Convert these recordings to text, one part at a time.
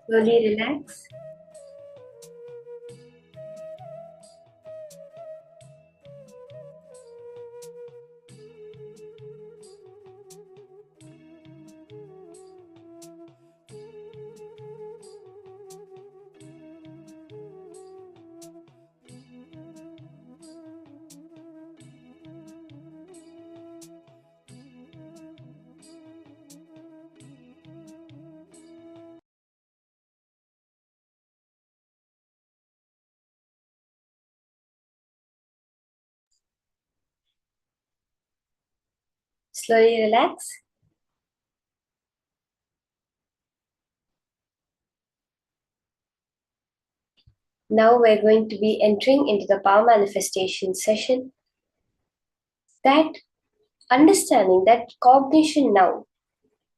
Slowly relax. Slowly relax. Now we're going to be entering into the power manifestation session. That understanding, that cognition now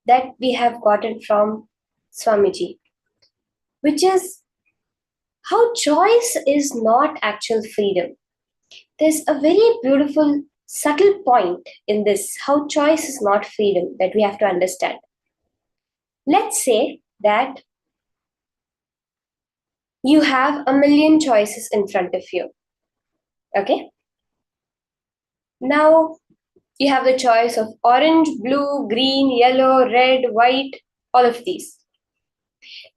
that we have gotten from Swamiji, which is how choice is not actual freedom. There's a very beautiful, subtle point in this, how choice is not freedom, that we have to understand. Let's say that you have a million choices in front of you. Okay? Now, you have the choice of orange, blue, green, yellow, red, white, all of these.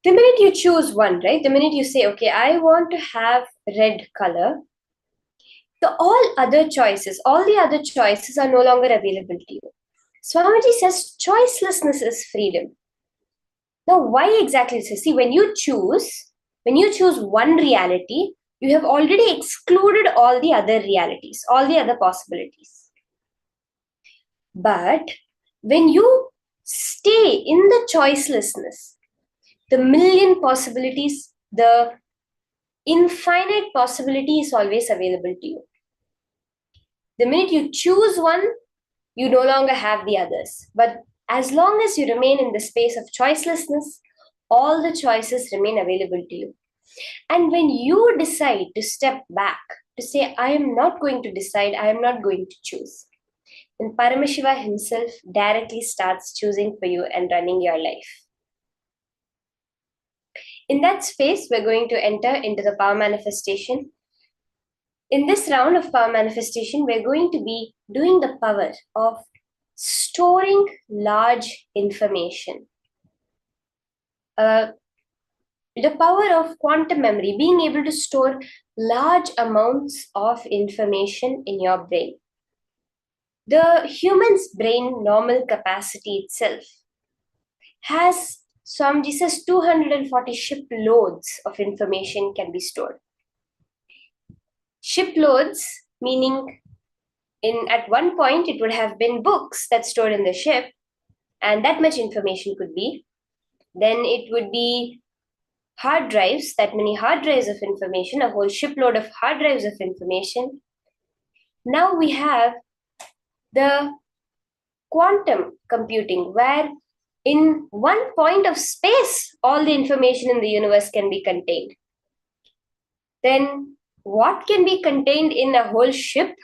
The minute you choose one, right? The minute you say, okay, I want to have red color, all the other choices are no longer available to you. Swamiji says choicelessness is freedom. Now, why exactly? See, when you choose one reality, you have already excluded all the other realities, all the other possibilities. But when you stay in the choicelessness, the million possibilities, the infinite possibility is always available to you. The minute you choose one, you no longer have the others. But as long as you remain in the space of choicelessness, all the choices remain available to you. And when you decide to step back, to say, I am not going to decide, I am not going to choose, then Paramashiva himself directly starts choosing for you and running your life. In that space, we're going to enter into the power manifestation. In this round of power manifestation, we're going to be doing the power of storing large information. The power of quantum memory, being able to store large amounts of information in your brain. The human's brain normal capacity itself has, Swamiji says, 240 shiploads of information can be stored. Shiploads, meaning at one point it would have been books that stored in the ship, and that much information could be. Then it would be hard drives, that many hard drives of information, a whole shipload of hard drives of information. Now we have the quantum computing, where in one point of space, all the information in the universe can be contained. Then what can be contained in a whole ship?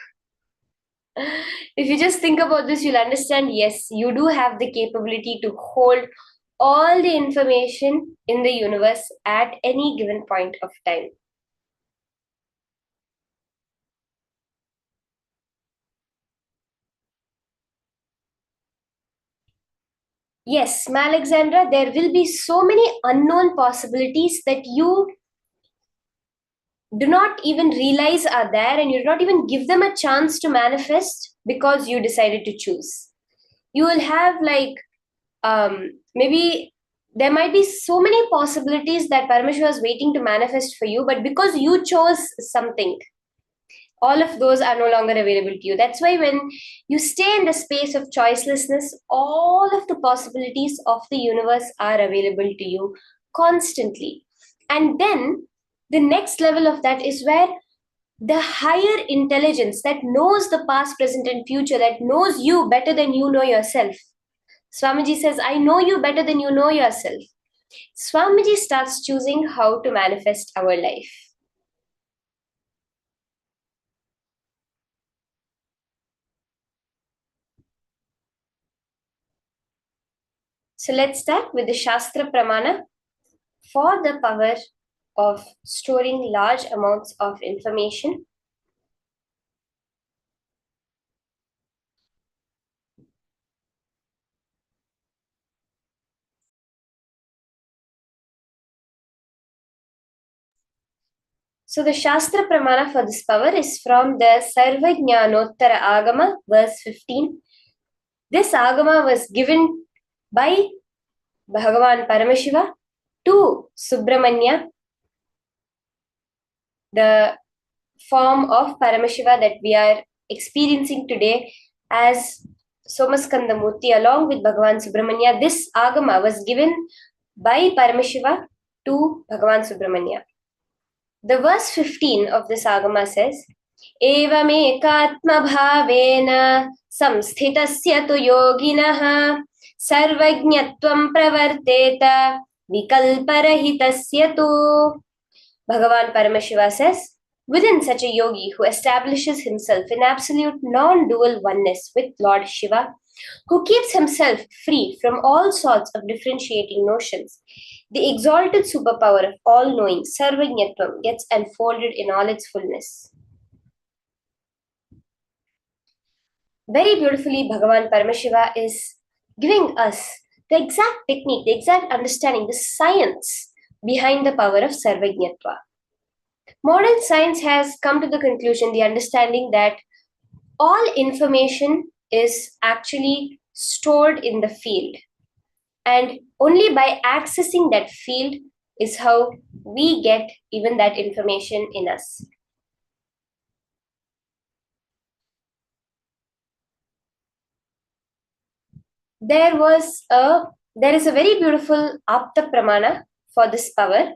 If you just think about this, you'll understand, yes, you do have the capability to hold all the information in the universe at any given point of time. Yes, Alexandra, there will be so many unknown possibilities that you do not even realize are there, and you do not even give them a chance to manifest because you decided to choose. You will have maybe there might be so many possibilities that Paramashiva is waiting to manifest for you, but because you chose something, all of those are no longer available to you. That's why when you stay in the space of choicelessness, all of the possibilities of the universe are available to you constantly. And then the next level of that is where the higher intelligence that knows the past, present, and future, that knows you better than you know yourself. Swamiji says, I know you better than you know yourself. Swamiji starts choosing how to manifest our life. So let's start with the Shastra Pramana. for the power of storing large amounts of information. So the Shastra Pramana for this power is from the Sarvajnanottara Agama, verse 15. This Agama was given by Bhagavan Paramashiva to Subramanya, the form of Paramashiva that we are experiencing today as Somaskandamurti, along with Bhagavan Subramanya. This Agama was given by Paramashiva to Bhagavan Subramanya. The verse 15 of this Agama says, Evamekatma bhavena samsthitasya tu yoginaha sarvajñatvam pravarteta vikalparahitasya tu. Bhagavan Paramashiva says, within such a yogi who establishes himself in absolute non-dual oneness with Lord Shiva, who keeps himself free from all sorts of differentiating notions, the exalted superpower of all-knowing, Sarvajñatvam, gets unfolded in all its fullness. Very beautifully, Bhagavan Paramashiva is giving us the exact technique, the exact understanding, the science behind the power of Sarvajñatva. Modern science has come to the conclusion, the understanding that all information is actually stored in the field. And only by accessing that field is how we get even that information in us. There is a very beautiful Apta Pramana for this power.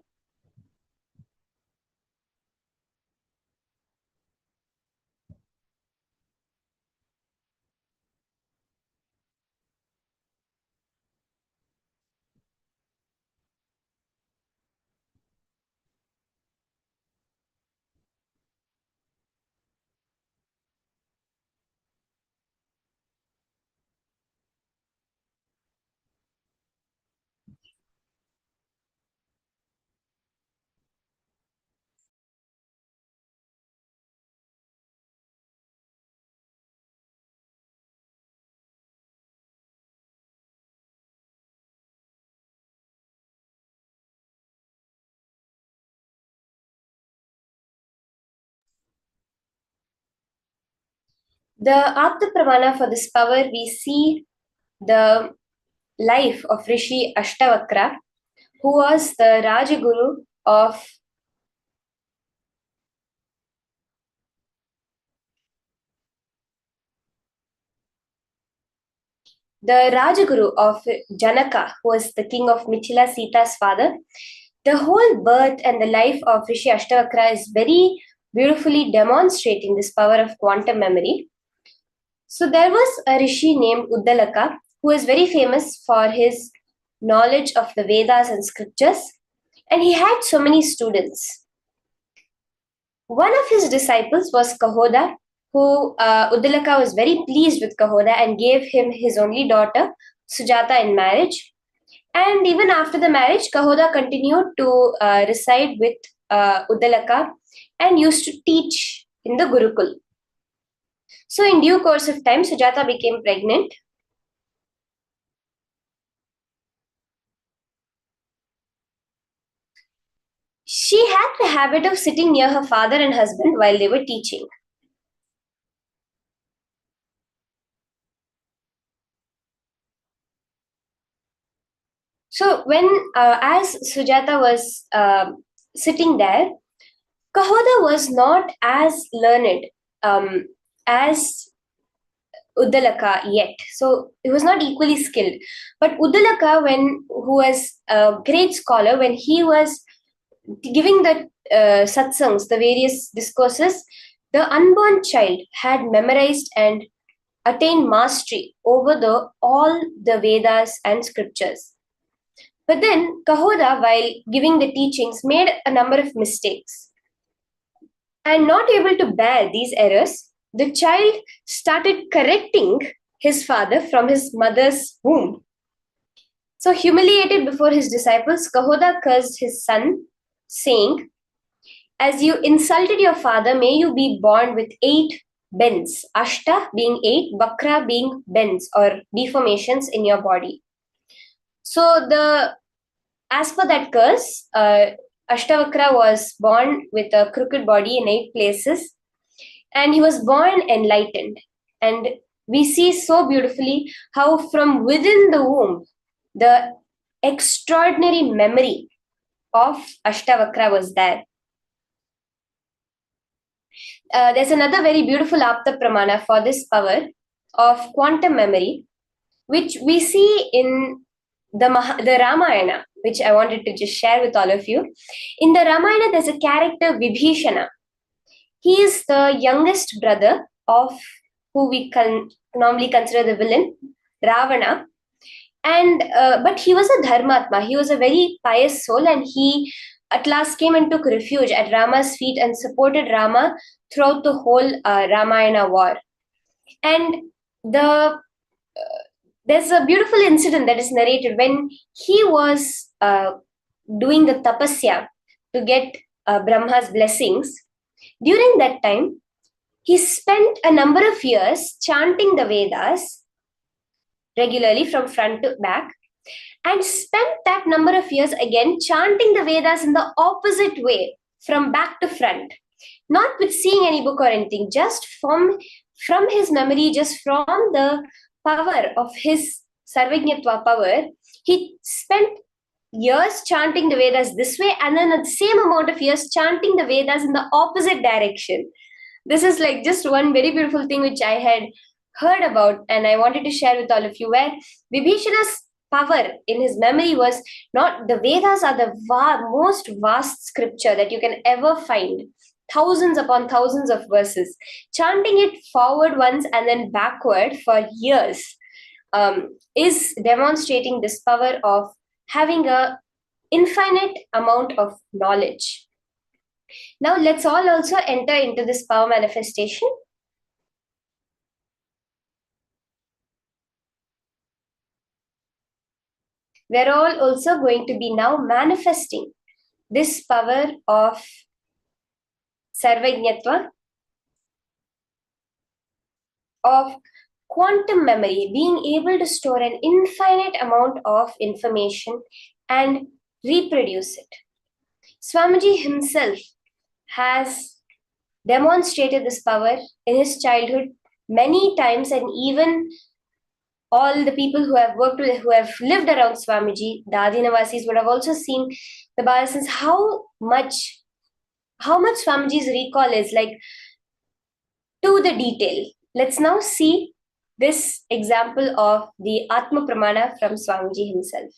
The Apta Pramana for this power, we see the life of Rishi Ashtavakra, who was the Rajaguru of Janaka, who was the king of Mithila, Sita's father. The whole birth and the life of Rishi Ashtavakra is very beautifully demonstrating this power of quantum memory. So there was a Rishi named Uddalaka, who is very famous for his knowledge of the Vedas and scriptures, and he had so many students. One of his disciples was Kahoda, who Uddalaka was very pleased with Kahoda and gave him his only daughter, Sujata, in marriage. And even after the marriage, Kahoda continued to reside with Uddalaka and used to teach in the Gurukul. So in due course of time, Sujata became pregnant. She had the habit of sitting near her father and husband while they were teaching. So when, as Sujata was sitting there, Kahoda was not as learned as Uddalaka yet. So he was not equally skilled. But Uddalaka, who was a great scholar, when he was giving the satsangs, the various discourses, the unborn child had memorized and attained mastery over all the Vedas and scriptures. But then Kahoda, while giving the teachings, made a number of mistakes. And not able to bear these errors, the child started correcting his father from his mother's womb. So humiliated before his disciples, Kahoda cursed his son, saying, "As you insulted your father, may you be born with 8 bends, Ashta being 8, Bakra being bends or deformations in your body." So as per that curse, Ashtavakra was born with a crooked body in 8 places, and he was born enlightened. And we see so beautifully how from within the womb, the extraordinary memory of Ashtavakra was there. There's another very beautiful Apta Pramana for this power of quantum memory, which we see in the Ramayana, which I wanted to just share with all of you. In the Ramayana, there's a character Vibhishana. He is the youngest brother of who we can normally consider the villain, Ravana. And but he was a dharmatma. He was a very pious soul, and he at last came and took refuge at Rama's feet and supported Rama throughout the whole Ramayana war. And there's a beautiful incident that is narrated when he was doing the tapasya to get Brahma's blessings. During that time, he spent a number of years chanting the Vedas regularly from front to back, and spent that number of years again chanting the Vedas in the opposite way, from back to front, not with seeing any book or anything, just from his memory, just from the power of his Sarvajñatva power. He spent years chanting the Vedas this way, and then the same amount of years chanting the Vedas in the opposite direction. This is like just one very beautiful thing which I had heard about, and I wanted to share with all of you, where Vibhishana's power in his memory was not the Vedas are the most vast scripture that you can ever find, thousands upon thousands of verses. Chanting it forward once and then backward for years is demonstrating this power of having a infinite amount of knowledge. Now let's all also enter into this power manifestation. We're all also going to be now manifesting this power of Sarvajñatva, of quantum memory, being able to store an infinite amount of information and reproduce it. Swamiji himself has demonstrated this power in his childhood many times, and even all the people who have worked with, who have lived around Swamiji, the Adinavasis, would have also seen the Balasans, how much Swamiji's recall is, like, to the detail. Let's now see this example of the Atma Pramana from Swamiji himself.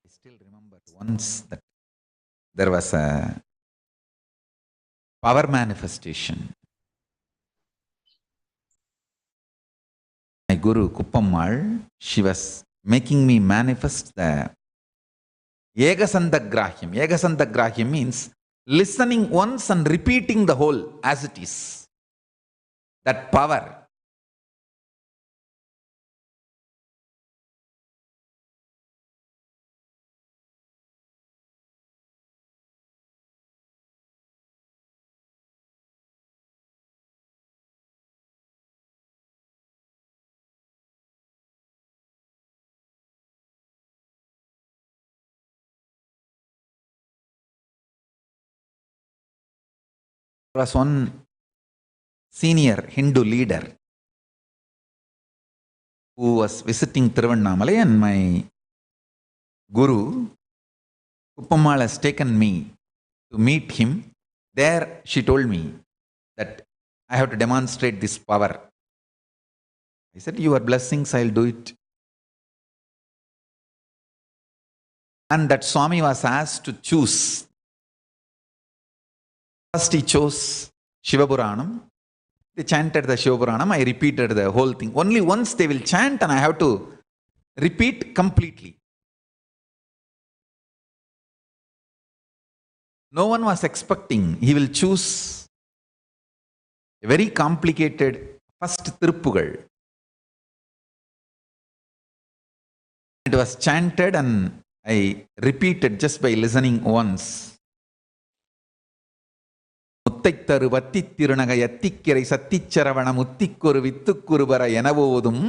I still remember once that there was a power manifestation. My Guru Kuppammal, she was making me manifest the Yegasandagrahyam. Yegasandagrahyam means listening once and repeating the whole as it is. That power. There was one senior Hindu leader who was visiting Tiruvannamalai, and my Guru Kuppammal has taken me to meet him. There she told me that I have to demonstrate this power. I said, your blessings, I'll do it. And that Swami was asked to choose. First he chose Shiva Puranam. They chanted the Shiva Puranam. I repeated the whole thing. Only once they will chant and I have to repeat completely. no one was expecting he will choose a very complicated first Tiruppugal. It was chanted and I repeated just by listening once. முத்தைத்தரு வத்தித் திருநகை அத்திக்கிரை சத்திச்சரவணம் முத்திக்கொரு வித்துக்குருவர எனவோதும்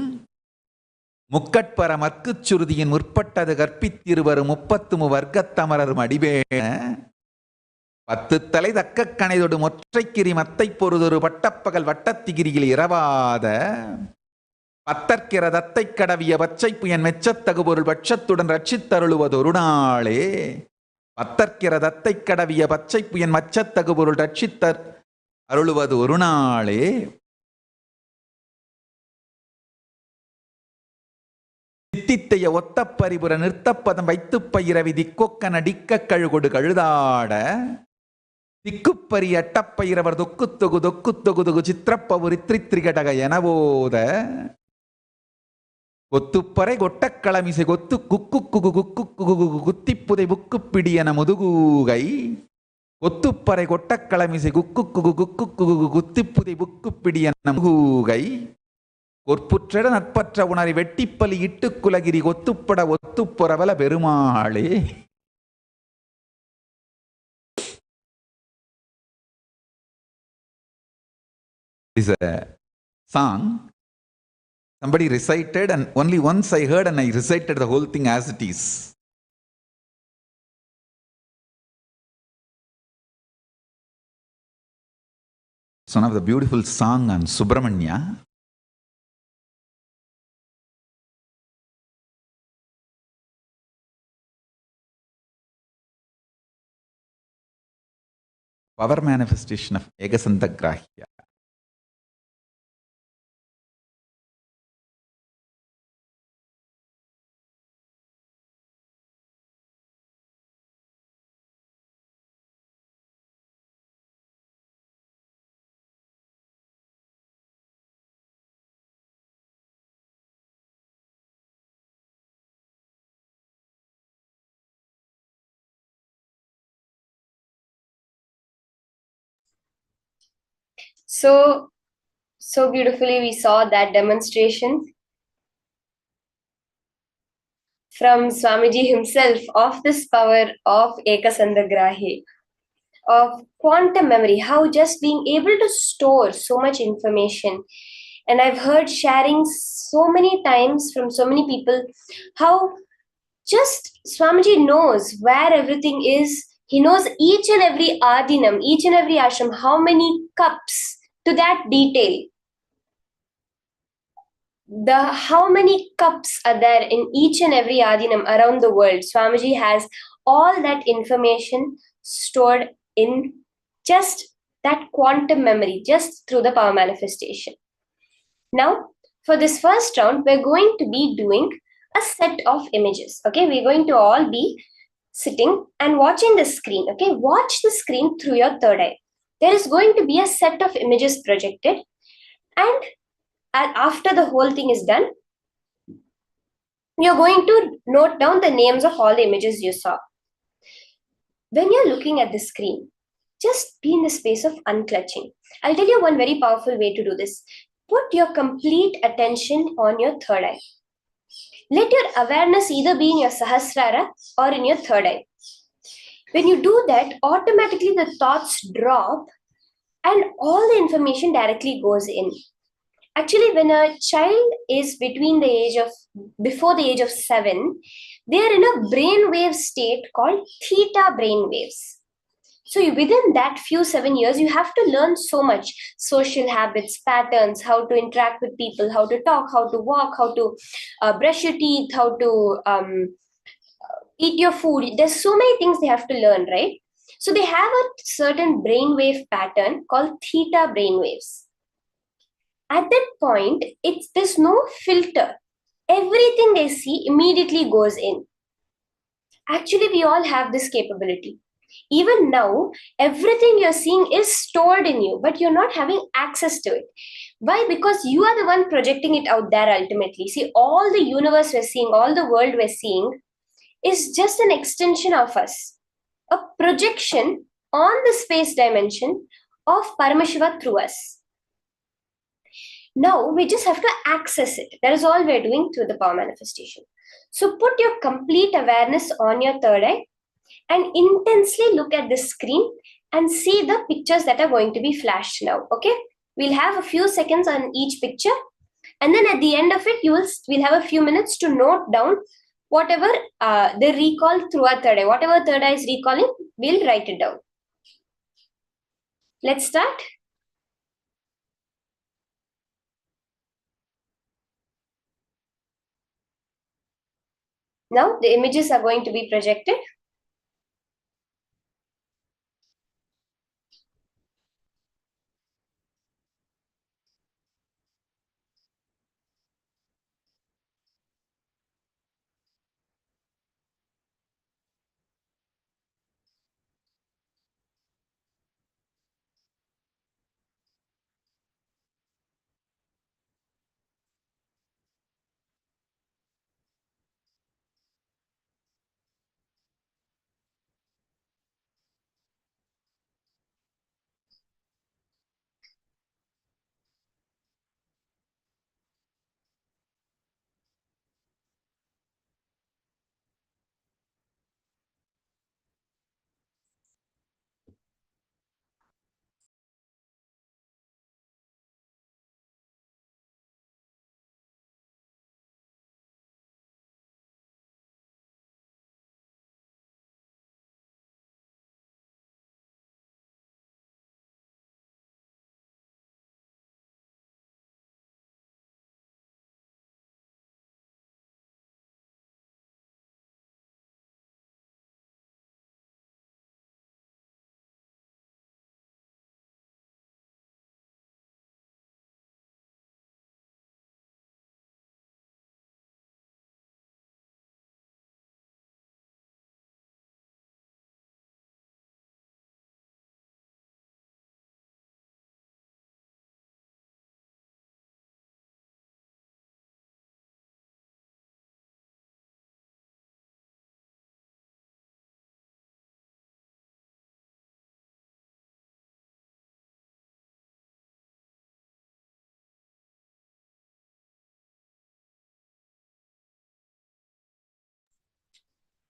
முக்கட்பர மற்குச் சுருதியின் முற்பட்டது கற்பித்திருவரு முப்பத்துமு வர்க்கத்தமரர் மடிவேண பத்து தலை தக்க கணைதொடு மொற்றைக்கிரி மத்தை பொருதொரு பட்டப்பகல் வட்டத்திகிரியில் இரவாத பத்தற்கிற தத்தை கடவிய பச்சை புயன் மெச்சத்தகு பொருள் பட்சத்துடன் ரட்சித்தருளுவதொரு நாளே. பத்தற்கிற தத்தை கடவிய பச்சை புயன் மச்சத்தகு பொருள் ரட்சித்தர் அருளுவது ஒரு நாளே. தித்தித்தைய ஒத்த பரிபுர நிறுத்தப்பதம் வைத்து பயிரவி திக்கொக்க நடிக்க கழுகொடு கழுதாட திக்குப்பரி அட்டப்பயிரவர் தொக்குத்தொகு தொக்குத்தொகுதுகு சித்திரப்பவுரி திரித்திரிகடக எனவோத கொத்துப்பறை கொட்டக்களமிசை கொத்து குக்கு குகு குக்கு குகு குத்திப்புதை புக்குப்பிடி என முதுகூகை கொத்துப்பறை கொட்டக்களமிசை குக்கு குகு குக்கு குகு குத்திப்புதை புக்குப்பிடி என முதுகூகை கொற்புற்ற நட்பற்ற உணரை வெட்டிப்பலி இட்டு குலகிரி ஒத்துப்பட ஒத்துப்புறவல பெருமாளே. Is a song somebody recited, and only once I heard and I recited the whole thing as it is. It's one of the beautiful song on Subramanya. Power manifestation of Ekasantagrahya. So beautifully we saw that demonstration from Swamiji himself of this power of Ekasantagrahi, of quantum memory, how just being able to store so much information. And I've heard sharing so many times from so many people how just Swamiji knows where everything is. He knows each and every adinam, each and every ashram, how many cups, to that detail. How many cups are there in each and every adinam around the world. Swamiji has all that information stored in just that quantum memory, just through the power manifestation. Now, for this first round, we're going to be doing a set of images. Okay, we're going to all be sitting and watching the screen. Okay, watch the screen through your third eye. There is going to be a set of images projected, and after the whole thing is done, you're going to note down the names of all the images you saw. When you're looking at the screen, just be in the space of unclutching. I'll tell you one very powerful way to do this. Put your complete attention on your third eye. Let your awareness either be in your Sahasrara or in your third eye. When you do that, automatically the thoughts drop and all the information directly goes in. Actually, when a child is before the age of 7, they are in a brainwave state called theta brainwaves. So within that few 7 years, you have to learn so much: social habits, patterns, how to interact with people, how to talk, how to walk, how to brush your teeth, how to eat your food. There's so many things they have to learn, right? So they have a certain brainwave pattern called theta brainwaves. At that point, there's no filter. Everything they see immediately goes in. Actually, we all have this capability. Even now, everything you're seeing is stored in you, but you're not having access to it. Why? Because you are the one projecting it out there ultimately. See, all the universe we're seeing, all the world we're seeing is just an extension of us. A projection on the space dimension of Paramashiva through us. Now we just have to access it. That is all we're doing through the power manifestation. So put your complete awareness on your third eye and intensely look at the screen and see the pictures that are going to be flashed now. Okay, we'll have a few seconds on each picture, and then at the end of it, we'll have a few minutes to note down whatever they recall through our third eye. Whatever third eye is recalling, we'll write it down. Let's start. Now the images are going to be projected.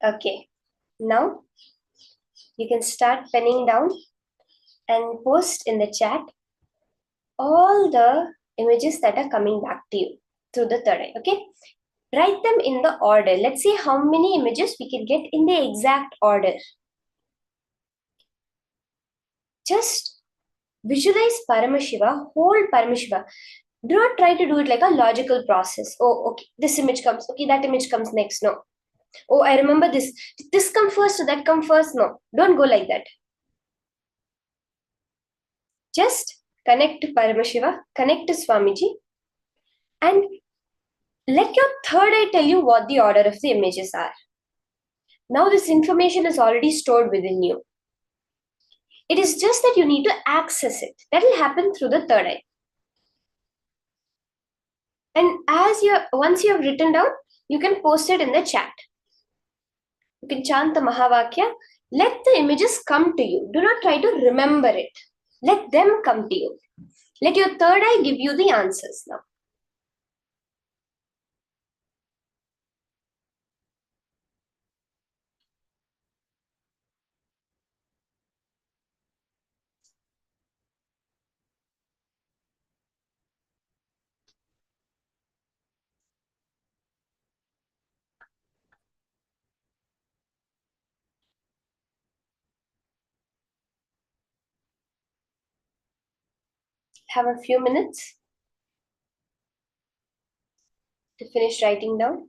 Okay, now you can start penning down and post in the chat all the images that are coming back to you through the third eye. Okay, write them in the order. Let's see how many images we can get in the exact order. Just visualize Paramashiva, hold Paramashiva. Do not try to do it like a logical process. Oh, okay, this image comes. Okay, that image comes next. No. Oh, I remember this. This comes first, so that comes first. No, don't go like that. Just connect to Paramashiva, connect to Swamiji, and let your third eye tell you what the order of the images are. Now, this information is already stored within you. It is just that you need to access it. That will happen through the third eye. And once you have written down, you can post it in the chat. You can chant the Mahavakya. Let the images come to you. Do not try to remember it. Let them come to you. Let your third eye give you the answers now. Have a few minutes to finish writing down.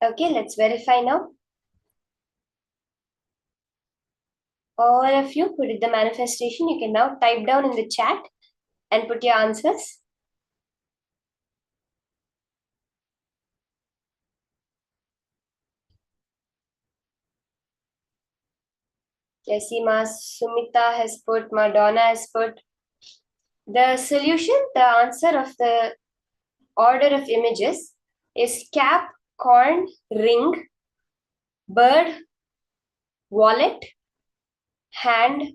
Okay, let's verify now. All of you who did the manifestation, you can now type down in the chat and put your answers. Jessima, Sumita has put, Madonna has put. The solution, the answer of the order of images is cap, corn, ring, bird, wallet, hand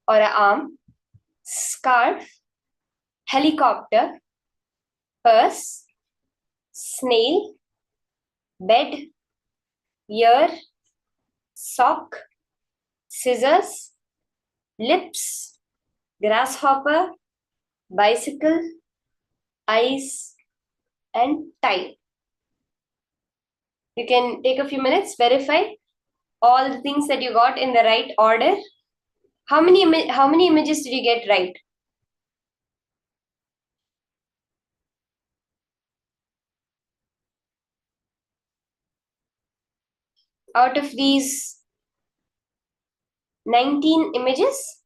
or an arm, scarf, helicopter, purse, snail, bed, ear, sock, scissors, lips, grasshopper, bicycle, eyes, and tie. You can take a few minutes, verify all the things that you got in the right order. How many images did you get right? Out of these 19 images?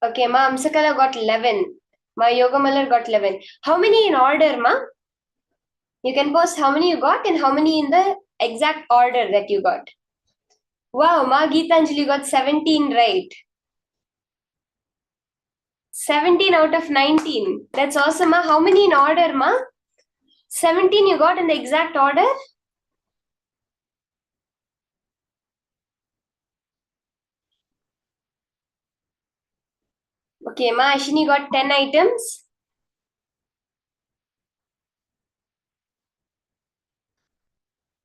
Okay, Ma Amsakala got 11. Ma Yogamalar got 11. How many in order, Ma? You can post how many you got and how many in the exact order that you got. Wow, Ma Geetanjali got 17 right. 17 out of 19. That's awesome, Ma. How many in order, Ma? 17 you got in the exact order? Okay, Ma Ashini got 10 items.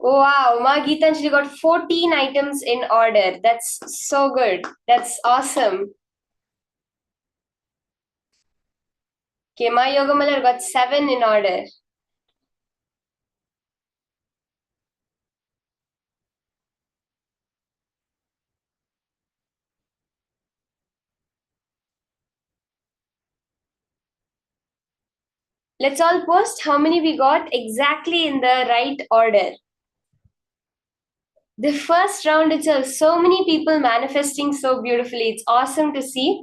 Oh, wow, Ma Geetanjali got 14 items in order. That's so good. That's awesome. Okay, Ma Yogamalar got 7 in order. Let's all post how many we got exactly in the right order. The first round itself, so many people manifesting so beautifully. It's awesome to see.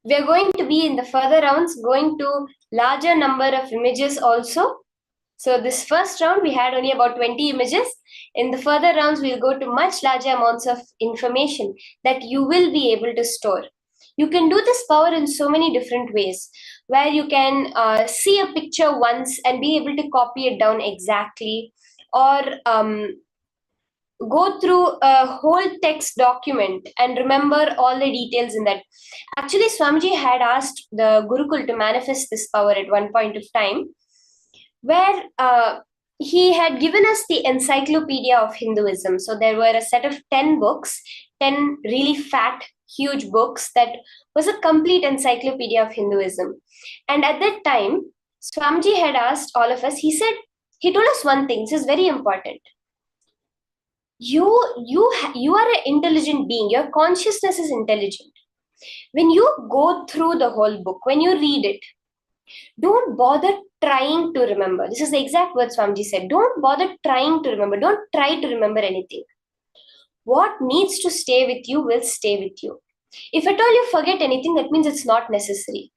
We are going to be in the further rounds going to larger number of images also. So this first round, we had only about 20 images. In the further rounds, we'll go to much larger amounts of information that you will be able to store. You can do this power in so many different ways, where you can see a picture once and be able to copy it down exactly, or go through a whole text document and remember all the details in that. Actually, Swamiji had asked the Gurukul to manifest this power at one point of time, where he had given us the Encyclopedia of Hinduism. So there were a set of 10 books, 10 really fat, huge books that was a complete encyclopedia of Hinduism. And at that time, Swamiji had asked all of us, he told us one thing, this is very important. You are an intelligent being. Your consciousness is intelligent. When you go through the whole book, when you read it, don't bother trying to remember. This is the exact word Swamiji said. Don't bother trying to remember. Don't try to remember anything. What needs to stay with you will stay with you. If at all you forget anything, that means it's not necessary.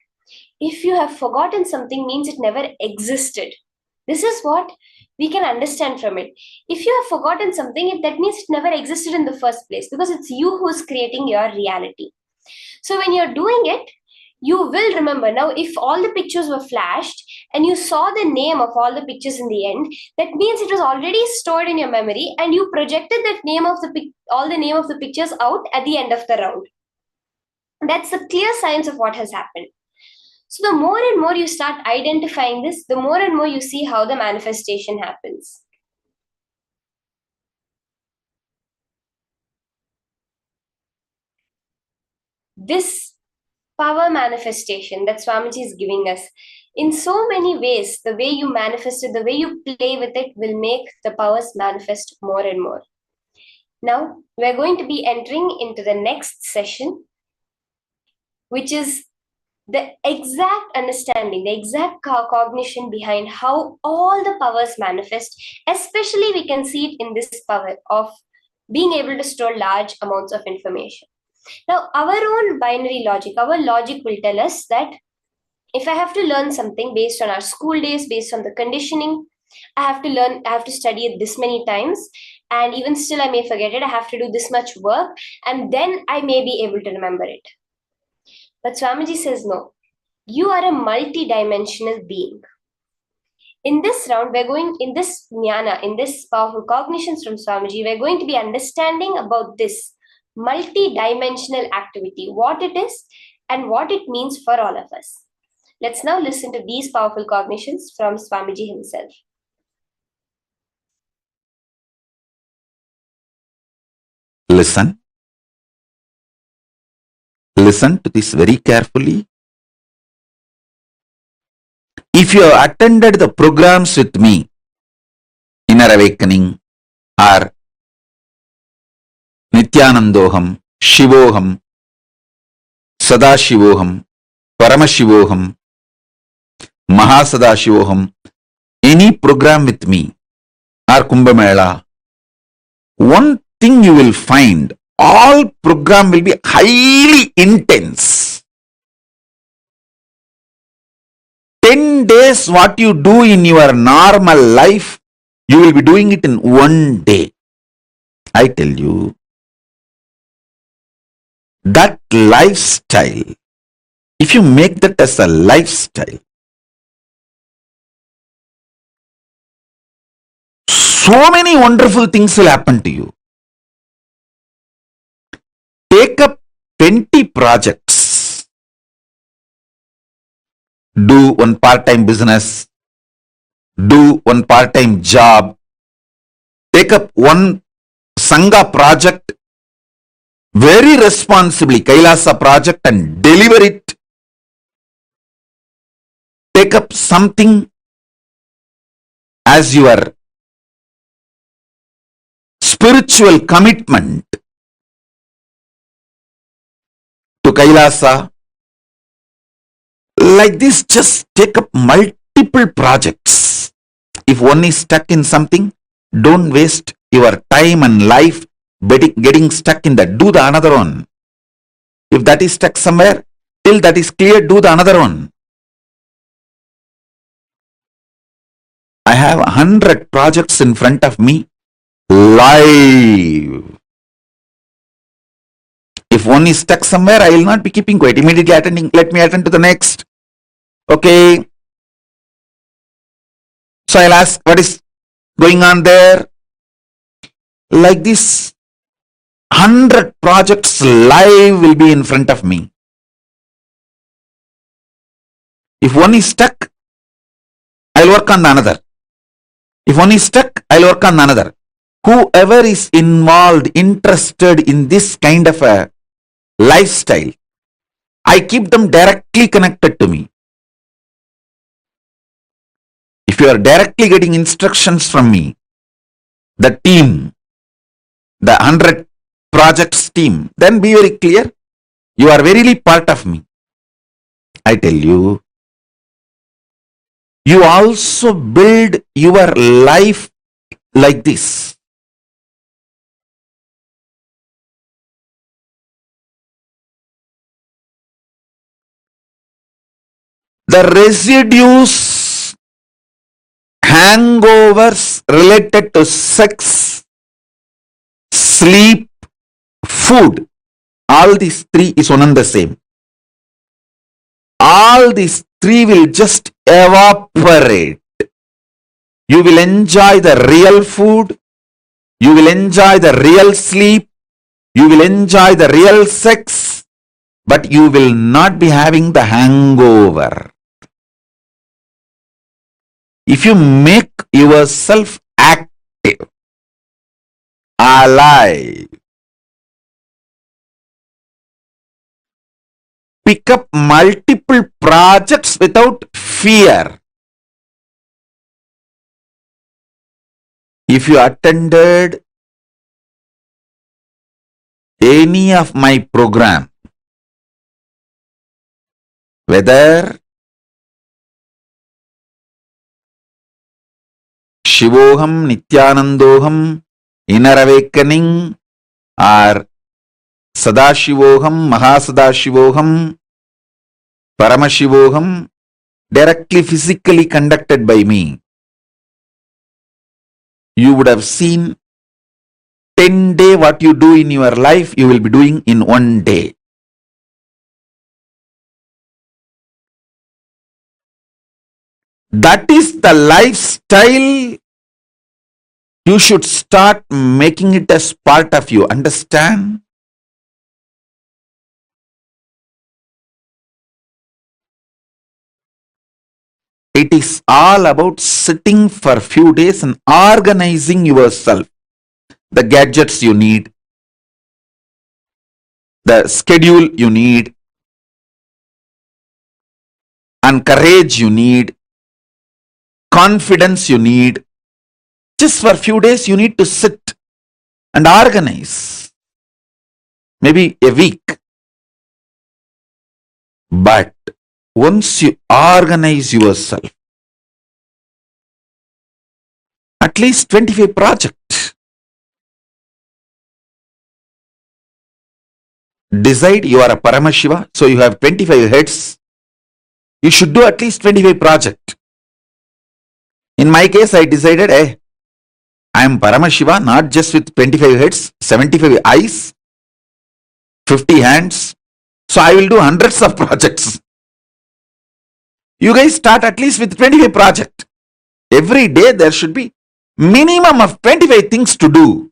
If you have forgotten something, means it never existed. This is what we can understand from it. If you have forgotten something, that means it never existed in the first place, because it's you who's creating your reality. So when you're doing it, you will remember. Now, if all the pictures were flashed and you saw the name of all the pictures in the end, that means it was already stored in your memory and you projected that name of all the name of the pictures out at the end of the round. That's the clear signs of what has happened. So the more and more you start identifying this, the more and more you see how the manifestation happens. This power manifestation that Swamiji is giving us, in so many ways, the way you manifest it, the way you play with it will make the powers manifest more and more. Now, we're going to be entering into the next session, which is the exact understanding, the exact cognition behind how all the powers manifest, especially we can see it in this power of being able to store large amounts of information. Now, our own binary logic, our logic will tell us that if I have to learn something based on our school days, based on the conditioning, I have to learn, I have to study it this many times, and even still I may forget it. I have to do this much work, and then I may be able to remember it. But Swamiji says, no, you are a multi-dimensional being. In this round, we're going, in this jnana, in this powerful cognitions from Swamiji, we're going to be understanding about this multi-dimensional activity, what it is and what it means for all of us. Let's now listen to these powerful cognitions from Swamiji himself. Listen. Listen to this very carefully. If you have attended the programs with me, Inner Awakening or Nithyanandoham, Shivoham, Sadashivoham, Paramashivoham, Mahasadashivoham, any program with me or Kumbh Mela, one thing you will find, all program will be highly intense. 10 days what you do in your normal life, you will be doing it in one day. I tell you, that lifestyle, if you make that as a lifestyle, so many wonderful things will happen to you. Take up 20 projects. Do one part-time business. Do one part-time job. Take up one Sangha project very responsibly, KAILASA project, and deliver it. Take up something as your spiritual commitment to KAILASA. Like this, just take up multiple projects. If one is stuck in something, don't waste your time and life getting stuck in that. Do the another one. If that is stuck somewhere, till that is clear, do the another one. I have 100 projects in front of me, live. If one is stuck somewhere, I will not be keeping quiet. Immediately attending, let me attend to the next. Okay. So I'll ask, what is going on there? Like this, 100 projects live will be in front of me. If one is stuck, I'll work on the another. If one is stuck, I'll work on the another. Whoever is involved, interested in this kind of a lifestyle, I keep them directly connected to me. If you are directly getting instructions from me, the team, the 100 projects team, then be very clear. You are verily part of me. I tell you, you also build your life like this. The residues, hangovers related to sex, sleep, food, all these three is one and the same. All these three will just evaporate. You will enjoy the real food, you will enjoy the real sleep, you will enjoy the real sex, but you will not be having the hangover. If you make yourself active, alive, pick up multiple projects without fear. If you attended any of my program, whether Shivoham, Nithyanandoham, inner awakening, or Sadashivoham, Mahasadashivoham, Paramashivoham, directly physically conducted by me, you would have seen 10 days what you do in your life, you will be doing in 1 day. That is the lifestyle. You should start making it as part of you. Understand? It is all about sitting for a few days and organizing yourself. The gadgets you need, the schedule you need, and courage you need, confidence you need. Just for a few days, you need to sit and organize. Maybe a week. But once you organize yourself, at least 25 projects. Decide you are a Paramashiva, so you have 25 heads. You should do at least 25 projects. In my case, I decided, I am Paramashiva, not just with 25 heads, 75 eyes, 50 hands. So I will do hundreds of projects. You guys start at least with 25 projects. Every day there should be minimum of 25 things to do.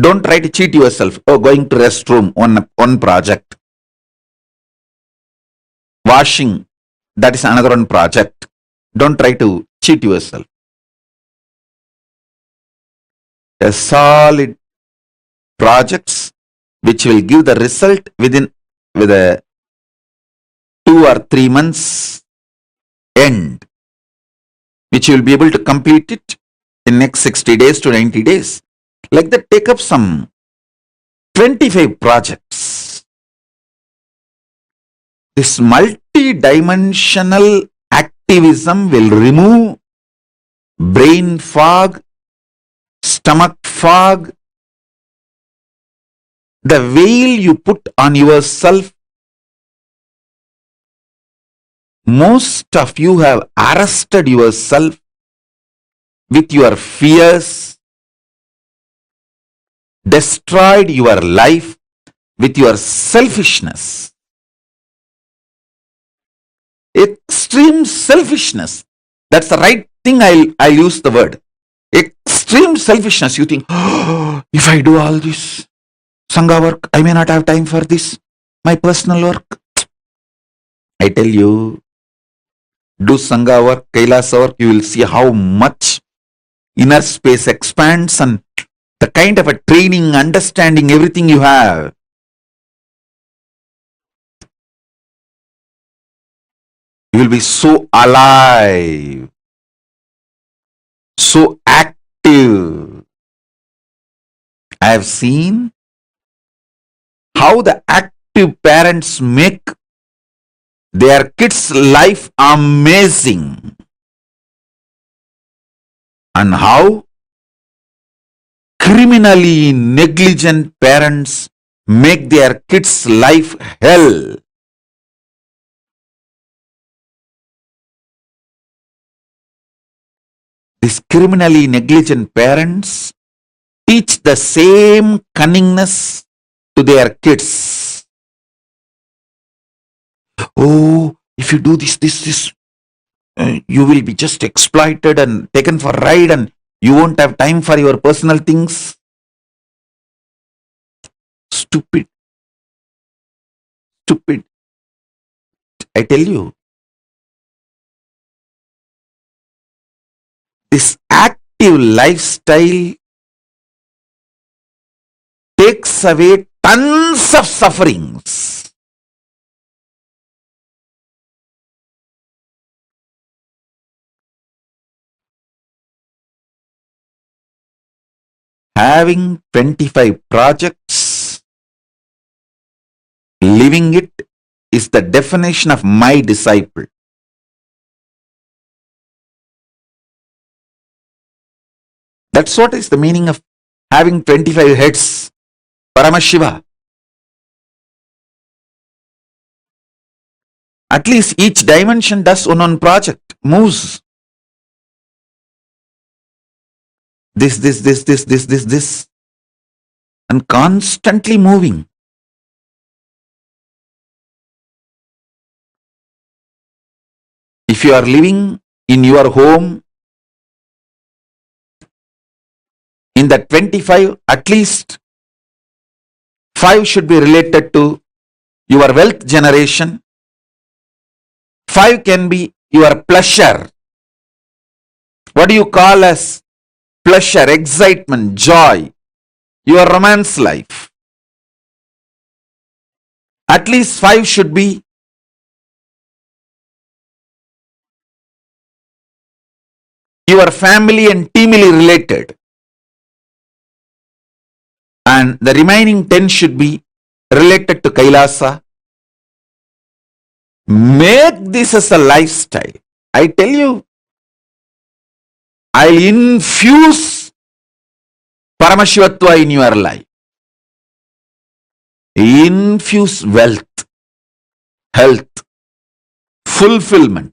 Don't try to cheat yourself. Oh, going to restroom, one project. Washing, that is another one project. Don't try to cheat yourself. A solid projects which will give the result with a 2 or 3 months end, which you will be able to complete it in next 60 days to 90 days. Like that, take up some 25 projects. This multi-dimensional activism will remove brain fog, stomach fog, the veil you put on yourself. Most of you have arrested yourself with your fears, destroyed your life with your selfishness. Extreme selfishness. That's the right thing. I'll use the word. Extreme selfishness. You think, oh, if I do all this Sangha work, I may not have time for this, my personal work. I tell you, do Sangha work, KAILASA work, you will see how much inner space expands and the kind of a training, understanding, everything you have. You will be so alive, so active. I have seen how the active parents make their kids' life amazing, and how criminally negligent parents make their kids' life hell. These criminally negligent parents teach the same cunningness to their kids. Oh, if you do this, you will be just exploited and taken for a ride and you won't have time for your personal things. Stupid. I tell you, this active lifestyle takes away tons of sufferings. Having 25 projects, living it is the definition of my disciple. That's what is the meaning of having 25 heads. Paramashiva. At least each dimension does one project, moves. This, and constantly moving. If you are living in your home, in the 25, at least 5 should be related to your wealth generation. 5 can be your pleasure. What do you call as pleasure, excitement, joy? Your romance life. At least 5 should be your family and teamily related. And the remaining 10 should be related to KAILASA. Make this as a lifestyle. I tell you, I'll infuse Paramashivatva in your life. Infuse wealth, health, fulfillment.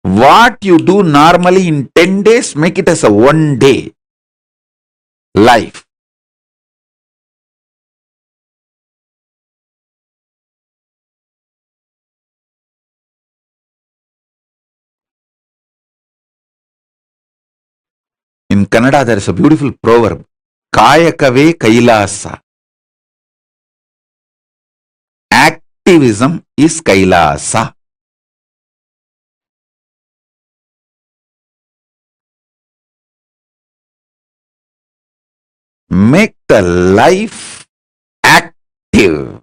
What you do normally in 10 days, make it as a 1 day life. In Kannada, there is a beautiful proverb. Kayakave Kailasa. Activism is Kailasa. Make the life active.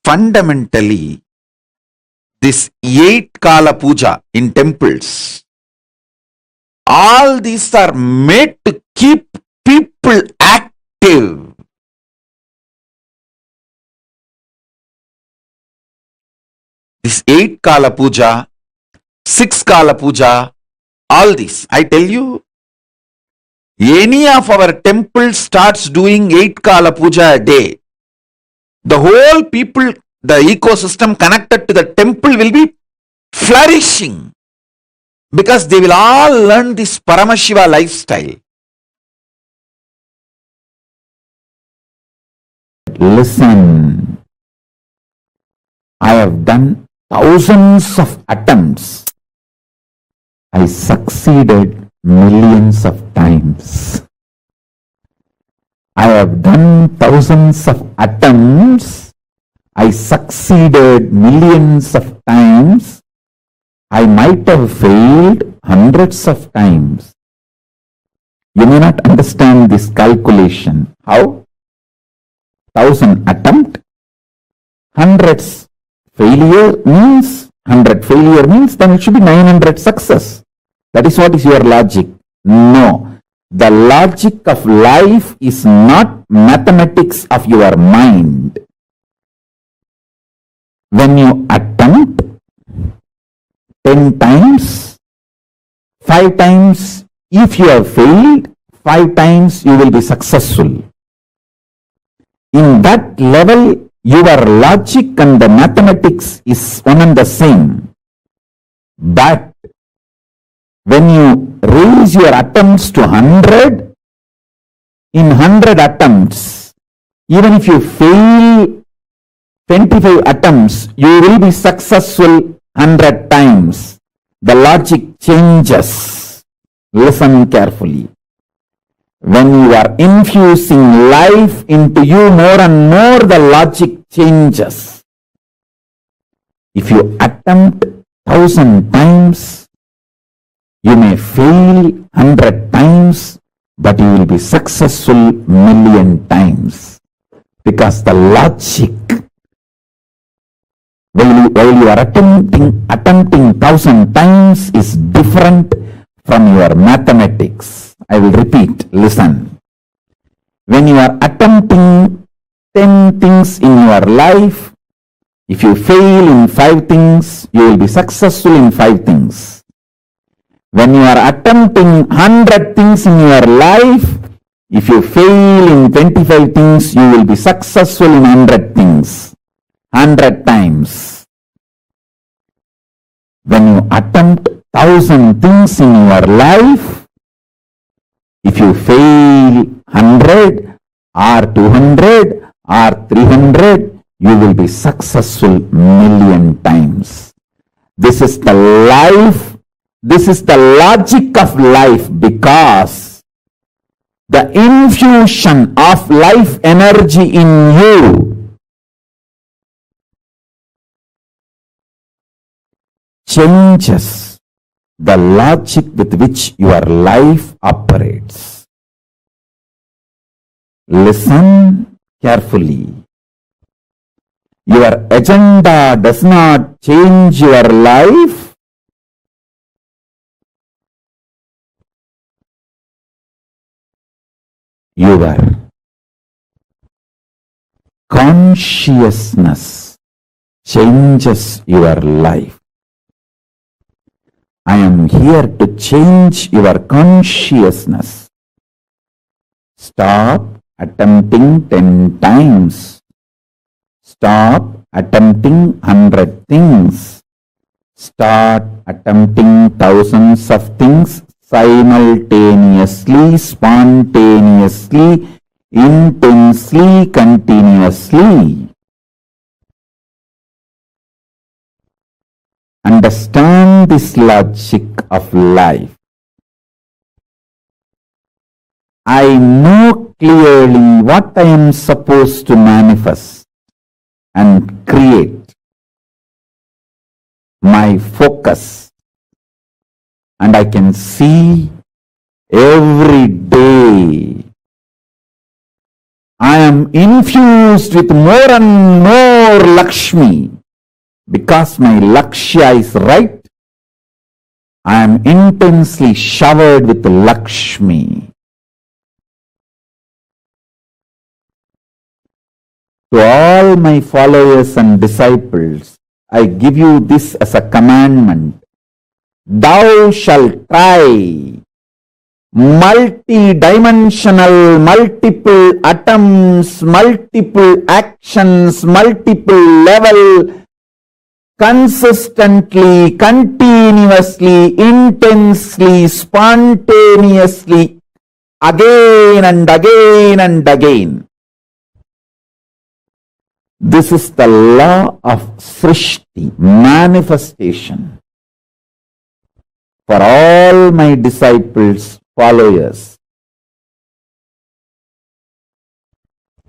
Fundamentally, this 8 Kala Puja in temples, all these are made to keep people active. This 8 Kala Puja, 6 Kala Puja, all this, I tell you, any of our temples starts doing 8 Kala Puja a day, the whole people, the ecosystem connected to the temple will be flourishing because they will all learn this Paramashiva lifestyle. Listen, I have done thousands of attempts. I succeeded millions of times. I have done thousands of attempts. I succeeded millions of times. I might have failed hundreds of times. You may not understand this calculation. How? 1000 attempt, hundreds failure means, 100 failure means, then it should be 900 success. That is what is your logic. No. The logic of life is not mathematics of your mind. When you attempt 10 times, 5 times, if you have failed, 5 times you will be successful. In that level, your logic and the mathematics is one and the same. But when you raise your attempts to 100, in 100 attempts, even if you fail 25 attempts, you will be successful 100 times. The logic changes. Listen carefully. When you are infusing life into you more and more, the logic changes. If you attempt 1000 times, you may fail 100 times, but you will be successful million times. Because the logic while you are attempting 1,000 times is different from your mathematics. I will repeat, listen. When you are attempting 10 things in your life, if you fail in 5 things, you will be successful in 5 things. When you are attempting 100 things in your life, if you fail in 25 things, you will be successful in 100 things. 100 times. When you attempt 1,000 things in your life, if you fail 100 or 200 or 300, you will be successful million times. This is the life, this is the logic of life, because the infusion of life energy in you changes the logic with which your life operates. Listen carefully. Your agenda does not change your life. Your consciousness changes your life. I am here to change your consciousness. Stop attempting 10 times. Stop attempting 100 things. Start attempting thousands of things simultaneously, spontaneously, intensely, continuously. Understand this logic of life. I know clearly what I am supposed to manifest and create. My focus, and I can see every day I am infused with more and more Lakshmi. Because my Lakshya is right, I am intensely showered with Lakshmi. To all my followers and disciples, I give you this as a commandment. Thou shalt try multi-dimensional, multiple atoms, multiple actions, multiple level, consistently, continuously, intensely, spontaneously, again and again and again. This is the law of Srishti, manifestation. For all my disciples, followers,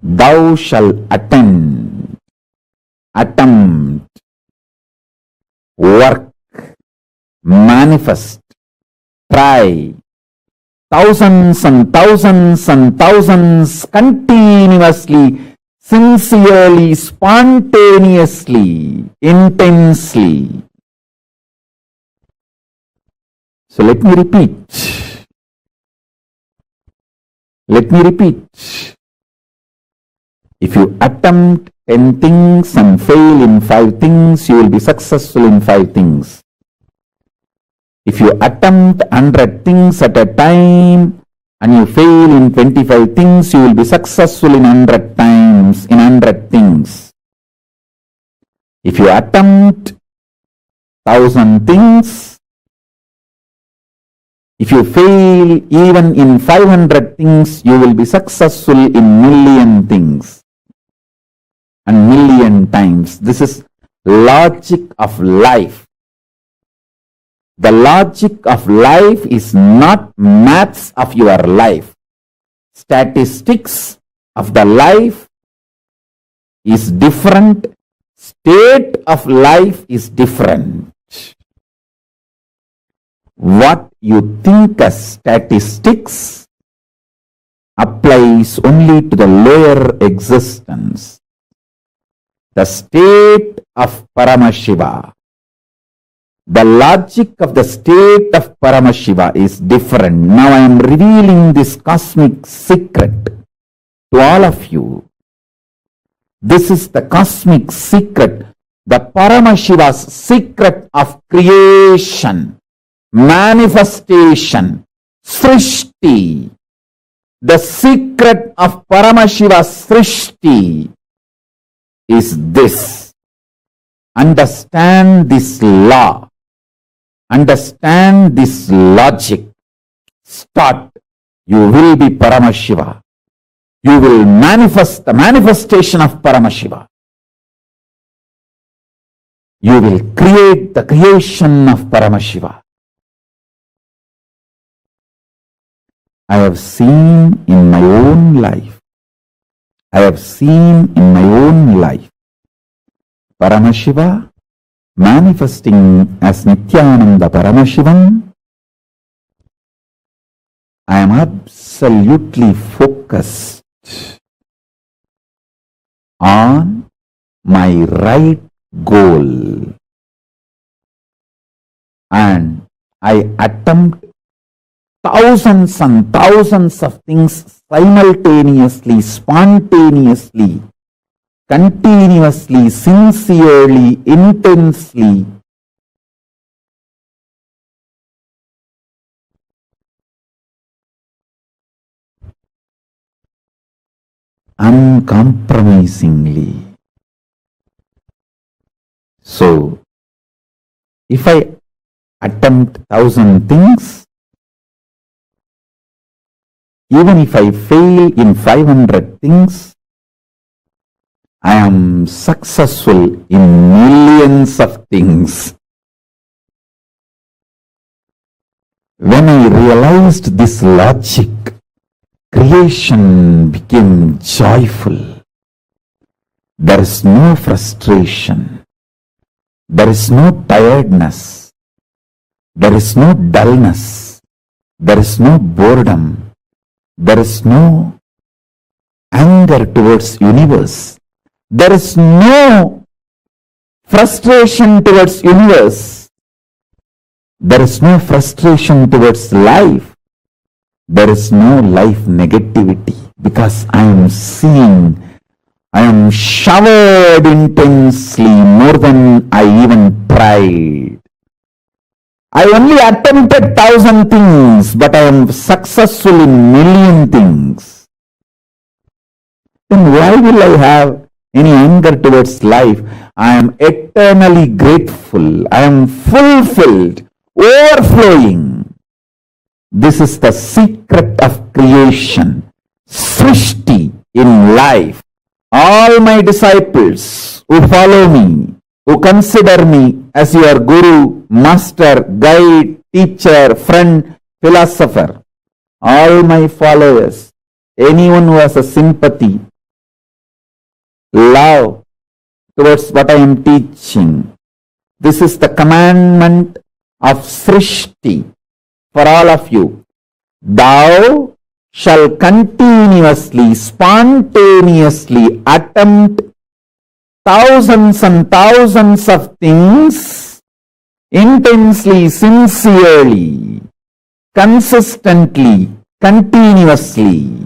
thou shalt attempt, work, manifest, try, thousands and thousands and thousands, continuously, sincerely, spontaneously, intensely. So let me repeat. If you attempt 10 things and fail in 5 things, you will be successful in 5 things. If you attempt 100 things at a time and you fail in 25 things, you will be successful in 100 times, in 100 things. If you attempt 1,000 things, if you fail even in 500 things, you will be successful in million things and million times. This is logic of life. The logic of life is not maths of your life. Statistics of the life is different. State of life is different. What you think as statistics applies only to the lower existence. The state of Paramashiva. The logic of the state of Paramashiva is different. Now I am revealing this cosmic secret to all of you. This is the cosmic secret, the Paramashiva's secret of creation, manifestation, Srishti. The secret of Paramashiva's Srishti is this. Understand this law. Understand this logic. Start. You will be Paramashiva. You will manifest the manifestation of Paramashiva. You will create the creation of Paramashiva. I have seen in my own life. I have seen in my own life Paramashiva manifesting as Nithyananda Paramashivam. I am absolutely focused on my right goal, and I attempt thousands and thousands of things simultaneously, spontaneously, continuously, sincerely, intensely. Uncompromisingly. So, if I attempt 1,000 things, even if I fail in 500 things, I am successful in millions of things. When I realized this logic, creation became joyful. There is no frustration. There is no tiredness. There is no dullness. There is no boredom. There is no anger towards universe. There is no frustration towards universe. There is no frustration towards life. There is no life negativity, because I am seeing, I am showered intensely more than I even tried. I only attempted 1,000 things, but I am successful in million things. Then why will I have any anger towards life? I am eternally grateful. I am fulfilled, overflowing. This is the secret of creation, Srishti in life. All my disciples who follow me, who consider me as your guru, master, guide, teacher, friend, philosopher, all my followers, anyone who has a sympathy, love towards what I am teaching, this is the commandment of Srishti for all of you. Thou shall continuously, spontaneously attempt thousands and thousands of things, intensely, sincerely, consistently, continuously.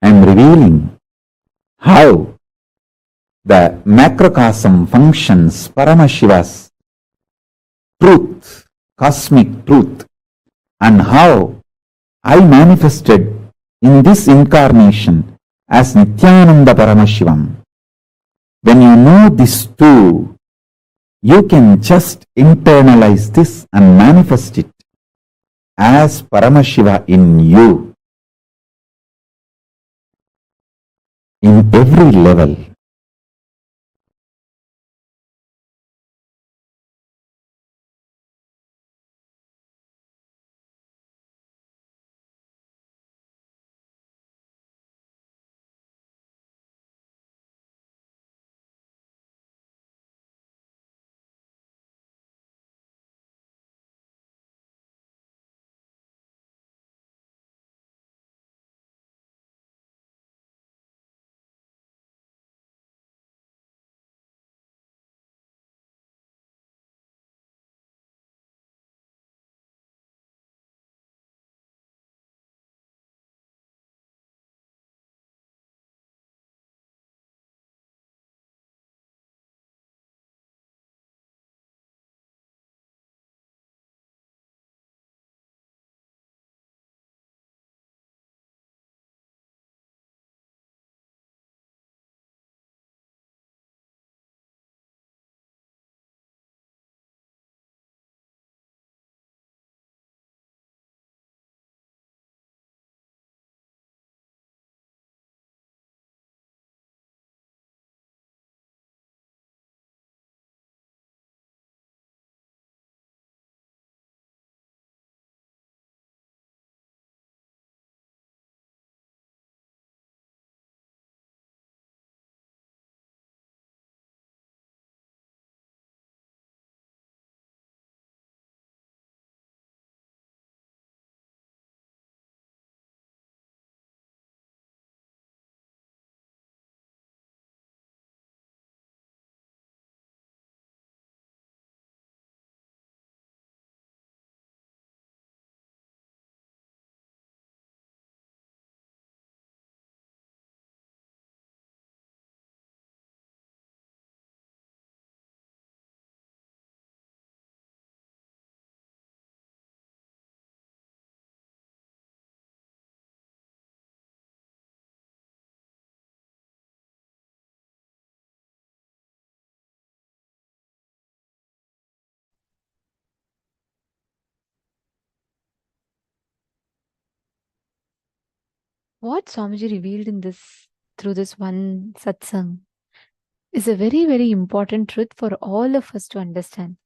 I am revealing how the macrocosm functions, Paramashiva's truth, cosmic truth, and how I manifested in this incarnation as Nithyananda Paramashivam. When you know this too, you can just internalize this and manifest it as Paramashiva in you, in every level. what Swamiji revealed in this, through this one satsang, is a very, very important truth for all of us to understand.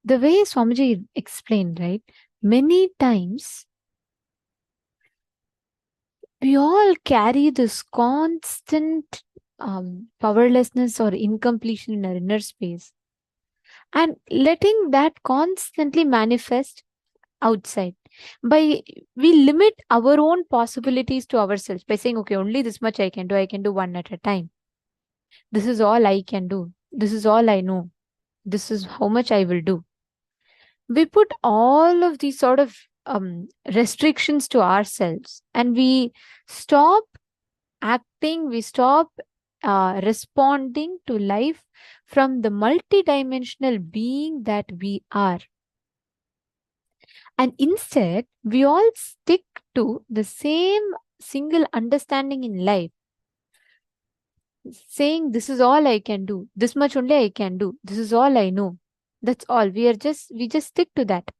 The way Swamiji explained, right? Many times we all carry this constant powerlessness or incompletion in our inner space, and letting that constantly manifest outside. We limit our own possibilities to ourselves by saying, okay, only this much I can do one at a time. This is all I can do. This is all I know. This is how much I will do. We put all of these sort of restrictions to ourselves, and we stop acting, we stop responding to life from the multidimensional being that we are. And instead, we all stick to the same single understanding in life, saying, this is all I can do, this much only I can do, this is all I know. That's all. We just stick to that.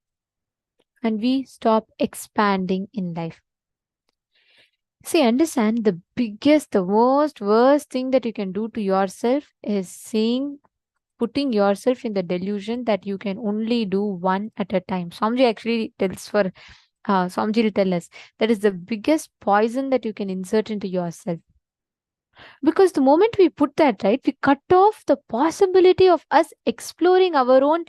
And we stop expanding in life. See, understand, the biggest, the most worst thing that you can do to yourself is putting yourself in the delusion that you can only do one at a time. Swamiji actually tells Swamiji will tell us that is the biggest poison that you can insert into yourself. Because the moment we put that, right, we cut off the possibility of us exploring our own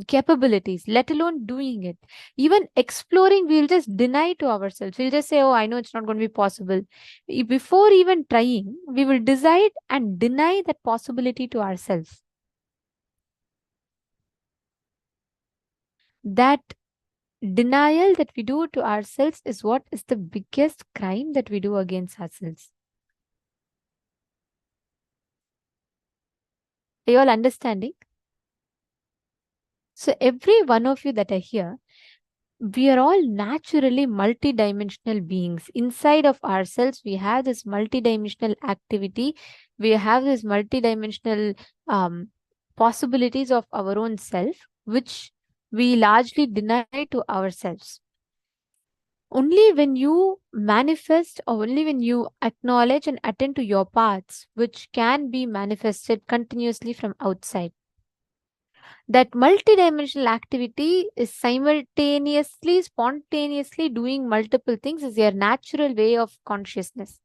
capabilities, let alone doing it. Even exploring, we'll just deny to ourselves. We'll just say, oh, I know it's not going to be possible. Before even trying, we will decide and deny that possibility to ourselves. That denial that we do to ourselves is what is the biggest crime that we do against ourselves. Are you all understanding? So every one of you that are here, we are all naturally multidimensional beings. Inside of ourselves, we have this multidimensional activity. We have this multidimensional possibilities of our own self, which we largely deny to ourselves. Only when you manifest, or only when you acknowledge and attend to your paths, which can be manifested continuously from outside, that multidimensional activity is simultaneously, spontaneously doing multiple things, is your natural way of consciousness.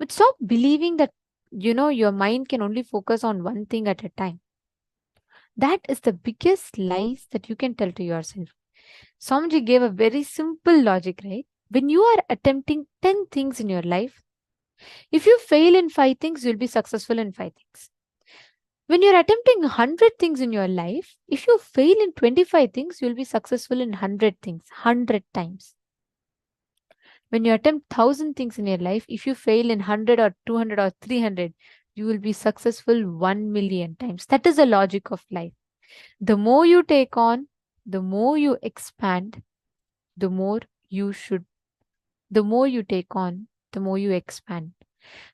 But stop believing that, your mind can only focus on one thing at a time. That is the biggest lies that you can tell to yourself. Swamiji gave a very simple logic, right? When you are attempting 10 things in your life, if you fail in 5 things, you'll be successful in 5 things. When you're attempting 100 things in your life, if you fail in 25 things, you'll be successful in 100 things, 100 times. When you attempt 1,000 things in your life, if you fail in 100 or 200 or 300, you will be successful 1,000,000 times. That is the logic of life. The more you take on, the more you expand, the more you take on, the more you expand.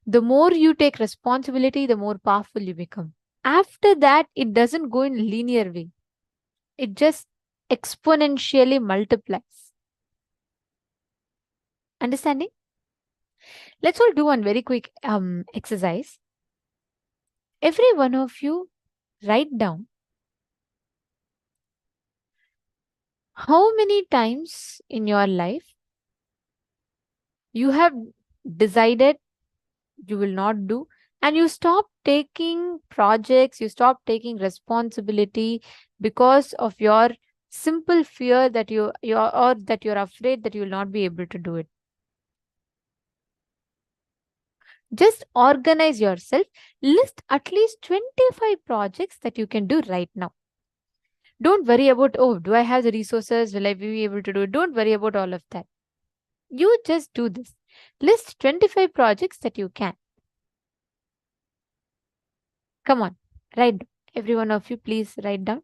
The more you take responsibility, the more powerful you become. After that, it doesn't go in a linear way. It just exponentially multiplies. Understanding? Let's all do one very quick exercise. Every one of you write down how many times in your life you have decided you will not do, and you stop taking projects, you stop taking responsibility because of your simple fear that you're afraid that you will not be able to do it. Just organize yourself. List at least 25 projects that you can do right now. Don't worry about, oh, do I have the resources? Will I be able to do it? Don't worry about all of that. You just do this. List 25 projects that you can. Come on, write. Every one of you, please write down.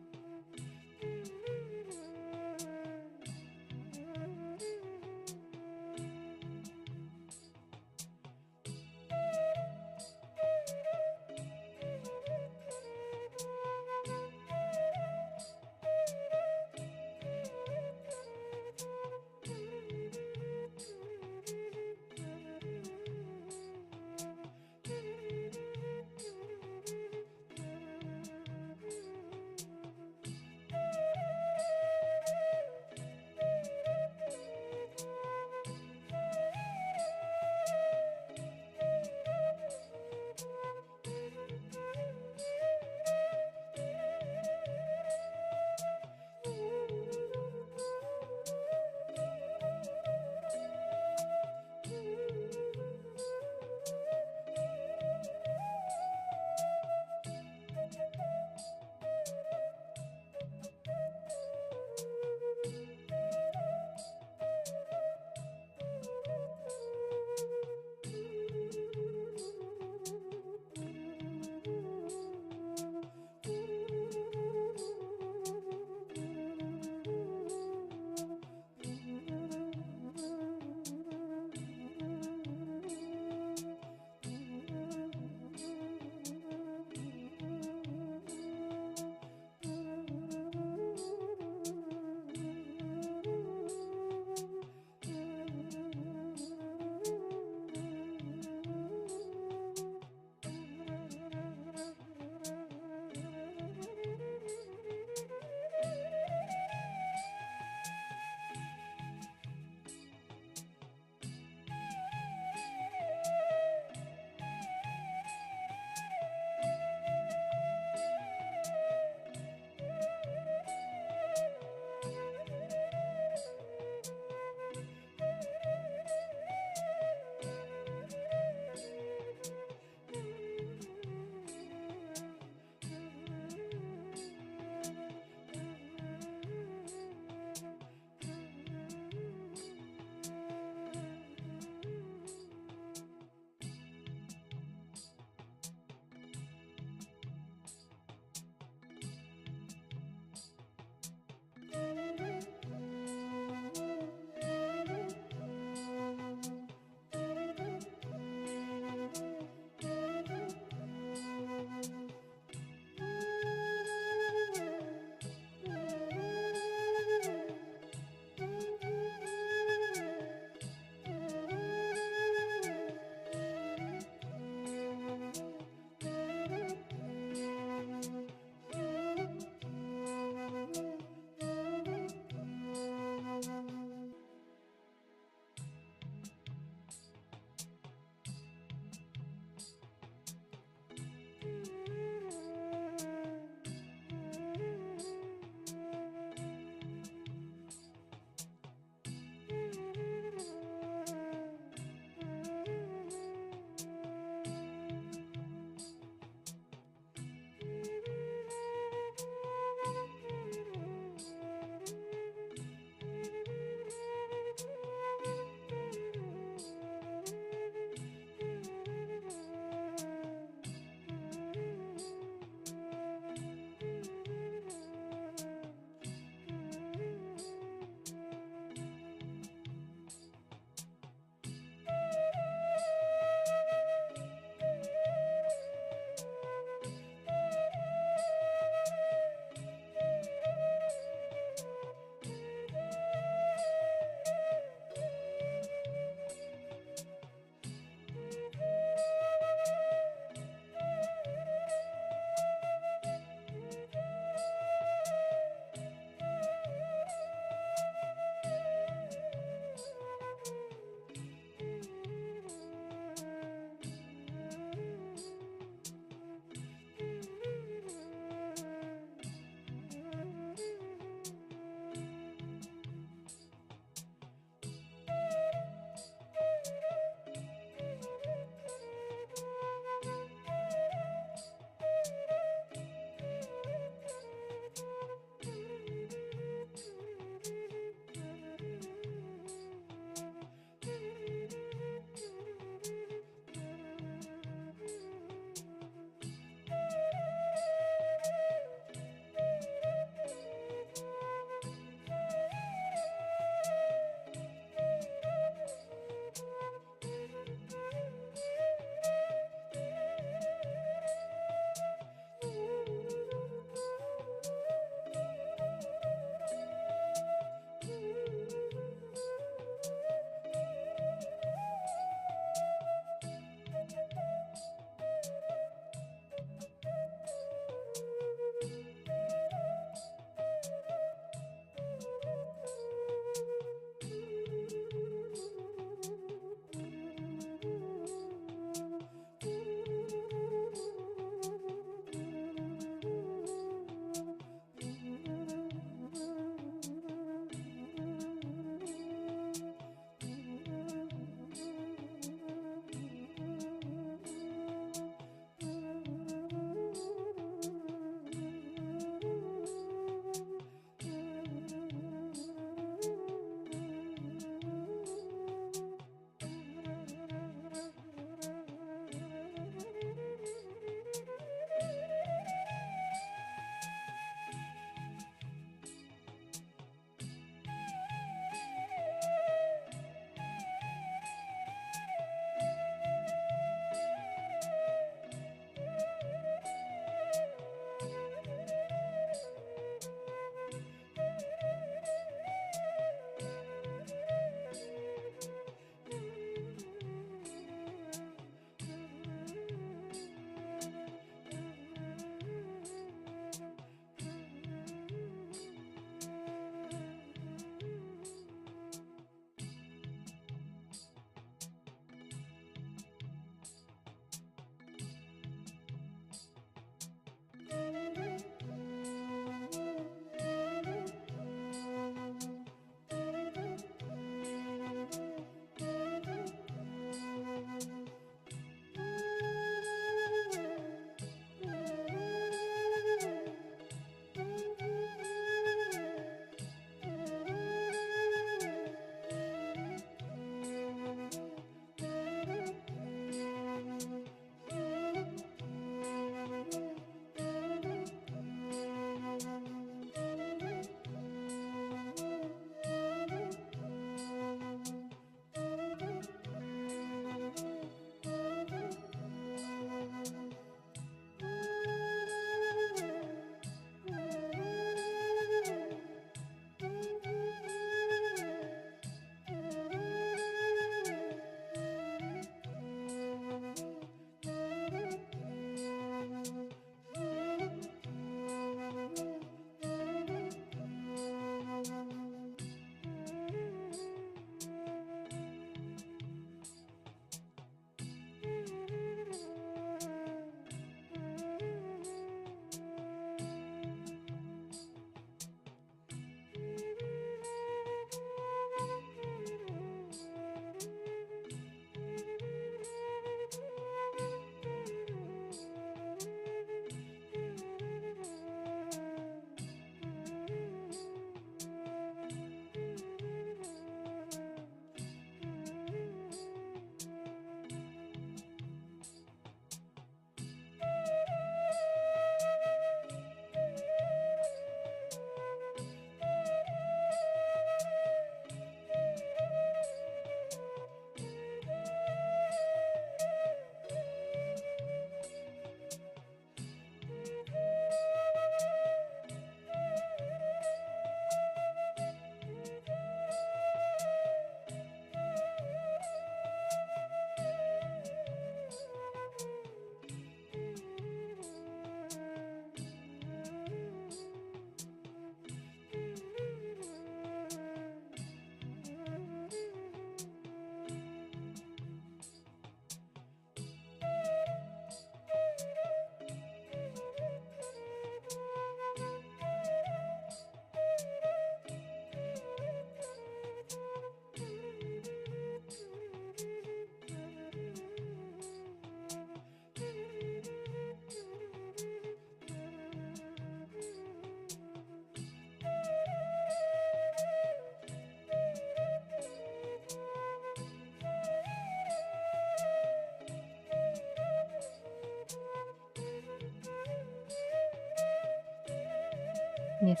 Yes.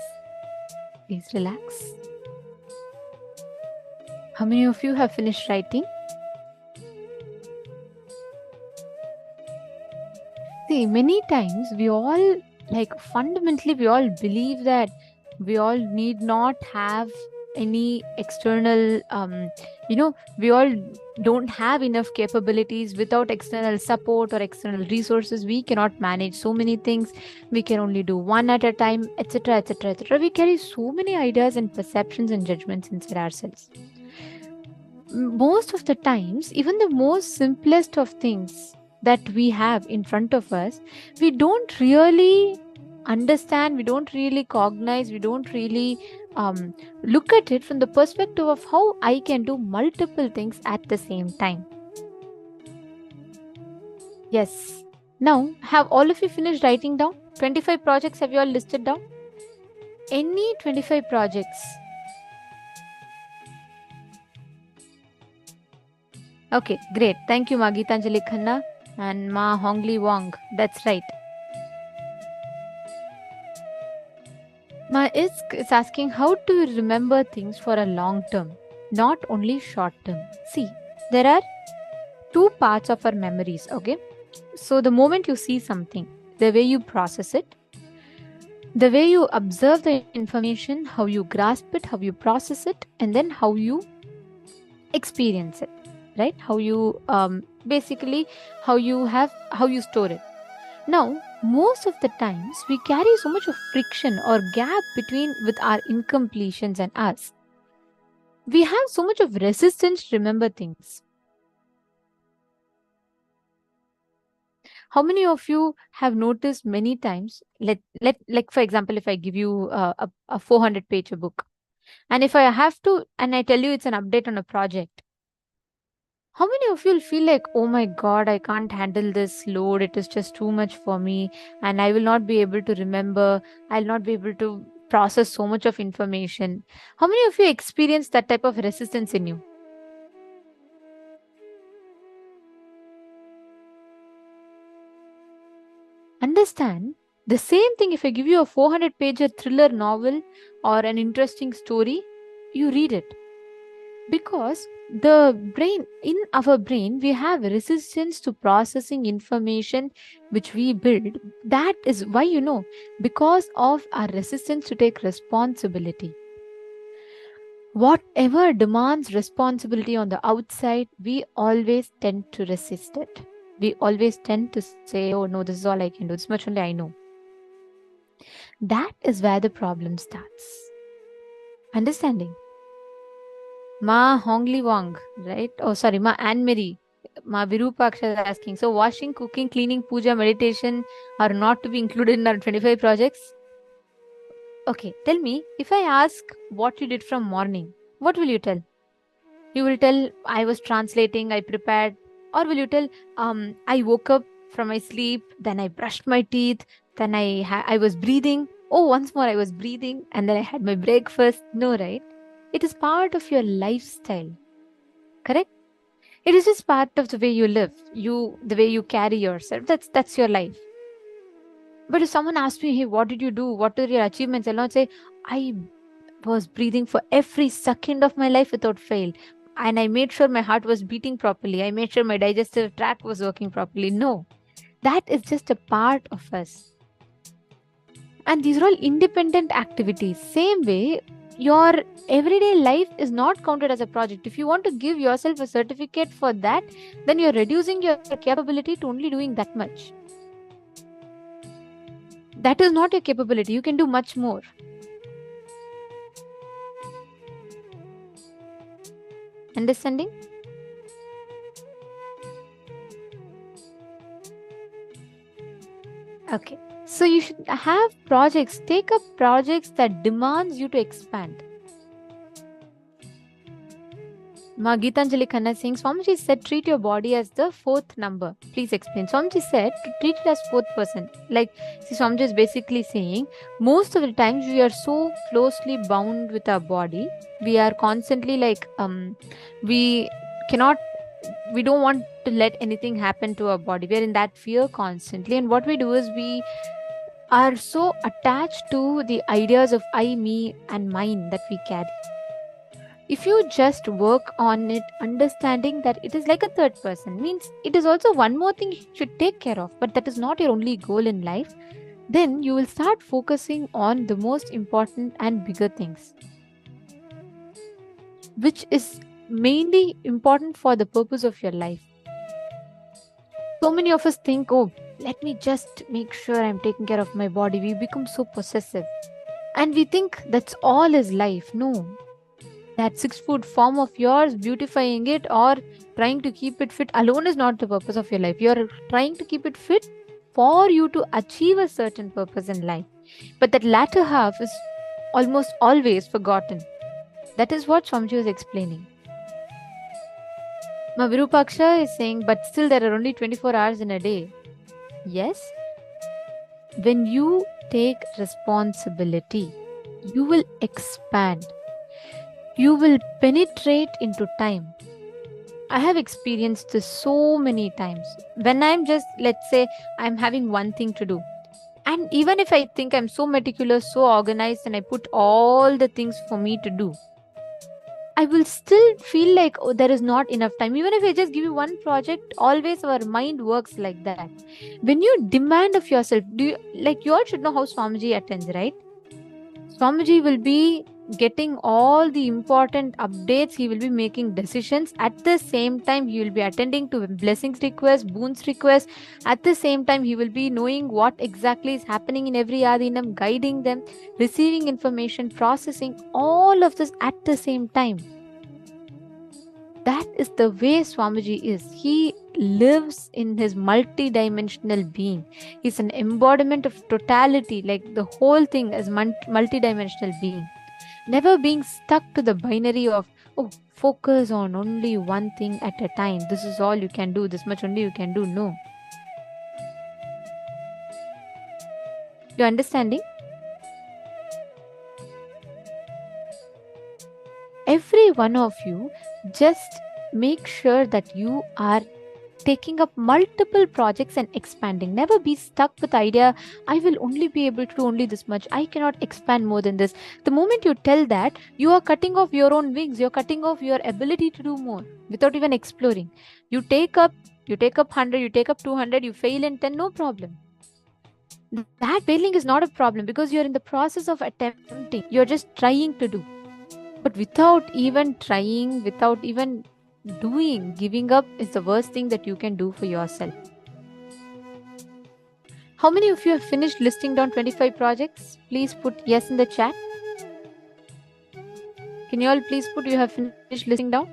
Please relax. How many of you have finished writing? See, many times we all, fundamentally, we all believe that we all need not have any external, we all don't have enough capabilities. Without external support or external resources, we cannot manage so many things. We can only do one at a time, etc., etc., etc. We carry so many ideas and perceptions and judgments inside ourselves. Most of the times, even the most simplest of things that we have in front of us, we don't really understand, we don't really cognize, we don't really look at it from the perspective of how I can do multiple things at the same time. Yes. Now, have all of you finished writing down? 25 projects have you all listed down? Any 25 projects? Okay, great. Thank you, Ma Geetanjali Khanna and Ma Hongli Wong. That's right. Ma is asking, how do you remember things for a long term, not only short term? See, there are two parts of our memories, okay? So the moment you see something, the way you process it, the way you observe the information, how you grasp it, how you process it, and then how you experience it, right? How you basically how you store it. Now, most of the times we carry so much of friction or gap with our incompletions and us. We have so much of resistance to remember things. How many of you have noticed many times, like for example, if I give you a 400-page book, and if I have to, and I tell you it's an update on a project, how many of you will feel like, oh my God, I can't handle this load. It is just too much for me. And I will not be able to remember. I'll not be able to process so much of information. How many of you experience that type of resistance in you? Understand, the same thing if I give you a 400-page thriller novel or an interesting story, you read it. Because in our brain, we have resistance to processing information which we build. That is why, because of our resistance to take responsibility. Whatever demands responsibility on the outside, we always tend to resist it. We always tend to say, oh no, this is all I can do. This much only I know. That is where the problem starts. Understanding? Ma Hongli Wong, right? Oh, sorry, Ma Anne Marie. Ma Virupaksha is asking. So, washing, cooking, cleaning, puja, meditation are not to be included in our 25 projects? Okay, tell me, if I ask what you did from morning, what will you tell? You will tell, I was translating, I prepared. Or will you tell, I woke up from my sleep, then I brushed my teeth, then I was breathing. Oh, once more I was breathing, and then I had my breakfast. No, right? It is part of your lifestyle. Correct? It is just part of the way you live, the way you carry yourself. That's your life. But if someone asks me, hey, what did you do? What are your achievements? I'll not say, I was breathing for every second of my life without fail. And I made sure my heart was beating properly. I made sure my digestive tract was working properly. No, that is just a part of us. And these are all independent activities. Same way, your everyday life is not counted as a project. If you want to give yourself a certificate for that, then you're reducing your capability to only doing that much. That is not your capability. You can do much more. Understanding? Okay. So you should have projects. Take up projects that demands you to expand. Ma Geetanjali Khanna saying, Swamiji said treat your body as the fourth number. Please explain. Swamiji said to treat it as fourth person. Like, see, Swamiji is basically saying, most of the times we are so closely bound with our body. We are constantly like, we don't want to let anything happen to our body. We are in that fear constantly. And what we do is we are so attached to the ideas of I, me, and mine that we carry. If you just work on it, understanding that it is like a third person, means it is also one more thing you should take care of, but that is not your only goal in life, then you will start focusing on the most important and bigger things, which is mainly important for the purpose of your life. So many of us think, oh, let me just make sure I'm taking care of my body. We become so possessive. And we think that's all is life. No. That 6 foot form of yours, beautifying it or trying to keep it fit alone is not the purpose of your life. You're trying to keep it fit for you to achieve a certain purpose in life. But that latter half is almost always forgotten. That is what Swamiji was explaining. Now, Virupaksha is saying, but still there are only 24 hours in a day. Yes, when you take responsibility, you will expand. You will penetrate into time. I have experienced this so many times. When I'm just, let's say, I'm having one thing to do. And even if I think I'm so meticulous, so organized, and I put all the things for me to do, I will still feel like, oh, there is not enough time. Even if I just give you one project, always our mind works like that. When you demand of yourself, you all should know how Swamiji attends, right? Swamiji will be getting all the important updates. He will be making decisions. At the same time, he will be attending to blessings requests, boons requests. At the same time, he will be knowing what exactly is happening in every adinam, guiding them, receiving information, processing all of this at the same time. That is the way Swamiji is. He lives in his multi-dimensional being. He's an embodiment of totality, like the whole thing as multi-dimensional being. Never being stuck to the binary of, oh, focus on only one thing at a time. This is all you can do. This much only you can do. No. You understanding? Every one of you, just make sure that you are taking up multiple projects and expanding. Never be stuck with the idea, I will only be able to do only this much. I cannot expand more than this. The moment you tell that, you are cutting off your own wings. You're cutting off your ability to do more without even exploring. You take up 100, you take up 200, you fail in 10, no problem. That failing is not a problem because you're in the process of attempting. You're just trying to do. But without even trying, without even doing, giving up is the worst thing that you can do for yourself. How many of you have finished listing down 25 projects? Please put yes in the chat. Can you all please put you have finished listing down?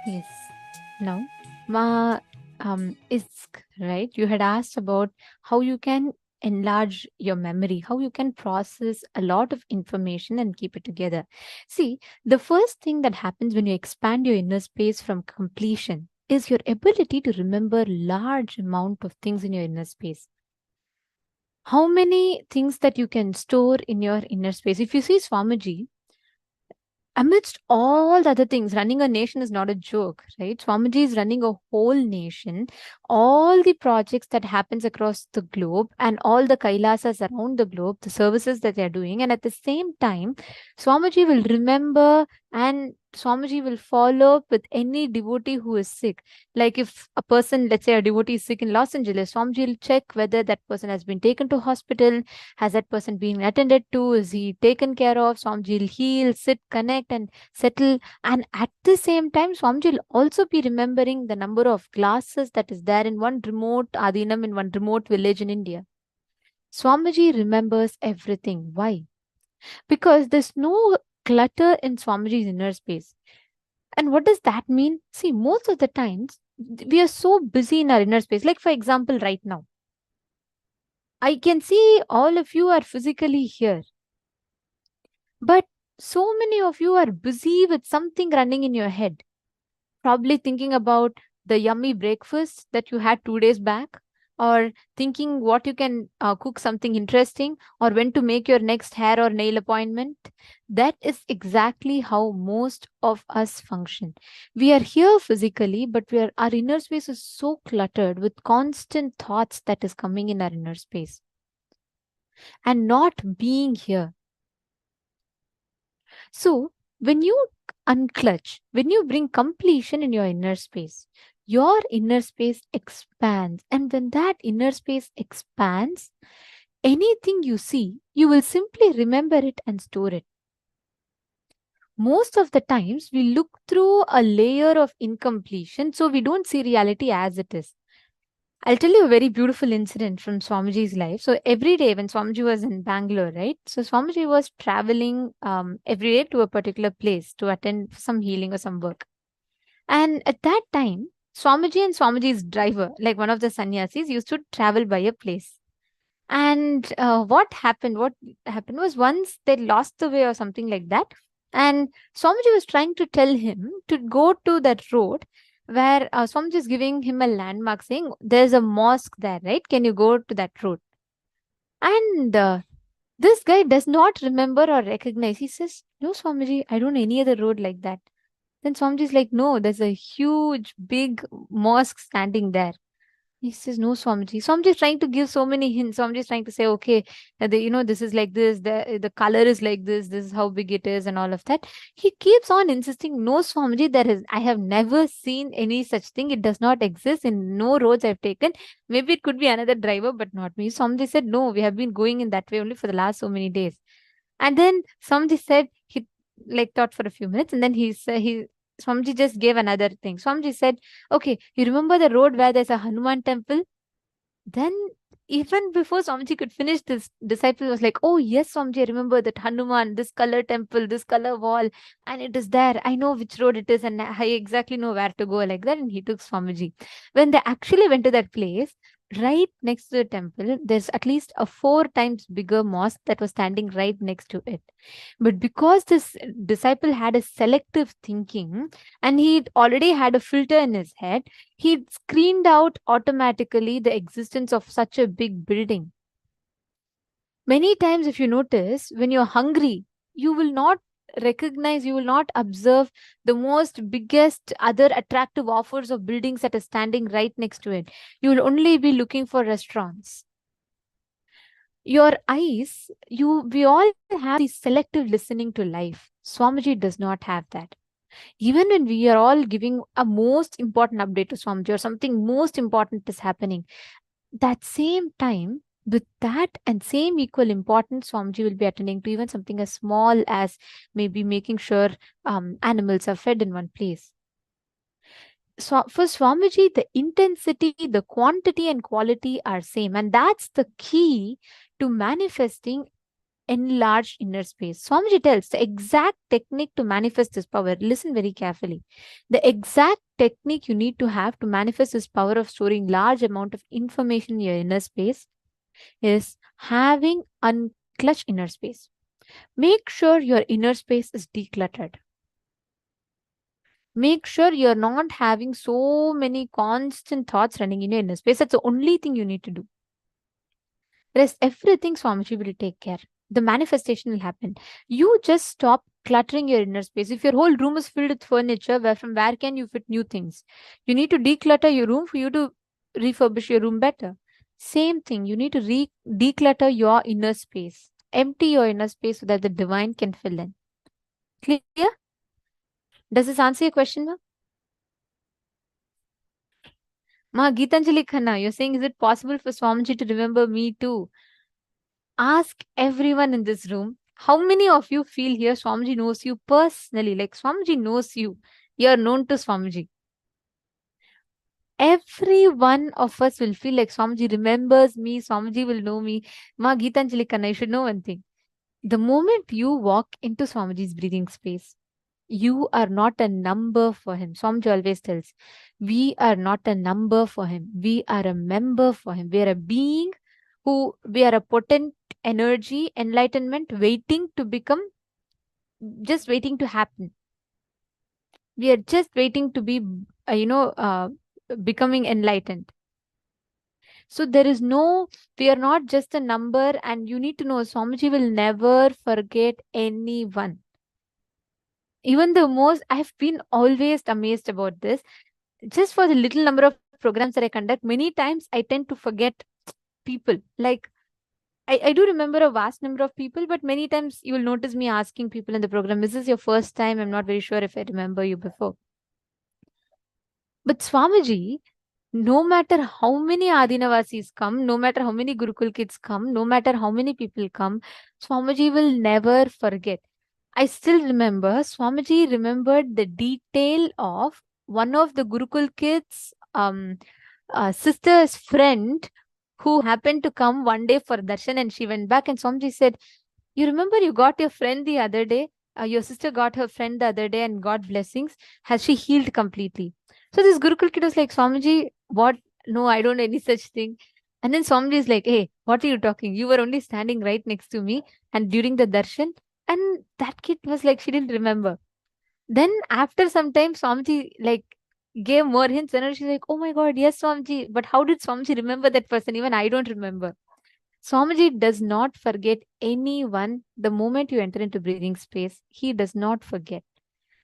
Yes. Now, Isk, right? You had asked about how you can enlarge your memory, how you can process a lot of information and keep it together. See, the first thing that happens when you expand your inner space from completion is your ability to remember large amount of things in your inner space. How many things that you can store in your inner space? If you see Swamiji, amidst all the other things, running a nation is not a joke, right? Swamiji is running a whole nation, all the projects that happens across the globe and all the Kailasas around the globe, the services that they're doing. And at the same time, Swamiji will remember and Swamiji will follow up with any devotee who is sick. Like if a person, let's say a devotee is sick in Los Angeles, Swamiji will check whether that person has been taken to hospital, has that person been attended to, is he taken care of. Swamiji will heal, sit, connect and settle. And at the same time, Swamiji will also be remembering the number of glasses that is there in one remote Adinam, in one remote village in India. Swamiji remembers everything. Why? Because there's no clutter in Swamiji's inner space. And what does that mean? See, most of the times we are so busy in our inner space. Like, for example, right now, I can see all of you are physically here. But so many of you are busy with something running in your head. Probably thinking about the yummy breakfast that you had 2 days back, or thinking what you can cook something interesting, or when to make your next hair or nail appointment. That is exactly how most of us function. We are here physically, but our inner space is so cluttered with constant thoughts that is coming in our inner space and not being here. So when you unclutch, when you bring completion in your inner space, your inner space expands. And when that inner space expands, anything you see, you will simply remember it and store it. Most of the times, we look through a layer of incompletion, so we don't see reality as it is. I'll tell you a very beautiful incident from Swamiji's life. So every day when Swamiji was in Bangalore, right? So Swamiji was traveling every day to a particular place to attend some healing or some work. And at that time, Swamiji and Swamiji's driver, like one of the sannyasis, used to travel by a place. And what happened was once they lost the way or something like that. And Swamiji was trying to tell him to go to that road where Swamiji is giving him a landmark saying, there's a mosque there, right? Can you go to that road? And this guy does not remember or recognize. He says, no, Swamiji, I don't know any other road like that. Then Swamiji is like, no, there's a huge, big mosque standing there. He says, no, Swamiji. Swamiji is trying to give so many hints. Swamiji is trying to say, okay, this is like this, the color is like this is how big it is and all of that. He keeps on insisting, no, Swamiji, I have never seen any such thing. It does not exist in no roads I've taken. Maybe it could be another driver, but not me. Swamiji said, no, we have been going in that way only for the last so many days. And then Swamiji said, he like thought for a few minutes and then Swamiji just gave another thing. Swamiji said, okay, you remember the road where there's a Hanuman temple? Then even before Swamiji could finish, this disciple was like, oh yes, Swamiji, I remember that Hanuman, this color temple, this color wall, and it is there. I know which road it is and I exactly know where to go like that. And he took Swamiji. When they actually went to that place, right next to the temple, there's at least a 4 times bigger mosque that was standing right next to it. But because this disciple had a selective thinking and he already had a filter in his head, he screened out automatically the existence of such a big building. Many times, if you notice, when you're hungry, you will not recognize, you will not observe the most biggest other attractive offers of buildings that are standing right next to it. You will only be looking for restaurants. Your eyes, we all have the selective listening to life. Swamiji does not have that. Even when we are all giving a most important update to Swamiji or something most important is happening, that same time, with that and same equal importance, Swamiji will be attending to even something as small as maybe making sure animals are fed in one place. So for Swamiji, the intensity, the quantity and quality are same. And that's the key to manifesting enlarged inner space. Swamiji tells the exact technique to manifest this power. Listen very carefully. The exact technique you need to have to manifest this power of storing large amount of information in your inner space is having unclutched inner space. Make sure your inner space is decluttered. Make sure you're not having so many constant thoughts running in your inner space. That's the only thing you need to do. Rest everything Swamiji will take care. The manifestation will happen. You just stop cluttering your inner space. If your whole room is filled with furniture, from where can you fit new things? You need to declutter your room for you to refurbish your room better. Same thing. You need to declutter your inner space. Empty your inner space so that the divine can fill in. Clear? Does this answer your question, ma? Ma, Geetanjali Khanna, you're saying, is it possible for Swamiji to remember me too? Ask everyone in this room, how many of you feel here Swamiji knows you personally? Like Swamiji knows you. You're known to Swamiji. Every one of us will feel like Swamiji remembers me. Swamiji will know me. Ma, Geetanjali Khanna, you should know one thing. The moment you walk into Swamiji's breathing space, you are not a number for him. Swamiji always tells, we are not a number for him. We are a member for him. We are a being we are a potent energy, enlightenment, waiting to become, just waiting to happen. We are just waiting to be, becoming enlightened. So there is we are not just a number, and you need to know Swamiji will never forget anyone. Even I've been always amazed about this. Just for the little number of programs that I conduct, many times I tend to forget people. Like, I do remember a vast number of people, but many times you will notice me asking people in the program, is this your first time? I'm not very sure if I remember you before. But Swamiji, no matter how many Adinavasis come, no matter how many Gurukul kids come, no matter how many people come, Swamiji will never forget. I still remember Swamiji remembered the detail of one of the Gurukul kids' sister's friend who happened to come one day for darshan, and she went back, and Swamiji said, you remember you got your friend the other day? Your sister got her friend the other day and got blessings. Has she healed completely? So this Gurukul kid was like, Swamiji, what? No, I don't know any such thing. And then Swamiji is like, hey, what are you talking? You were only standing right next to me and during the darshan. And that kid was like, she didn't remember. Then after some time, Swamiji gave more hints, and she's like, oh my God, yes, Swamiji. But how did Swamiji remember that person? Even I don't remember. Swamiji does not forget anyone. The moment you enter into breathing space, he does not forget.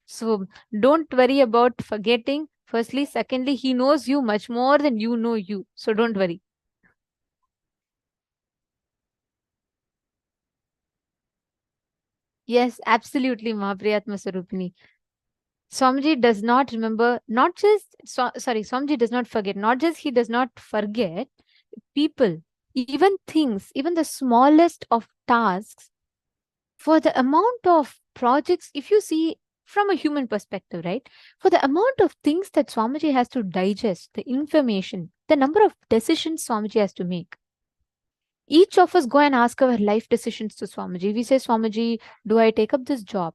So don't worry about forgetting. Firstly, secondly, he knows you much more than you know you. So don't worry. Yes, absolutely, Mahapriyatma Sarupini. Swamiji does not remember, Swamiji does not forget. Not just he does not forget people, even things, even the smallest of tasks. For the amount of projects, if you see from a human perspective, right? For the amount of things that Swamiji has to digest, the information, the number of decisions Swamiji has to make. Each of us go and ask our life decisions to Swamiji. We say, Swamiji, do I take up this job?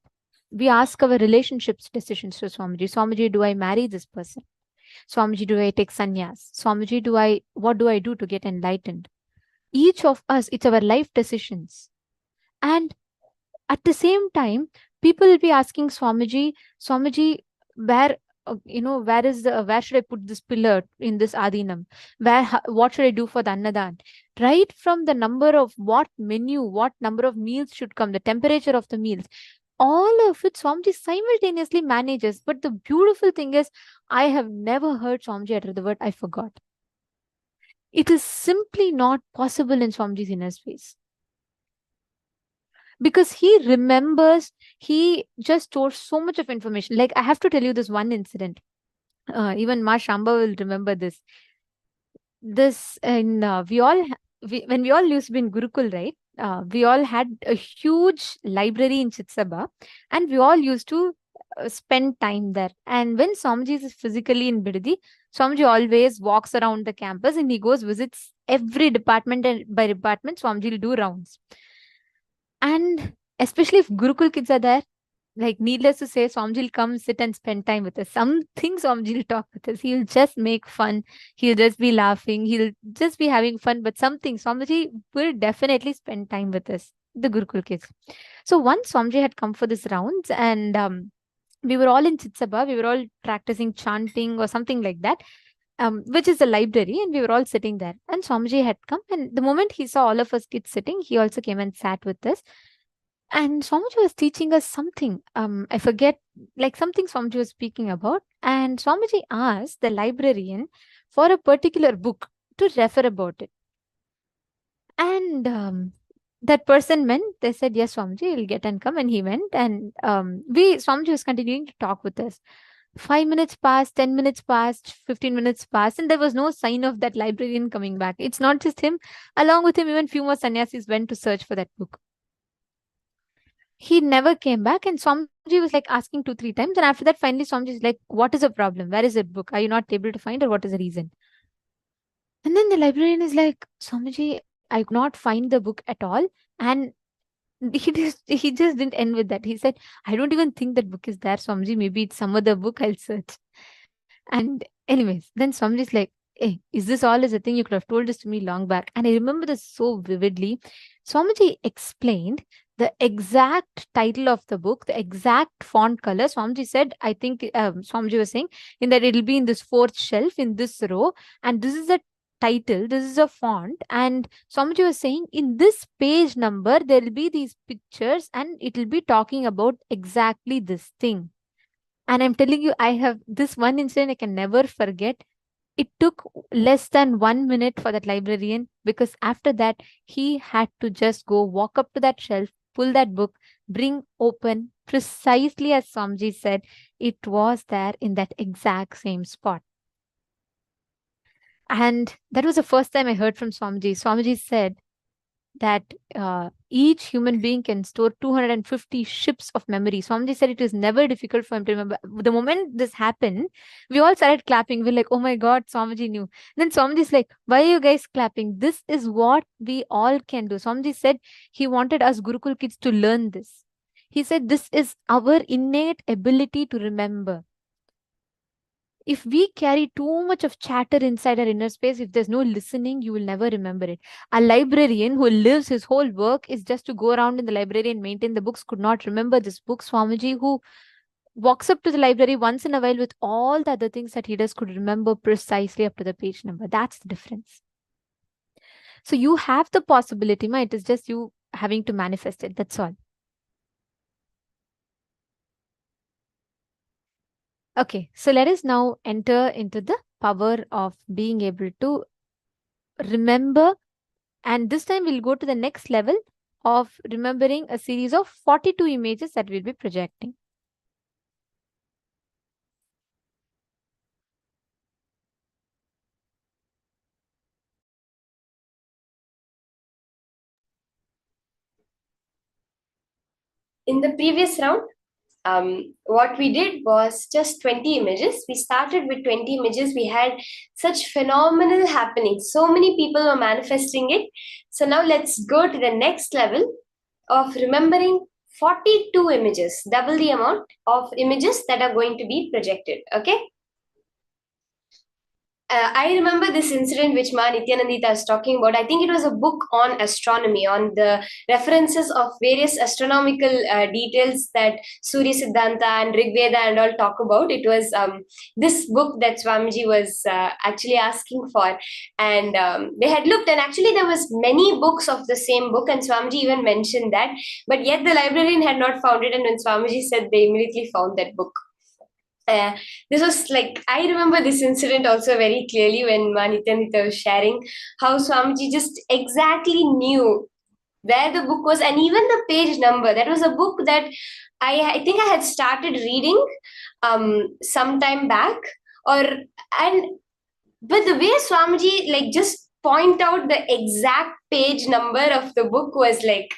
We ask our relationships decisions to Swamiji. Swamiji, do I marry this person? Swamiji, do I take sannyas? Swamiji, what do I do to get enlightened? Each of us, it's our life decisions. And at the same time, people will be asking Swamiji, where should I put this pillar in this Adinam? What should I do for the Annadan? Right from the number of what number of meals should come, the temperature of the meals, all of it Swamiji simultaneously manages. But the beautiful thing is, I have never heard Swamiji utter the word, I forgot. It is simply not possible in Swamiji's inner space. Because he remembers, he just stores so much of information. Like, I have to tell you this one incident. Even Ma Shamba will remember this. When we all used to be in Gurukul, right? We all had a huge library in Chitsaba, and we all used to spend time there. And when Swamiji is physically in Bidadi, Swamiji always walks around the campus and he visits every department, and by department, Swamiji will do rounds. And especially if Gurukul kids are there, like needless to say, Swamiji will come sit and spend time with us. Something Swamiji will talk with us. He'll just make fun. He'll just be laughing. He'll just be having fun. But something Swamiji will definitely spend time with us, the Gurukul kids. So once Swamiji had come for this rounds, and we were all in Chitsabha. We were all practicing chanting or something like that, which is a library, and we were all sitting there. And Swamiji had come, and the moment he saw all of us kids sitting, he also came and sat with us. And Swamiji was teaching us something. I forget, like something Swamiji was speaking about. And Swamiji asked the librarian for a particular book to refer about it. And that person went. They said, yes, Swamiji, he'll get and come. And he went. And Swamiji was continuing to talk with us. 5 minutes passed, 10 minutes passed, 15 minutes passed, and there was no sign of that librarian coming back. It's not just him. Along with him, even few more sannyasis went to search for that book. He never came back, and Swamiji was like asking 2-3 times. And after that, finally, Swamiji is like, what is the problem? Where is that book? Are you not able to find, or what is the reason? And then the librarian is like, Swamiji, I could not find the book at all. And he just didn't end with that. He said, I don't even think that book is there, Swamiji. Maybe it's some other book. I'll search. And anyways, then Swamiji is like, hey, is this all is a thing? You could have told this to me long back. And I remember this so vividly. Swamiji explained the exact title of the book, the exact font color. Swamiji said, I think Swamiji was saying in that it'll be in this 4th shelf in this row. And this is a title, this is a font. And Swamiji was saying in this page number, there will be these pictures and it will be talking about exactly this thing. And I'm telling you, I have this one incident I can never forget. It took less than 1 minute for that librarian, because after that, he had to just go walk up to that shelf, pull that book, bring open, precisely as Swamiji said, it was there in that exact same spot. And that was the first time I heard from Swamiji. Swamiji said that each human being can store 250 ships of memory. Swamiji said it was never difficult for him to remember. The moment this happened, we all started clapping. We're like, oh my God, Swamiji knew. Then Swamiji's like, why are you guys clapping? This is what we all can do. Swamiji said he wanted us Gurukul kids to learn this. He said this is our innate ability to remember. If we carry too much of chatter inside our inner space, if there's no listening, you will never remember it. A librarian who lives his whole work is just to go around in the library and maintain the books could not remember this book. Swamiji, who walks up to the library once in a while with all the other things that he does, could remember precisely up to the page number. That's the difference. So you have the possibility, ma. It is just you having to manifest it. That's all. Okay, so let us now enter into the power of being able to remember. And this time we'll go to the next level of remembering a series of 42 images that we'll be projecting. In the previous round, what we did was just 20 images. We started with 20 images. We had such phenomenal happenings. So many people were manifesting it. So now let's go to the next level of remembering 42 images, double the amount of images that are going to be projected. Okay. I remember this incident which Ma Nithyananda is talking about. I think it was a book on astronomy, on the references of various astronomical details that Surya Siddhanta and Rig Veda and all talk about. It was this book that Swamiji was actually asking for. And they had looked, and actually there was many books of the same book, and Swamiji even mentioned that. But yet the librarian had not found it, and when Swamiji said, they immediately found that book. This was like, I remember this incident also very clearly when Nithyananda was sharing how Swamiji just exactly knew where the book was, and even the page number. That was a book that I think I had started reading some time back, but the way Swamiji like just point out the exact page number of the book was like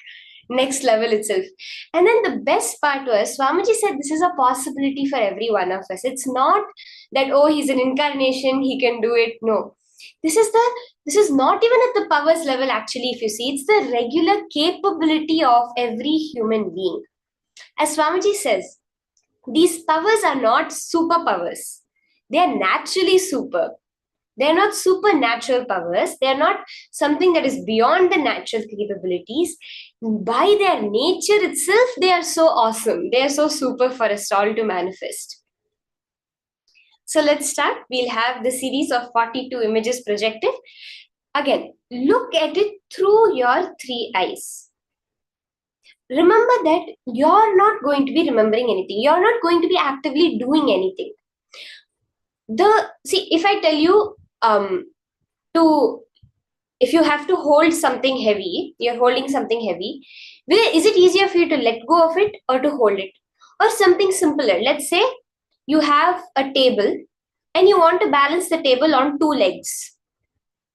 next level itself. And then the best part was Swamiji said this is a possibility for every one of us. It's not that, oh, he's an incarnation, he can do it. No. This is not even at the powers level, actually, if you see. It's the regular capability of every human being. As Swamiji says, these powers are not superpowers. They are naturally super. They are not supernatural powers. They are not something that is beyond the natural capabilities. By their nature itself, they are so awesome. They are so super for us all to manifest. So let's start. We'll have the series of 42 images projected. Again, look at it through your three eyes. Remember that you're not going to be remembering anything. You're not going to be actively doing anything. If I tell you if you have to hold something heavy, you're holding something heavy, is it easier for you to let go of it or to hold it? Or something simpler. Let's say you have a table and you want to balance the table on two legs.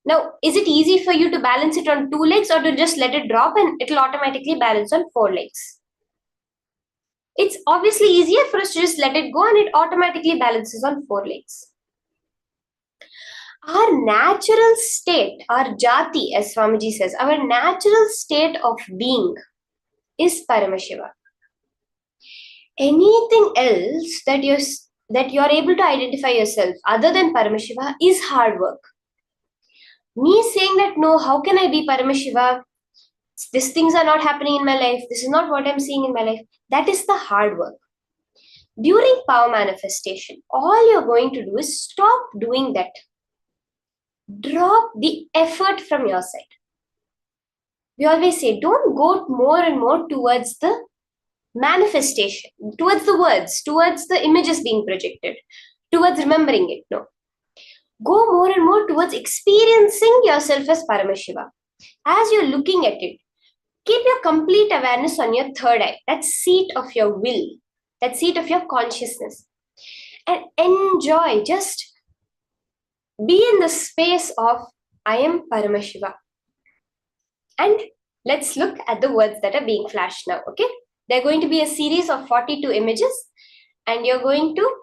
Now, is it easy for you to balance it on two legs or to just let it drop and it'll automatically balance on four legs? It's obviously easier for us to just let it go and it automatically balances on four legs. Our natural state, our jati, as Swamiji says, our natural state of being is Paramashiva. Anything else that you're able to identify yourself other than Paramashiva is hard work. Me saying that, no, how can I be Paramashiva? These things are not happening in my life. This is not what I'm seeing in my life. That is the hard work. During power manifestation, all you're going to do is stop doing that. Drop the effort from your side. We always say, don't go more and more towards the manifestation, towards the words, towards the images being projected, towards remembering it. No. Go more and more towards experiencing yourself as Paramashiva. As you're looking at it, keep your complete awareness on your third eye, that seat of your will, that seat of your consciousness. And enjoy, just be in the space of I am Paramashiva. And let's look at the words that are being flashed now, okay? They're going to be a series of 42 images, and you're going to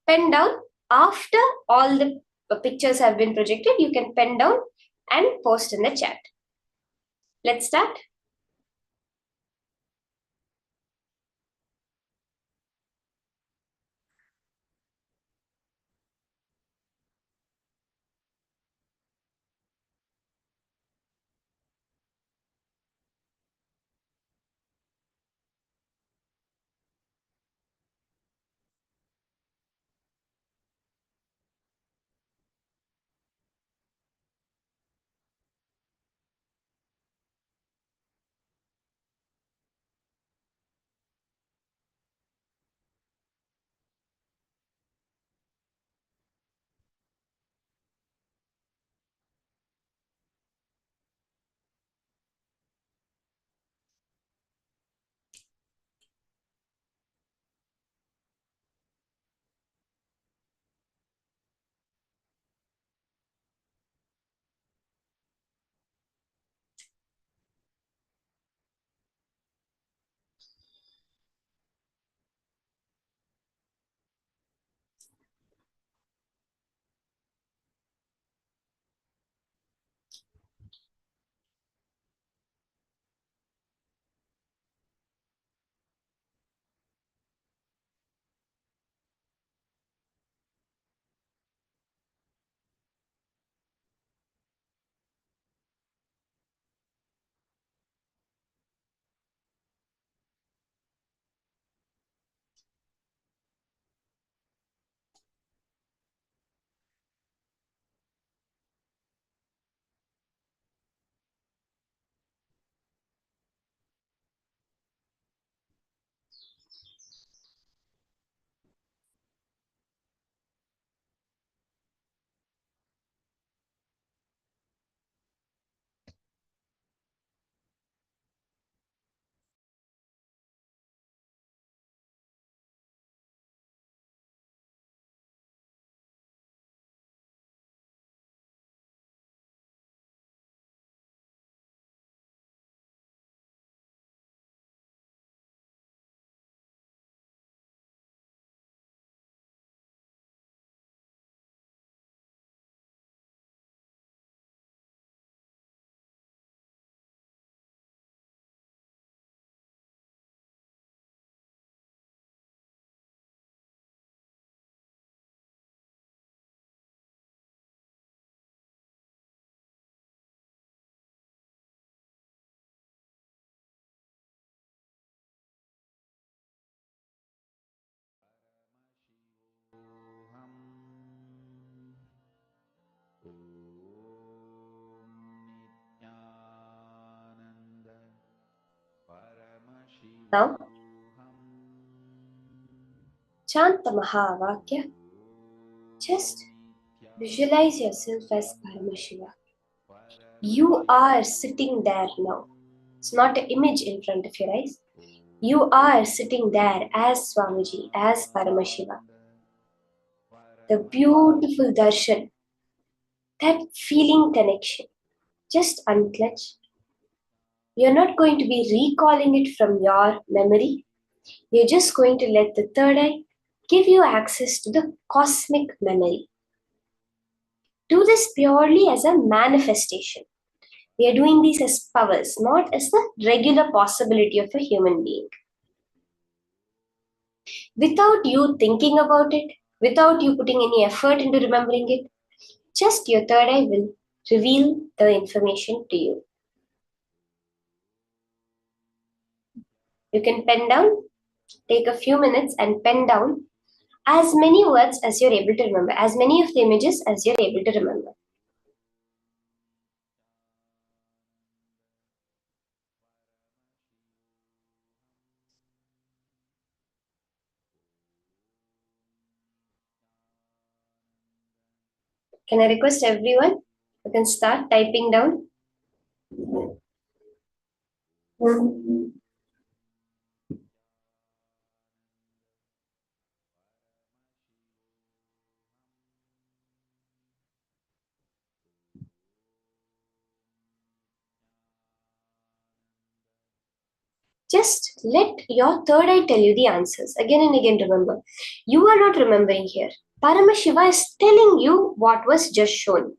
pen down after all the pictures have been projected. You can pen down and post in the chat. Let's start. Now, chant the Mahavakya. Just visualize yourself as Paramashiva. You are sitting there now. It's not an image in front of your eyes. You are sitting there as Swamiji, as Paramashiva. The beautiful darshan, that feeling connection. Just unclench. You're not going to be recalling it from your memory. You're just going to let the third eye give you access to the cosmic memory. Do this purely as a manifestation. We are doing these as powers, not as the regular possibility of a human being. Without you thinking about it, without you putting any effort into remembering it, just your third eye will reveal the information to you. You can pen down, take a few minutes and pen down as many words as you're able to remember, as many of the images as you're able to remember. Can I request everyone, you can start typing down. Just let your third eye tell you the answers. Again and again, remember. You are not remembering here. Paramashiva is telling you what was just shown.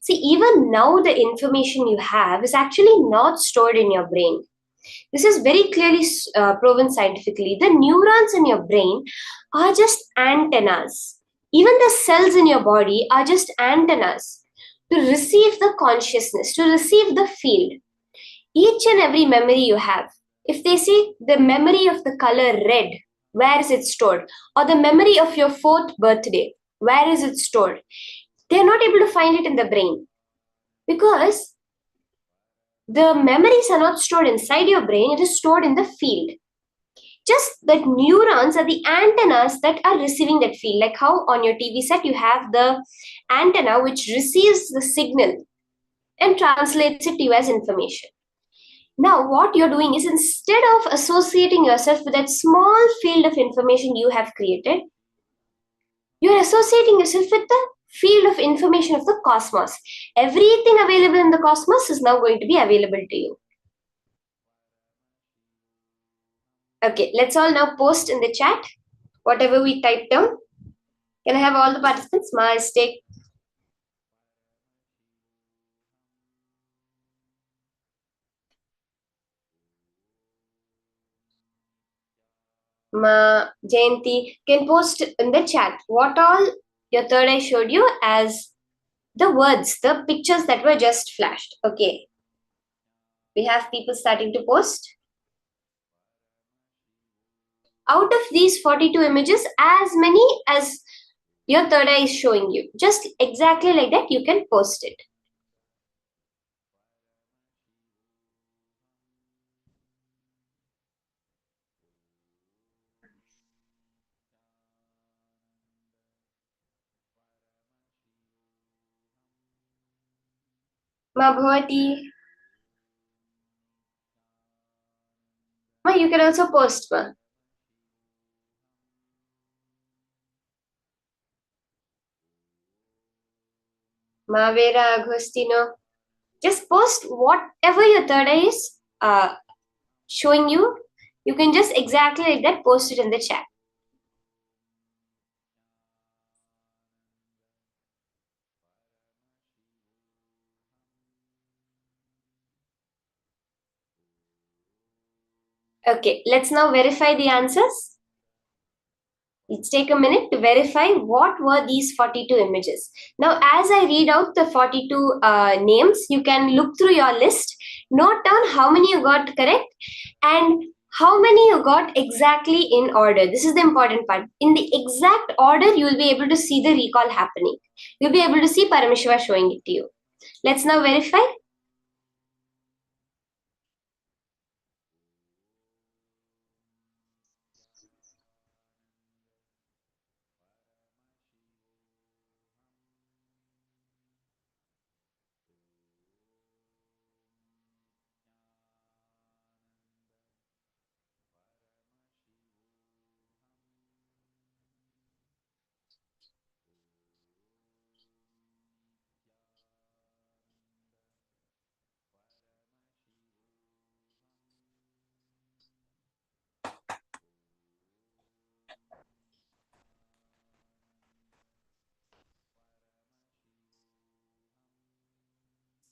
See, even now the information you have is actually not stored in your brain. This is very clearly proven scientifically. The neurons in your brain are just antennas. Even the cells in your body are just antennas to receive the consciousness, to receive the field. Each and every memory you have, if they see the memory of the color red, where is it stored? Or the memory of your 4th birthday, where is it stored? They're not able to find it in the brain because the memories are not stored inside your brain, it is stored in the field. Just that neurons are the antennas that are receiving that field. Like how on your TV set you have the antenna which receives the signal and translates it to you as information. Now, what you're doing is instead of associating yourself with that small field of information you have created, you're associating yourself with the field of information of the cosmos. Everything available in the cosmos is now going to be available to you. Okay, let's all now post in the chat whatever we typed down. Can I have all the participants? Mistake. Jayanti can post in the chat what all your third eye showed you as the words, the pictures that were just flashed. Okay. We have people starting to post. Out of these 42 images, as many as your third eye is showing you, just exactly like that, you can post it. Ma Bhavati. Ma, you can also post, ma. Ma Vera Agostino. Just post whatever your third eye is showing you. You can just exactly like that post it in the chat. Okay, let's now verify the answers. Let's take a minute to verify what were these 42 images. Now, as I read out the 42 names, you can look through your list, note down how many you got correct and how many you got exactly in order. This is the important part. In the exact order, you will be able to see the recall happening. You'll be able to see Paramashiva showing it to you. Let's now verify.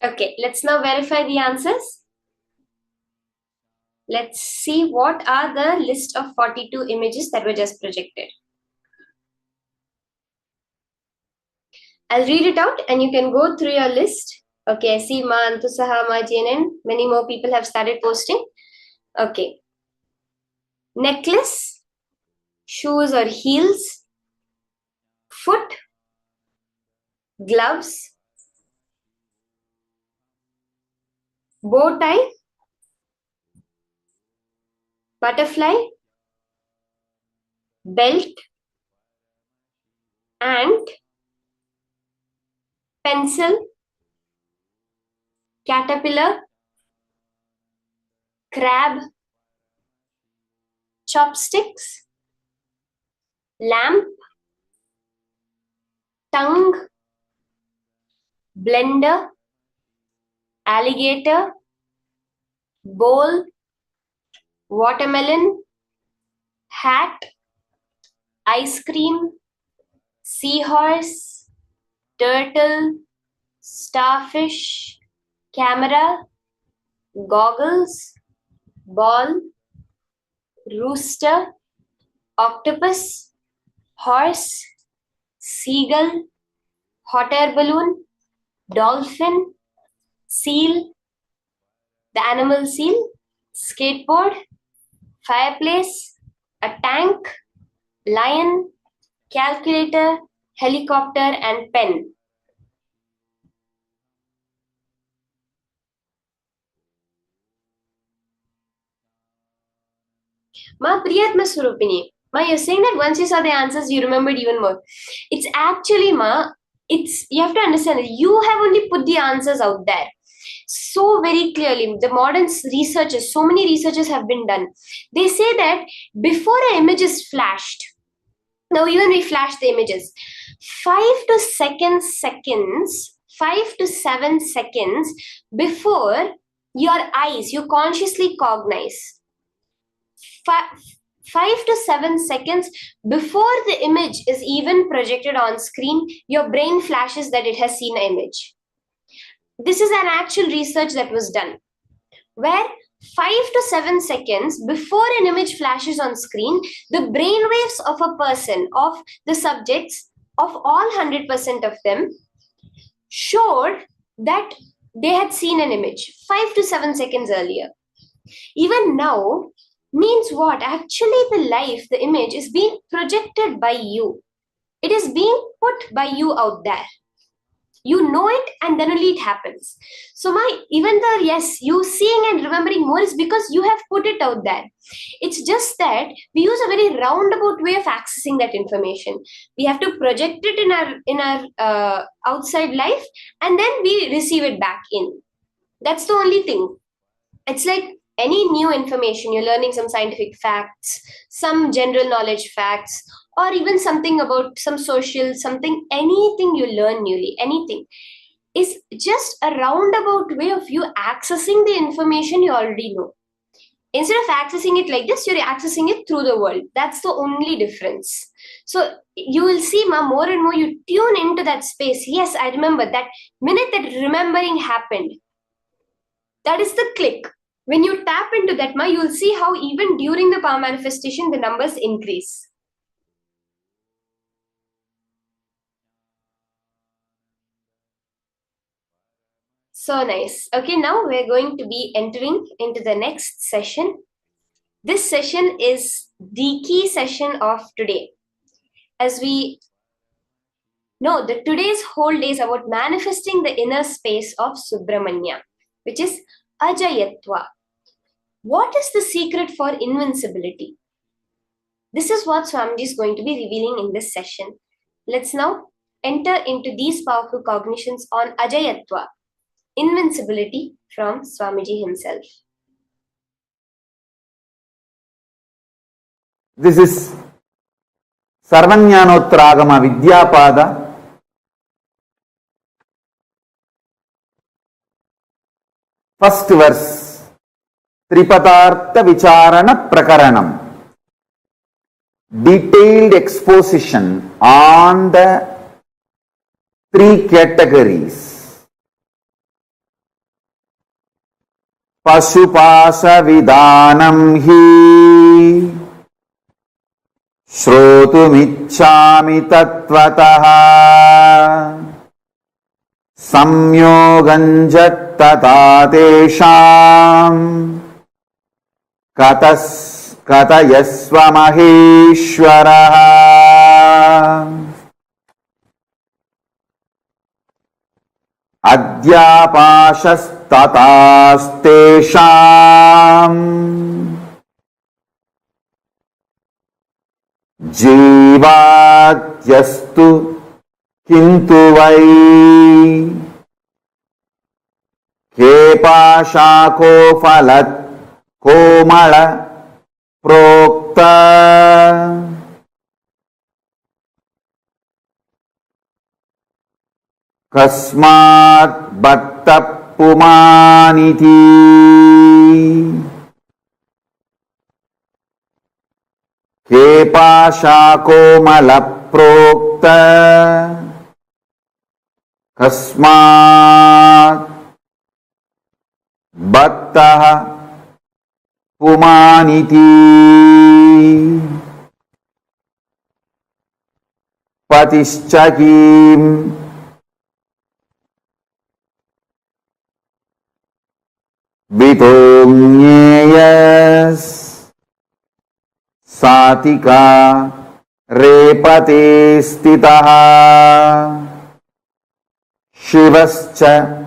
Okay, let's now verify the answers. Let's see what are the list of 42 images that were just projected. I'll read it out and you can go through your list. Okay, I see Ma Antusaha, Ma JNN. Many more people have started posting. Okay. Necklace, shoes or heels, foot, gloves, bow tie, butterfly, belt, ant, pencil, caterpillar, crab, chopsticks, lamp, tongue, blender, alligator, bowl, watermelon, hat, ice cream, seahorse, turtle, starfish, camera, goggles, ball, rooster, octopus, horse, seagull, hot air balloon, dolphin, seal, the animal seal, skateboard, fireplace, a tank, lion, calculator, helicopter, and pen. Ma Priyatma Surupini. Ma, you're saying that once you saw the answers, you remembered even more. It's actually, Ma, you have to understand that you have only put the answers out there so very clearly. The modern researchers, so many researchers have been done. They say that before an image is flashed, now even we flash the images, 5 to 7 seconds before your eyes, you consciously cognize. 5 to 7 seconds before the image is even projected on screen, your brain flashes that it has seen an image. This is an actual research that was done, where 5 to 7 seconds before an image flashes on screen, the brain waves of a person, of the subjects, of all 100% of them, showed that they had seen an image 5 to 7 seconds earlier. Even now, means what? Actually, the image is being projected by you. It is being put by you out there. You know it and then only it happens. So even though, yes, you seeing and remembering more is because you have put it out there. It's just that we use a very roundabout way of accessing that information. We have to project it in our outside life and then we receive it back in. That's the only thing. It's like any new information, you're learning some scientific facts, some general knowledge facts, or even something about some social, anything you learn newly, anything is just a roundabout way of you accessing the information you already know. Instead of accessing it like this, you're accessing it through the world. That's the only difference. So you will see, more and more you tune into that space. Yes, I remember that minute that remembering happened. That is the click. When you tap into that, you will see how even during the power manifestation, the numbers increase. So nice. Okay, now we're going to be entering into the next session. This session is the key session of today. As we know that today's whole day is about manifesting the inner space of Subramanya, which is Ajayatva. What is the secret for invincibility? This is what Swamiji is going to be revealing in this session. Let's now enter into these powerful cognitions on Ajayatva, invincibility from Swamiji himself. This is Sarvanyanotragama Vidyapada, first verse, Tripadartha Vicharana Prakaranam. Detailed exposition on the three categories Pasupasa vidanam hi Shrotumichchami tattvataha Samyoganjat tesham Katayasva maheshwaraha Adhyapashastataastesham Jivatyastu kintu vai Kepashako phalat komala prokta Kasmat bhatta pumaniti Kepashako malaprokta Kasmat bhatta pumaniti Patischakim Vitonyeyas Satika Repate Stitaha Shivascha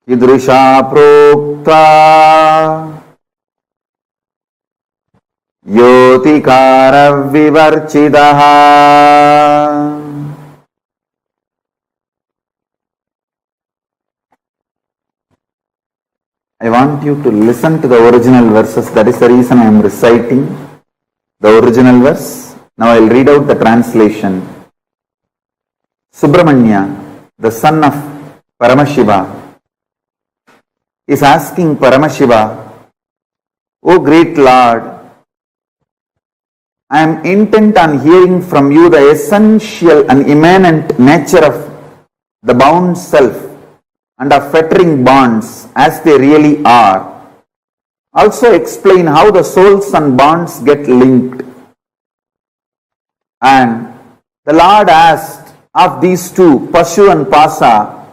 Kidrisha Prokta Yotikara Vivarchidaha. I want you to listen to the original verses. That is the reason I am reciting the original verse. Now I will read out the translation. Subramanya, the son of Paramashiva, is asking Paramashiva, O great Lord, I am intent on hearing from you the essential and immanent nature of the bound self and of fettering bonds as they really are. Also explain how the souls and bonds get linked. And the Lord asked of these two, Pashu and Pasa,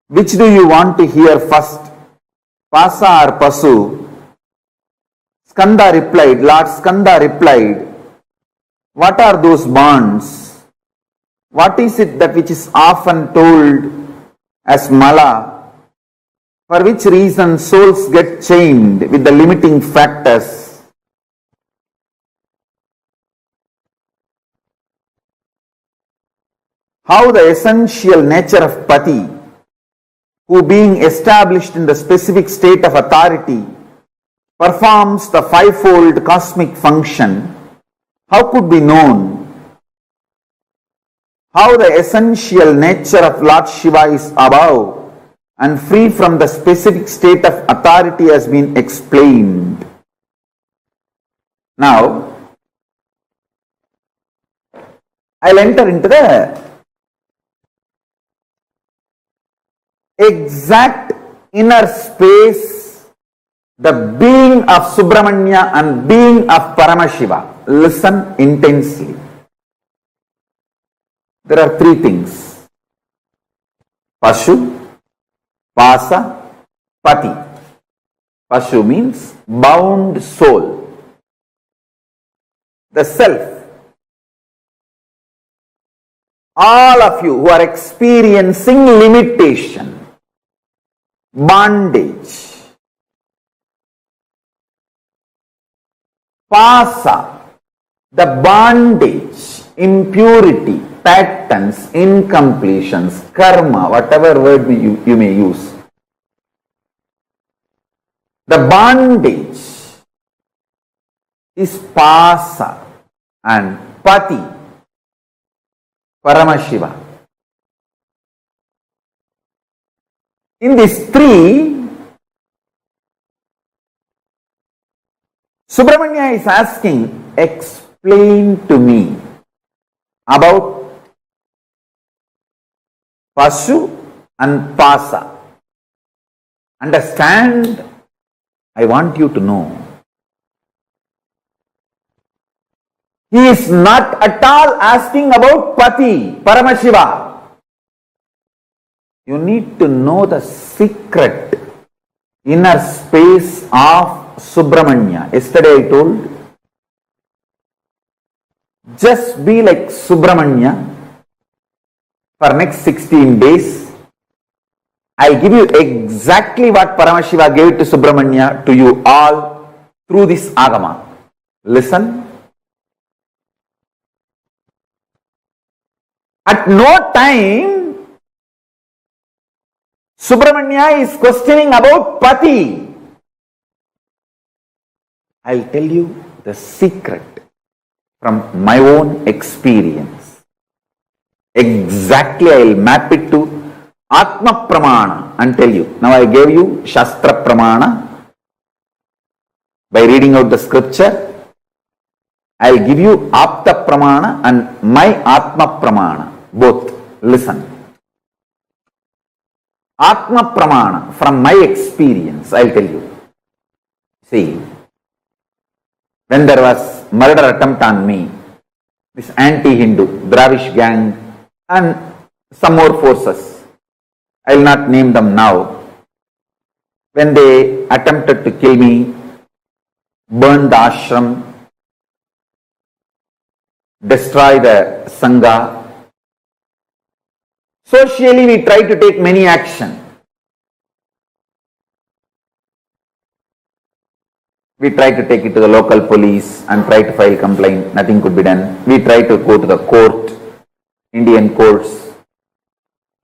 which do you want to hear first, Pasa or Pasu? Lord Skanda replied, what are those bonds? What is it that which is often told as Mala, for which reason souls get chained with the limiting factors? How the essential nature of Pati, who being established in the specific state of authority, performs the fivefold cosmic function, how could be known? How the essential nature of Lord Shiva is above and free from the specific state of authority has been explained. Now, I'll enter into the exact inner space, the being of Subramanya and being of Paramashiva. Listen intensely. There are three things: Pashu, Pasa, Pati. Pashu means bound soul, the self. All of you who are experiencing limitation, bondage. Pasa, the bondage, impurity, patterns, incompletions, karma, whatever word you may use. The bondage is Pasa and Pati, Paramashiva. In these three, Subramanya is asking, explain to me about Pasu and Pasa. Understand, I want you to know. He is not at all asking about Pati, Paramashiva. You need to know the secret inner space of Subramanya. Yesterday I told, just be like Subramanya for next 16 days. I'll give you exactly what Paramashiva gave to Subramanya to you all through this Agama. Listen. At no time Subramanya is questioning about Pati. I'll tell you the secret from my own experience. Exactly, I'll map it to Atma Pramana and tell you. Now I gave you Shastra Pramana by reading out the scripture. I'll give you Apta Pramana and my Atma Pramana. Both. Listen. Atma Pramana, from my experience, I'll tell you. See, when there was murder attempt on me, this anti-Hindu, Dravish gang and some more forces, I'll not name them now. When they attempted to kill me, burn the ashram, destroy the Sangha, socially we try to take many action. We try to take it to the local police and try to file complaint. Nothing could be done. We try to go to the court, Indian courts.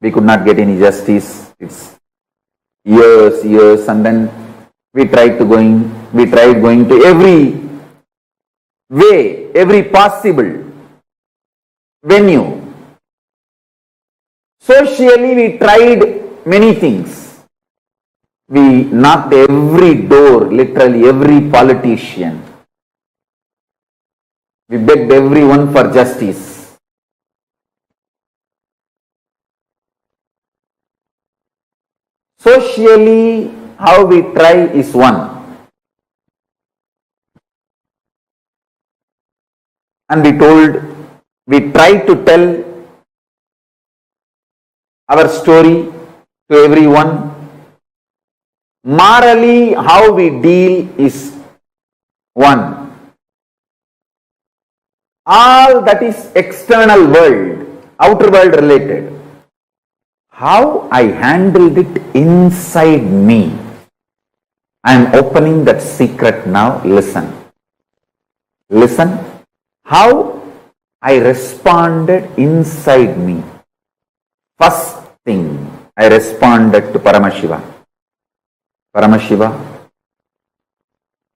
We could not get any justice. It's years, and then we tried going to every way, every possible venue. Socially, we tried many things. We knocked every door, literally every politician. We begged everyone for justice. Socially, how we try is one. And we tried to tell our story to everyone. Morally, how we deal is one. All that is external world, outer world related. How I handled it inside me. I am opening that secret now. Listen. Listen. How I responded inside me. First thing, I responded to Paramashiva. Paramashiva,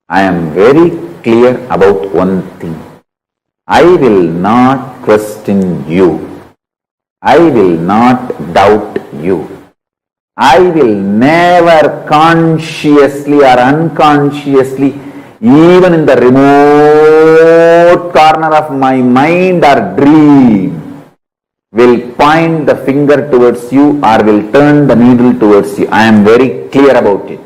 I am very clear about one thing. I will not question you. I will not doubt you. I will never consciously or unconsciously, even in the remote corner of my mind or dream, will point the finger towards you or will turn the needle towards you. I am very clear about it.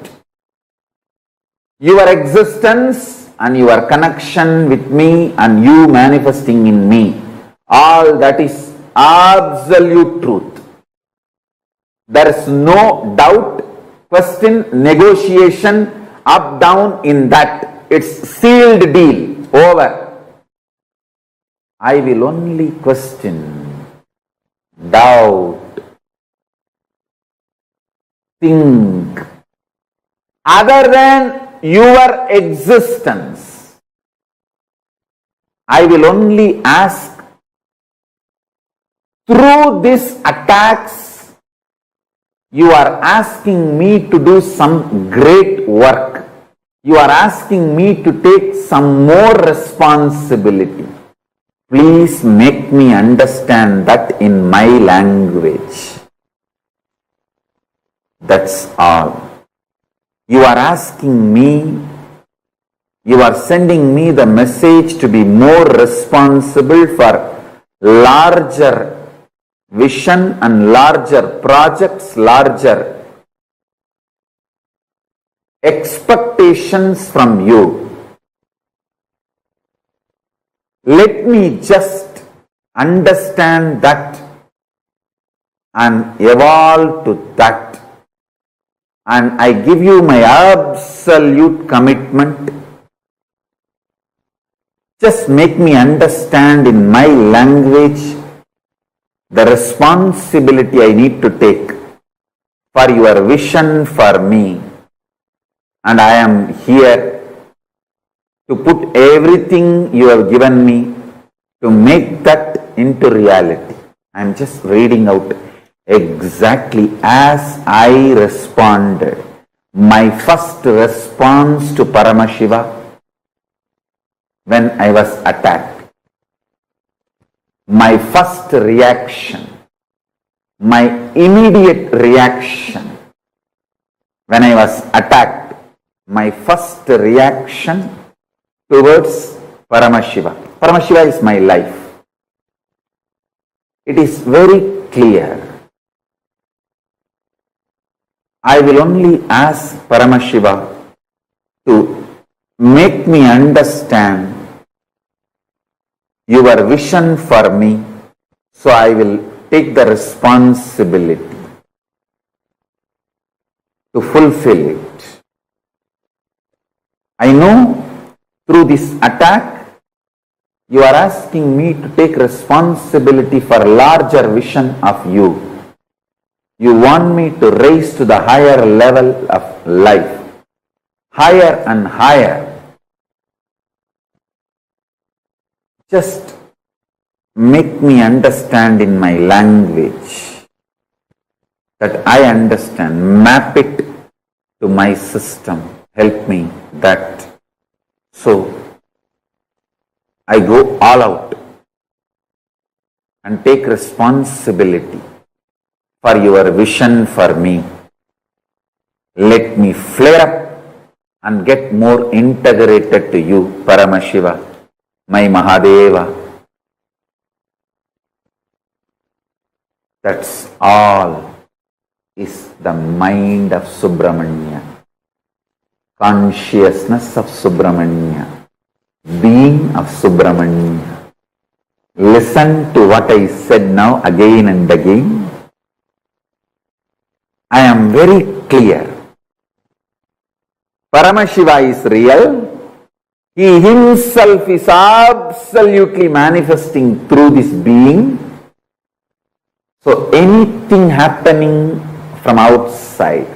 Your existence and your connection with me and you manifesting in me, all that is absolute truth. There is no doubt, question, negotiation, up, down in that. It's sealed deal. Over. I will only question, doubt, think, other than your existence. I will only ask, through these attacks, you are asking me to do some great work. You are asking me to take some more responsibility. Please make me understand that in my language. That's all. You are asking me, you are sending me the message to be more responsible for larger vision and larger projects, larger expectations from you. Let me just understand that and evolve to that. And I give you my absolute commitment. Just make me understand in my language the responsibility I need to take for your vision for me. And I am here to put everything you have given me to make that into reality. I am just reading out exactly as I responded. My first response to Paramashiva when I was attacked. My first reaction, my immediate reaction when I was attacked, my first reaction towards Paramashiva. Paramashiva is my life. It is very clear. I will only ask Paramashiva to make me understand your vision for me, so I will take the responsibility to fulfill it. I know through this attack, you are asking me to take responsibility for a larger vision of you. You want me to raise to the higher level of life, higher and higher. Just make me understand in my language that I understand. Map it to my system. Help me that. So, I go all out and take responsibility for your vision for me. Let me flare up and get more integrated to you, Paramashiva, my Mahadeva. That's all is the mind of Subramanya, consciousness of Subramanya, being of Subramanya. Listen to what I said now again and again. I am very clear. Paramashiva is real. He himself is absolutely manifesting through this being. So anything happening from outside,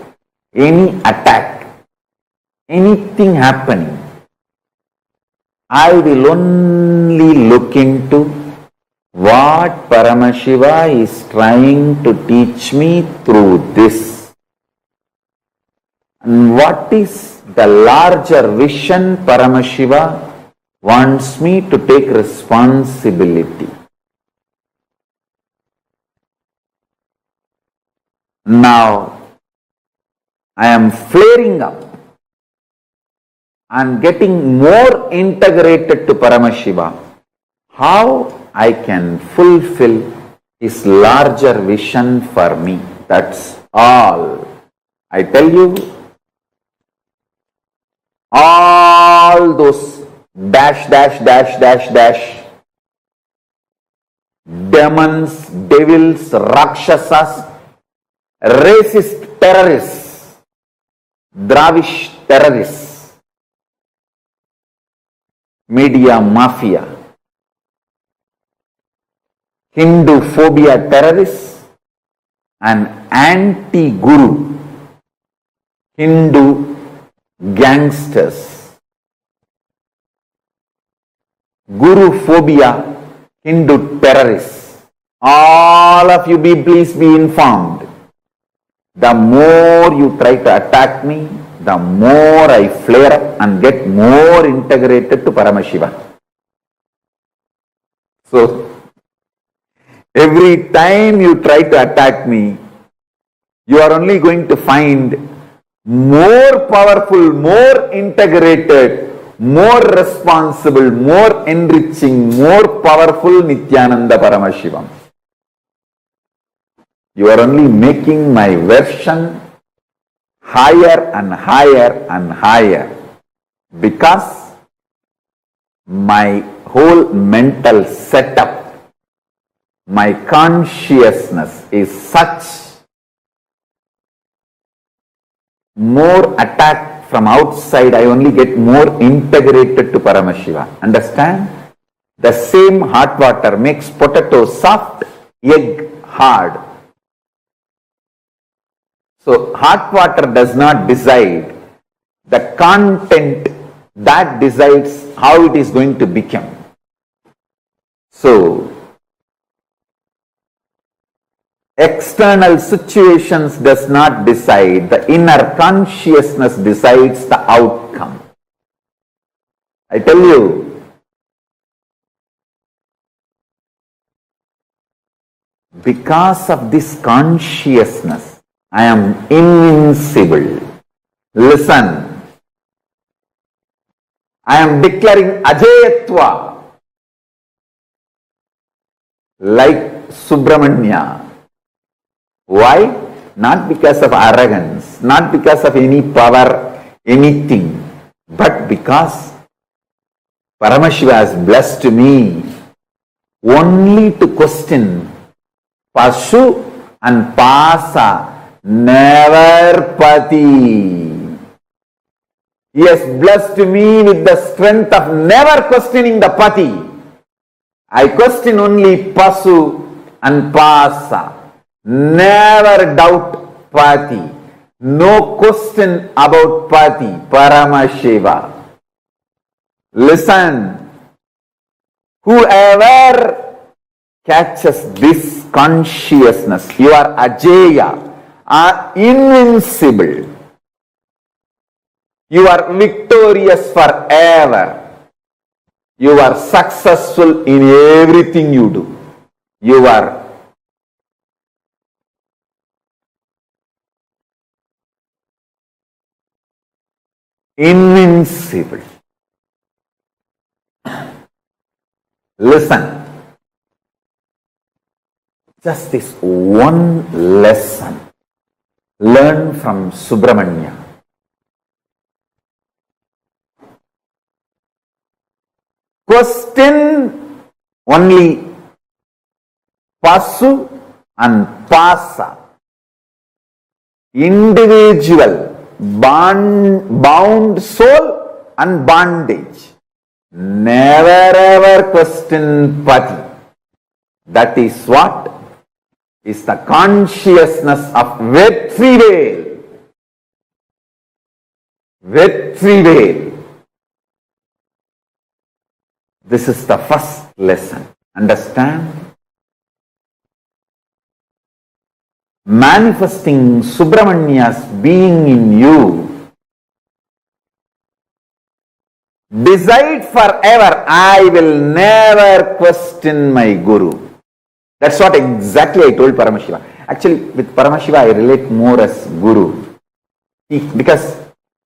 any attack, anything happening, I will only look into what Paramashiva is trying to teach me through this. And what is the larger vision Paramashiva wants me to take responsibility. Now, I am flaring up and getting more integrated to Paramashiva. How I can fulfill his larger vision for me. That's all. I tell you, all those dash, demons, devils, rakshasas, racist terrorists, Dravish terrorists, media mafia, Hindu phobia terrorists, and anti-guru Hindu gangsters, guru phobia Hindu terrorists. All of you please be informed. The more you try to attack me, the more I flare up and get more integrated to Paramashiva. So, every time you try to attack me, you are only going to find more powerful, more integrated, more responsible, more enriching, more powerful Nithyananda Paramashivam. You are only making my version higher and higher and higher, because my whole mental setup, my consciousness is such more attack from outside. I only get more integrated to Paramashiva. Understand? The same hot water makes potato soft, egg hard. So hot water does not decide the content, that decides how it is going to become. So external situations does not decide, the inner consciousness decides the outcome. I tell you, because of this consciousness, I am invincible. Listen, I am declaring Ajayatva like Subramanya. Why? Not because of arrogance, not because of any power, anything, but because Paramashiva has blessed me only to question Pashu and Pasa, never Pati. He has blessed me with the strength of never questioning the Pati. I question only Pasu and Pasa. Never doubt Pati. No question about Pati, Paramashiva. Listen, whoever catches this consciousness, you are Ajaya, are invincible. You are victorious forever. You are successful in everything you do. You are invincible. Listen, just this one lesson, learn from Subramanya. Question only Pasu and Pasa. Individual, bound soul and bondage. Never ever question Pati. That is what is the consciousness of Vetrivel. Vetrivel. This is the first lesson. Understand? Manifesting Subramanya's being in you. Decide forever, I will never question my Guru. That's what exactly I told Paramashiva. Actually, with Paramashiva, I relate more as Guru. Because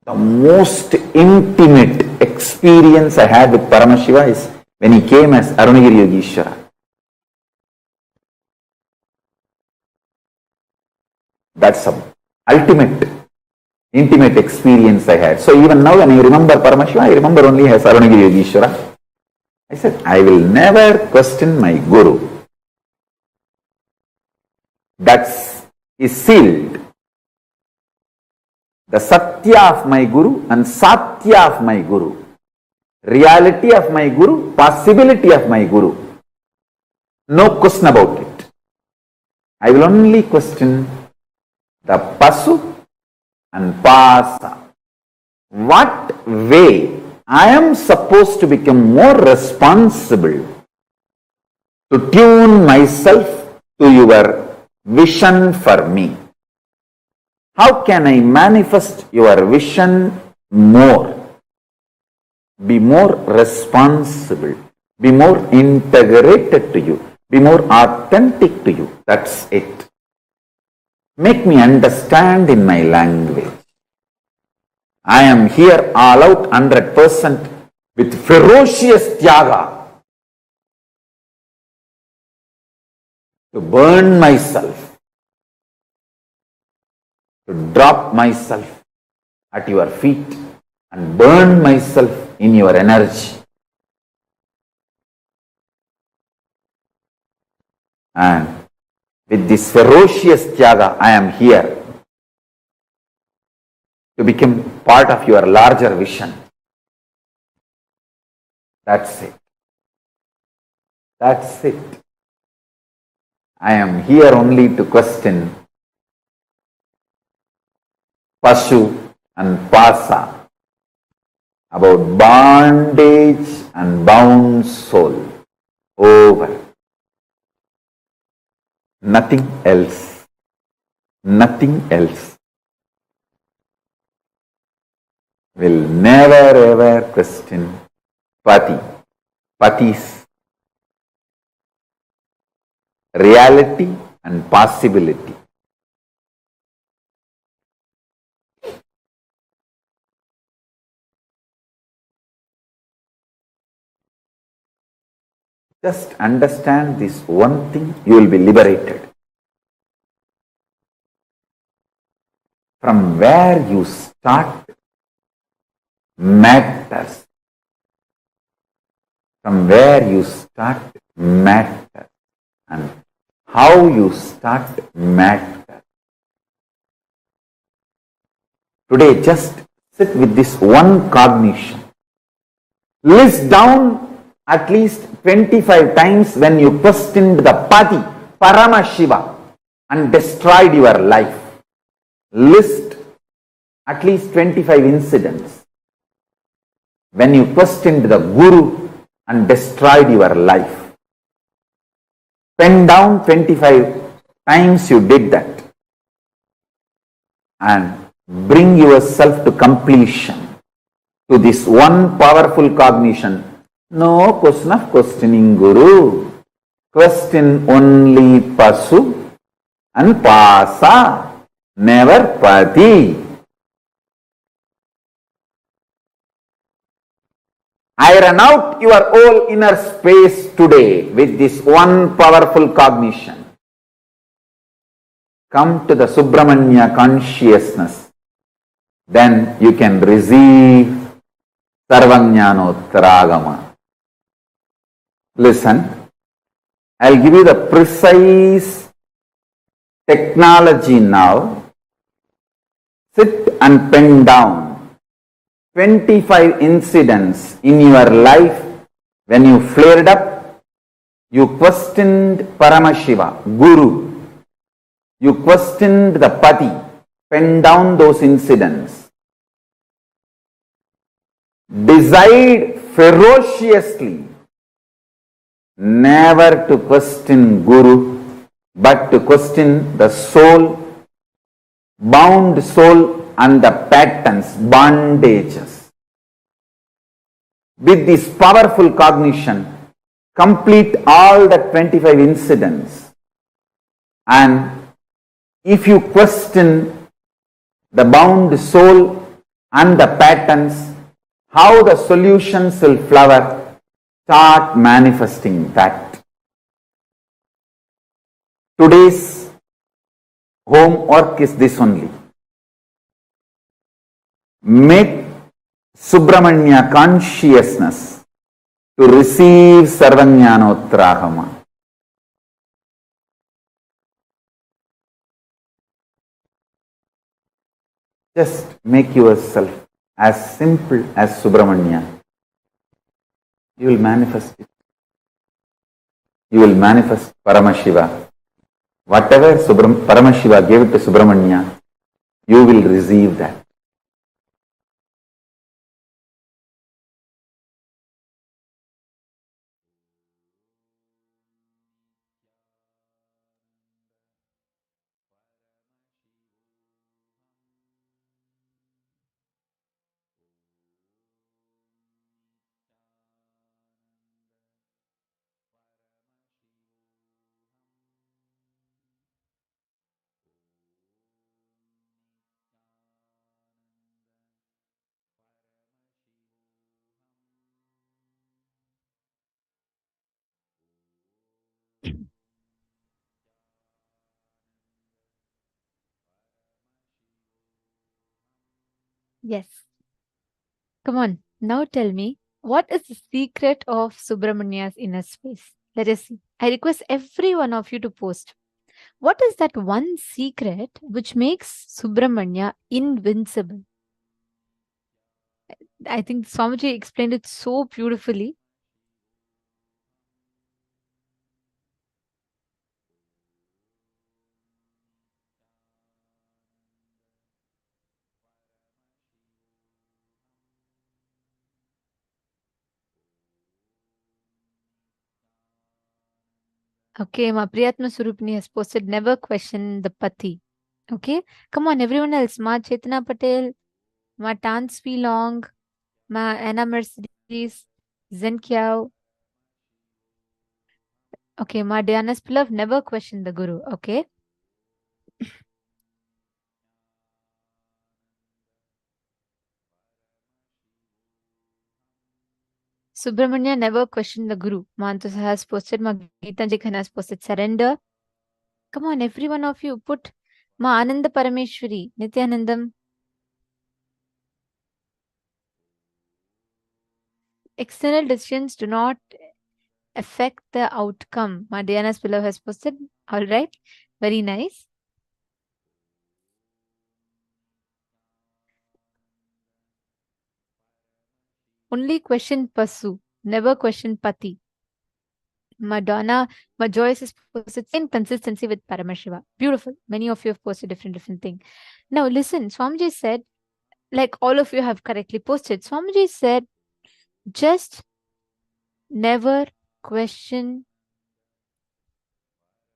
the most intimate experience I had with Paramashiva is when he came as Arunagiri Yogeshwara. That's the ultimate, intimate experience I had. So even now when I remember Paramashiva, I remember only as Arunagiri Yogeshwara. I said, I will never question my Guru. That is sealed. The Satya of my Guru and Satya of my Guru. Reality of my Guru, possibility of my Guru. No question about it. I will only question the Pasu and Pasa. What way I am supposed to become more responsible to tune myself to your vision for me? How can I manifest your vision more? Be more responsible, be more integrated to you, be more authentic to you. That's it. Make me understand in my language. I am here all out 100% with ferocious tyaga to burn myself, to drop myself at your feet and burn myself in your energy. And with this ferocious tyaga, I am here to become part of your larger vision. That's it. That's it. I am here only to question Pashu and Pasa about bondage and bound soul. Over. Nothing else. Nothing else. Will never ever question Pati. Pati's reality and possibility. Just understand this one thing, you will be liberated. From where you start matters. From where you start matters. And how you start matters. Today just sit with this one cognition. List down at least 25 times when you questioned the Pati, Paramashiva, and destroyed your life. List at least 25 incidents when you questioned the Guru and destroyed your life. Pen down 25 times you did that and bring yourself to completion, to this one powerful cognition. No question of questioning Guru. Question only Pasu and Pasa, never Pati. Iron out your whole inner space today with this one powerful cognition. Come to the Subramanya consciousness. Then you can receive Sarvajnanottaragama. Listen, I'll give you the precise technology now. Sit and pen down 25 incidents in your life when you flared up, you questioned Paramashiva, Guru, you questioned the Pati. Pen down those incidents. Decide ferociously never to question Guru, but to question the soul, bound soul, and the patterns, bondages. With this powerful cognition, complete all the 25 incidents. And if you question the bound soul and the patterns, how the solutions will flower, start manifesting that. Today's homework is this only. Make Subramanya consciousness to receive Sarvajnanottaragama. Just make yourself as simple as Subramanya. You will manifest it. You will manifest Paramashiva. Whatever Paramashiva gave it to Subramanya, you will receive that. Yes. Come on. Now tell me, what is the secret of Subramanya's inner space? Let us see. I request every one of you to post. What is that one secret which makes Subramanya invincible? I think Swamiji explained it so beautifully. Okay, Ma Priyatma Surupini has posted, never question the Pati. Okay, come on, everyone else. Ma Chetna Patel, Ma Tansvi Long, Ma Anna Mercedes, Zen Kiao. Okay, Ma Diana's Pilaf, never question the Guru. Okay. Subramanya never questioned the Guru. Mantus has posted, Ma Geetanji Khan has posted, surrender. Come on, every one of you, put Ma Ananda Parameshwari, Nithyanandam. External decisions do not affect the outcome. Ma Diana's Pillow has posted. All right. Very nice. Only question Pasu, never question Pati. Madonna, my Joyce has posted same consistency with Paramashiva. Beautiful. Many of you have posted different thing. Now listen, Swamiji said, like all of you have correctly posted, Swamiji said, just never question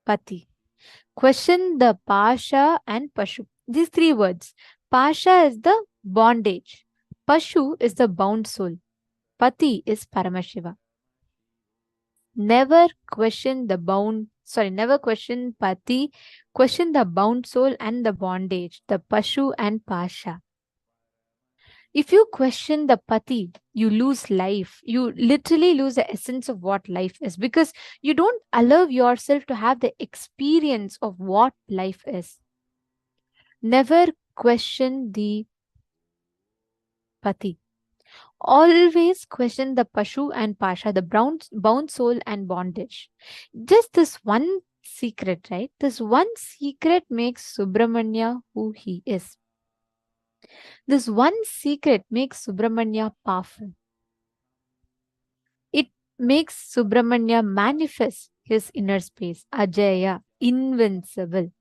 Pati. Question the Pasha and Pashu. These three words. Pasha is the bondage. Pashu is the bound soul. Pati is Paramashiva. Never question the never question Pati. Question the bound soul and the bondage, the Pashu and Pasha. If you question the Pati, you lose life. You literally lose the essence of what life is, because you don't allow yourself to have the experience of what life is. Never question the Pati. Always question the Pashu and Pasha, the bound soul and bondage. Just this one secret, right? This one secret makes Subramanya who he is. This one secret makes Subramanya powerful. It makes Subramanya manifest his inner space, Ajaya, invincible.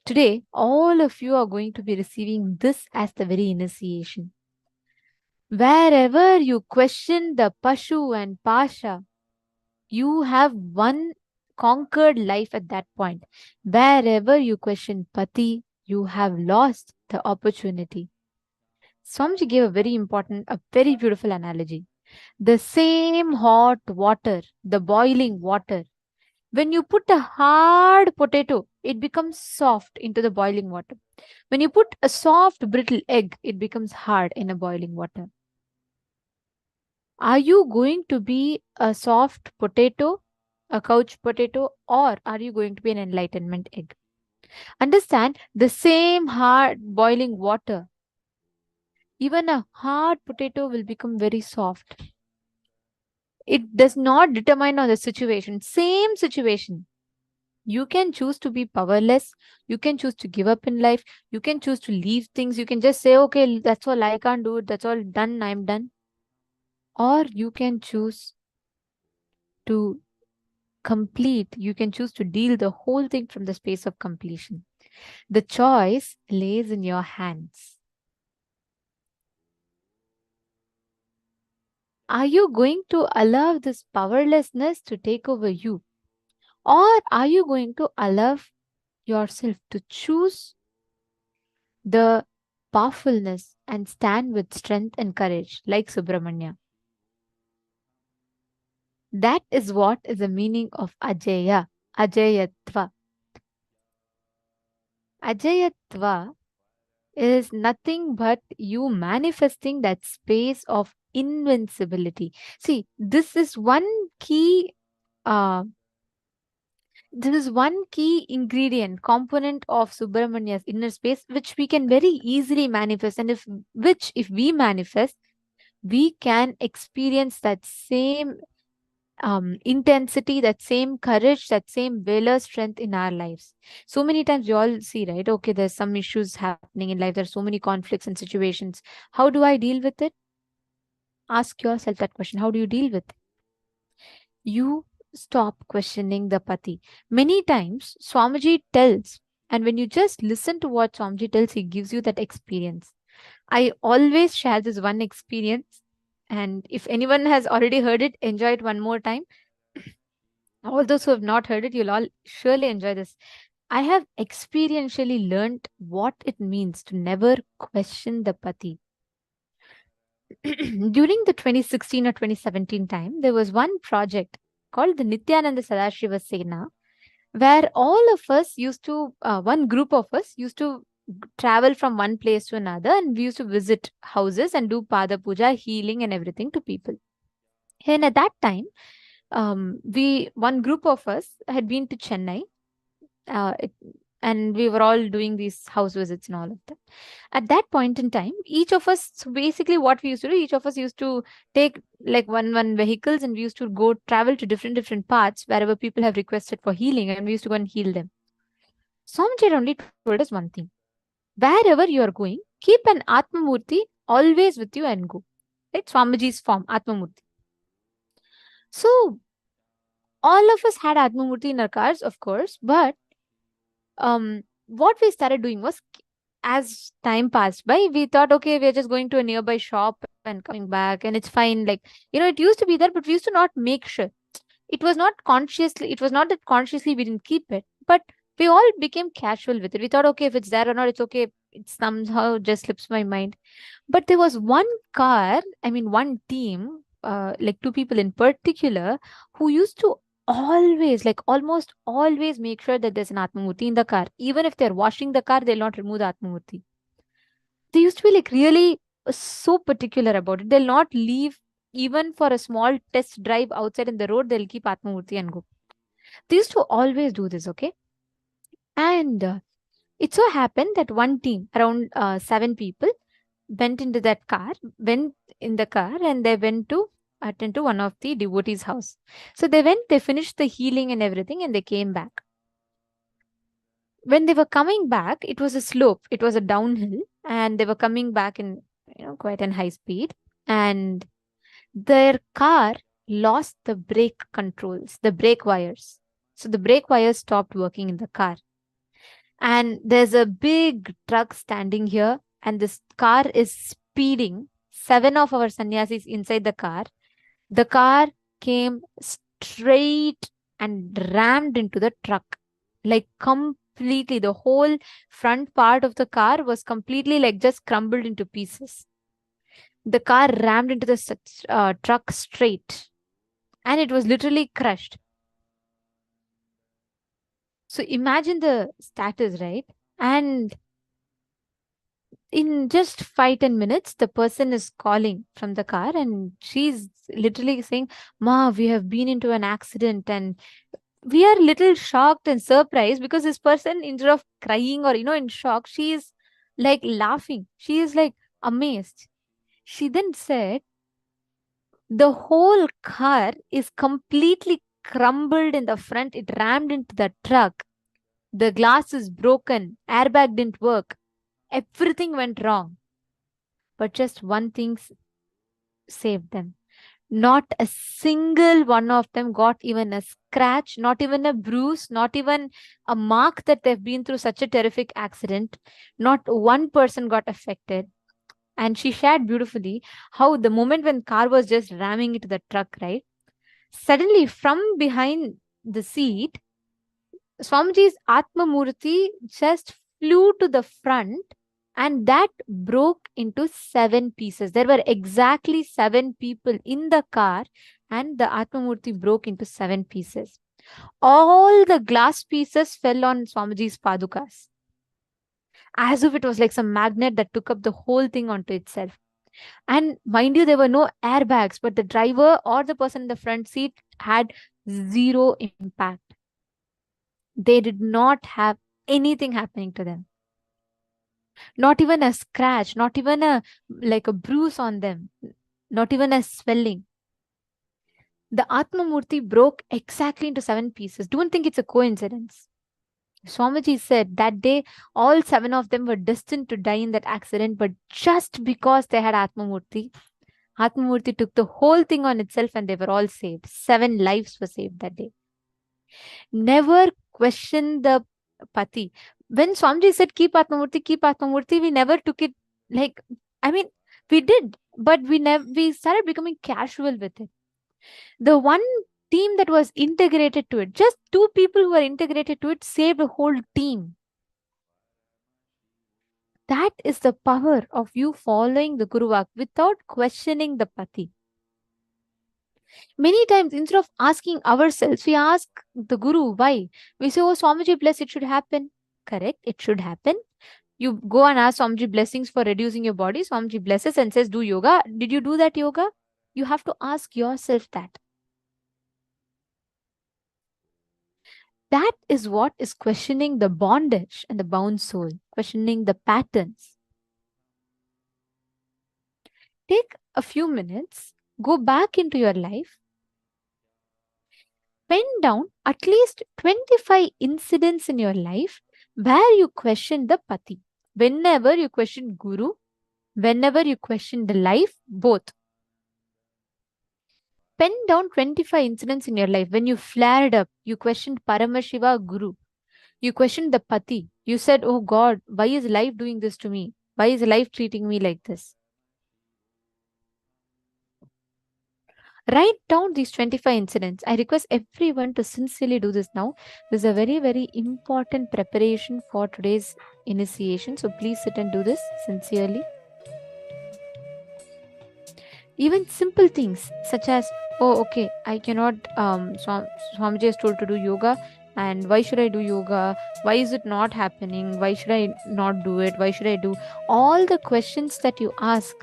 Today, all of you are going to be receiving this as the very initiation. Wherever you question the Pashu and Pasha, you have one conquered life at that point. Wherever you question Pati, you have lost the opportunity. Swamiji gave a very beautiful analogy. The same hot water, the boiling water, when you put a hard potato, it becomes soft into the boiling water. When you put a soft, brittle egg, it becomes hard in a boiling water. Are you going to be a soft potato, a couch potato, or are you going to be an enlightenment egg? Understand, the same hard boiling water, even a hard potato will become very soft. It does not determine on the situation. Same situation. You can choose to be powerless. You can choose to give up in life. You can choose to leave things. You can just say, okay, that's all, I can't do it. That's all done. I'm done. Or you can choose to complete. You can choose to deal the whole thing from the space of completion. The choice lays in your hands. Are you going to allow this powerlessness to take over you? Or are you going to allow yourself to choose the powerfulness and stand with strength and courage like Subramanya? That is what is the meaning of Ajaya, Ajayatva. Ajayatva is nothing but you manifesting that space of invincibility. See, this is one key This is one key ingredient, component of Subramania's inner space, which we can very easily manifest. And if we manifest, we can experience that same intensity, that same courage, that same valor strength in our lives. So many times we all see, right? Okay, there's some issues happening in life. There's so many conflicts and situations. How do I deal with it? Ask yourself that question. How do you deal with it? You stop questioning the pati. Many times Swamiji tells, and when you just listen to what Swamiji tells, he gives you that experience. I always share this one experience, and if anyone has already heard it, enjoy it one more time. All those who have not heard it, you'll all surely enjoy this. I have experientially learned what it means to never question the pati. During the 2016 or 2017 time, there was one project called the Nithyananda Sadashiva Sena, where all of us used to, one group of us used to travel from one place to another, and we used to visit houses and do Pada Puja, healing and everything to people. And at that time, one group of us had been to Chennai, and we were all doing these house visits and all of that. At that point in time, each of us, so basically what we used to do, each of us used to take like one vehicles, and we used to go travel to different parts wherever people have requested for healing, and we used to go and heal them. Swamiji only told us one thing: wherever you are going, keep an Atmamurti always with you and go. Right? Swamiji's form, Atmamurti. So all of us had Atmamurti in our cars, of course, but what we started doing was, as time passed by, we thought, okay, we're just going to a nearby shop and coming back, and it's fine. Like, it used to be there, but we used to not make sure. It was not that consciously we didn't keep it, but we all became casual with it. We thought, okay, if it's there or not, it's okay. It somehow just slips my mind. But there was one team, like two people in particular, who used to always, like almost always, make sure that there's an Atmamurti in the car. Even if they're washing the car, they'll not remove the Atmamurti. They used to be like really so particular about it. They'll not leave even for a small test drive outside in the road. They'll keep Atmamurti and go. They used to always do this, okay? And it so happened that one team, around 7 people, went in the car, and they went to attend to one of the devotees' house. So they finished the healing and everything, and they came back. When they were coming back, it was a slope, it was a downhill, and they were coming back in quite an high speed, and their car lost the brake controls, the brake wires. So the brake wires stopped working in the car. And there's a big truck standing here, and this car is speeding. 7 of our sannyasis inside the car. The car came straight and rammed into the truck. Like completely, the whole front part of the car was completely like just crumbled into pieces. The car rammed into the truck straight, and it was literally crushed. So imagine the status, right? And in just 5-10 minutes, the person is calling from the car, and she's literally saying, "Ma, we have been into an accident." And we are little shocked and surprised, because this person, instead of crying or in shock, she is like laughing. She is like amazed. She then said, the whole car is completely crumbled in the front. It rammed into the truck. The glass is broken. Airbag didn't work. Everything went wrong. But just one thing saved them. Not a single one of them got even a scratch, not even a bruise, not even a mark that they've been through such a terrific accident. Not one person got affected. And she shared beautifully how the moment when car was just ramming into the truck, right? Suddenly from behind the seat, Swamiji's Atmamurti just flew to the front, and that broke into 7 pieces. There were exactly 7 people in the car, and the Atmamurti broke into 7 pieces. All the glass pieces fell on Swamiji's padukas, as if it was like some magnet that took up the whole thing onto itself. And mind you, there were no airbags, but the driver or the person in the front seat had zero impact. They did not have anything happening to them. Not even a scratch, not even a bruise on them, not even a swelling. The Atma Murti broke exactly into 7 pieces. Don't think it's a coincidence. Swamiji said that day all 7 of them were destined to die in that accident, but just because they had Atma Murti took the whole thing on itself and they were all saved. 7 lives were saved that day. Never question the Pati. When Swamiji said keep Atma Murti, we never took it we did, but we started becoming casual with it. The one team that was integrated to it, just 2 people who were integrated to it saved a whole team. That is the power of you following the Guru Vak without questioning the Pati. Many times, instead of asking ourselves, we ask the Guru why. We say, oh, Swamiji bless, it should happen. Correct, it should happen. You go and ask Swamiji blessings for reducing your body. Swamiji blesses and says, do yoga. Did you do that yoga? You have to ask yourself that. That is what is questioning the bondage and the bound soul, questioning the patterns. Take a few minutes, go back into your life, pen down at least 25 incidents in your life where you question the Pati. Whenever you question Guru, whenever you question the life, both. Pen down 25 incidents in your life when you flared up, you questioned Paramashiva Guru. You questioned the Pati. You said, oh God, why is life doing this to me? Why is life treating me like this? Write down these 25 incidents. I request everyone to sincerely do this now. This is a very, very important preparation for today's initiation. So please sit and do this sincerely. Even simple things such as, oh, okay, I cannot, Swamiji is told to do yoga. And why should I do yoga? Why is it not happening? Why should I not do it? Why should I do? All the questions that you ask.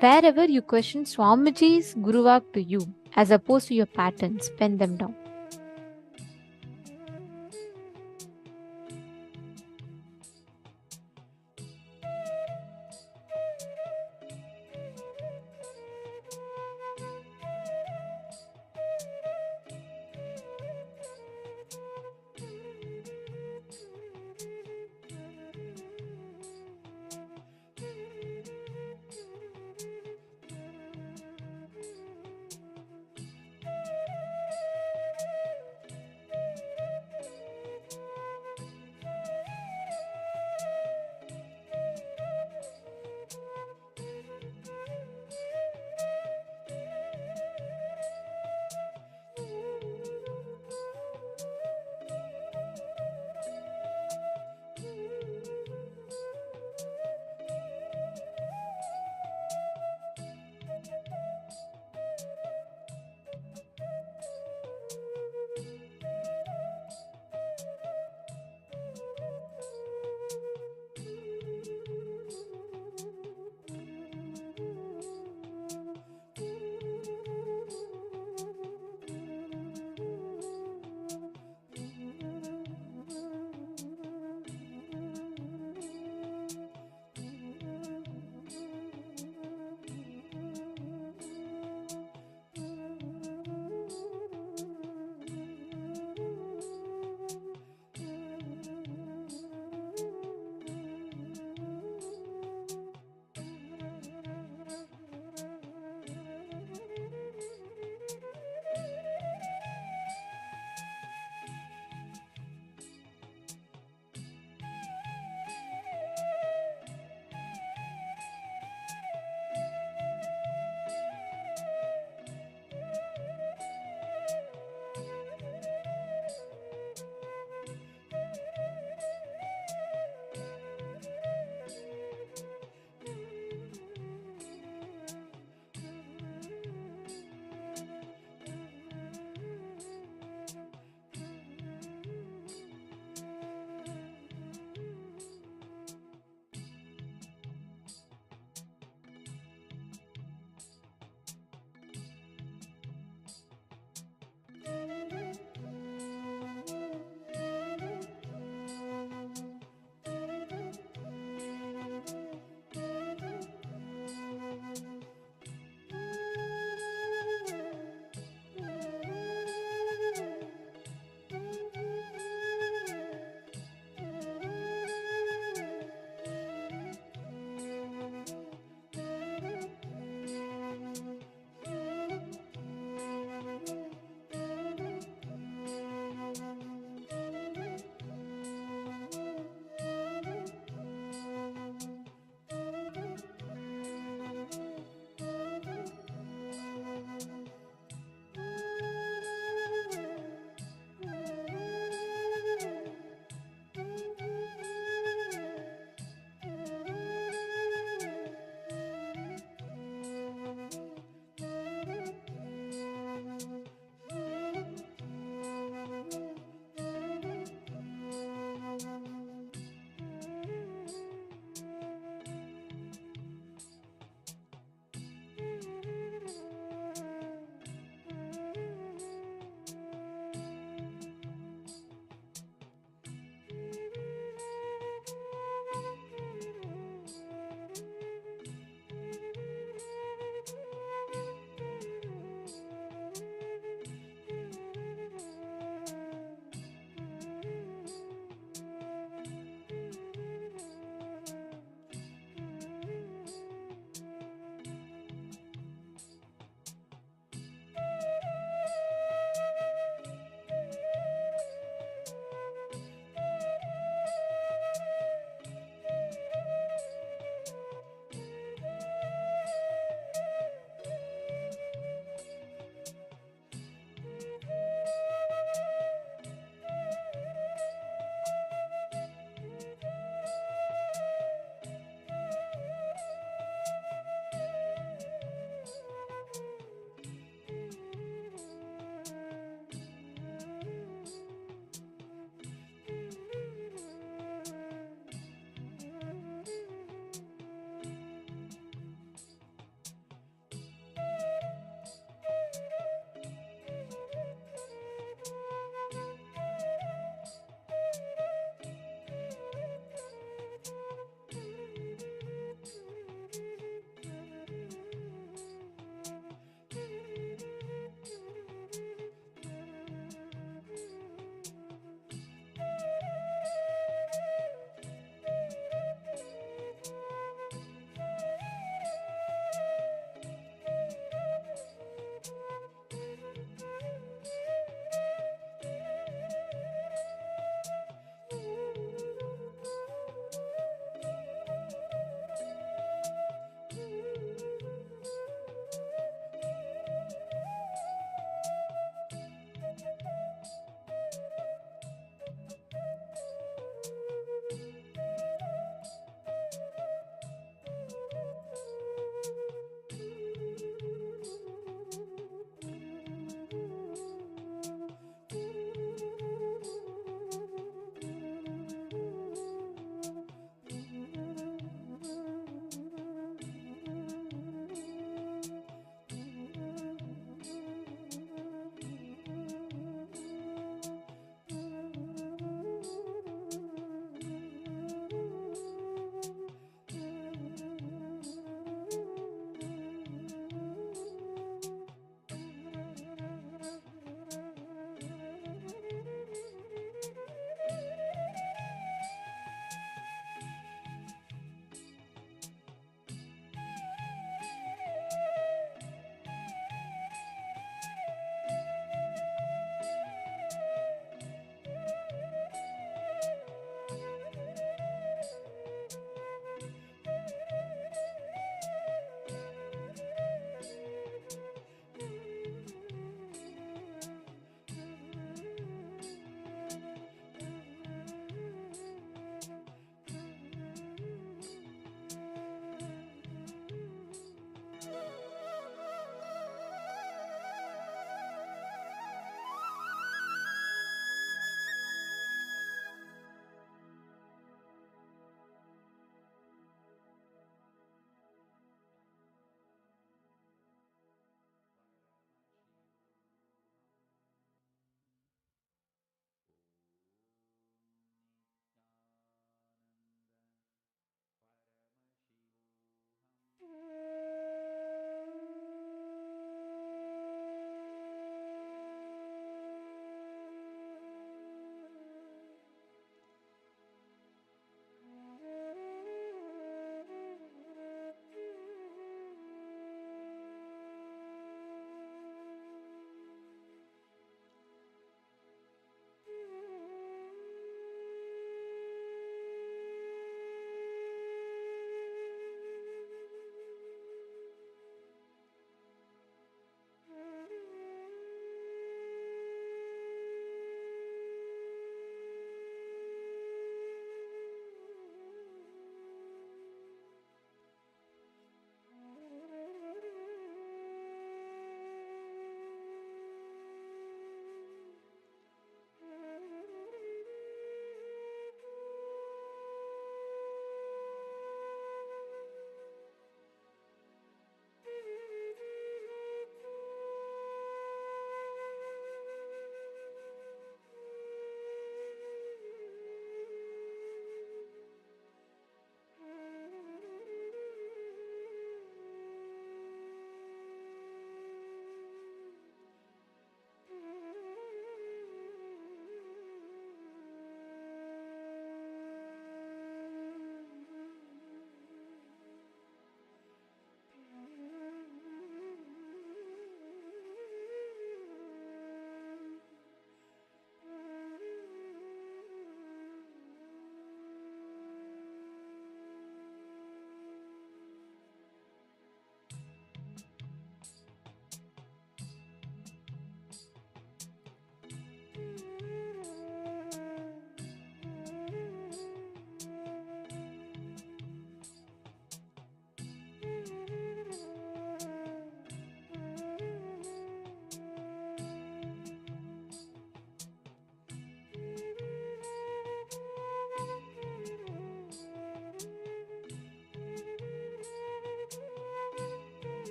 Wherever you question Swamiji's Guru Vak to you, as opposed to your patterns, pen them down.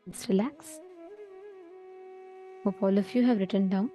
Let's relax. Hope all of you have written down.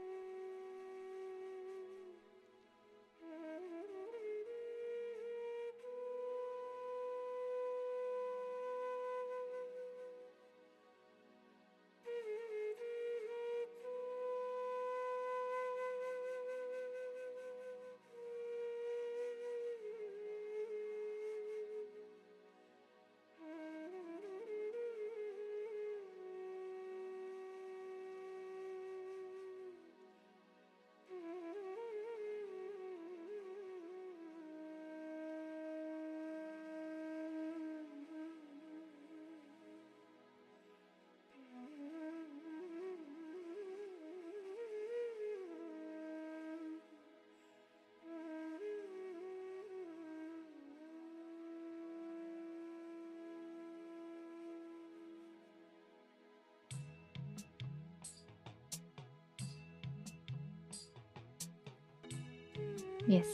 Yes.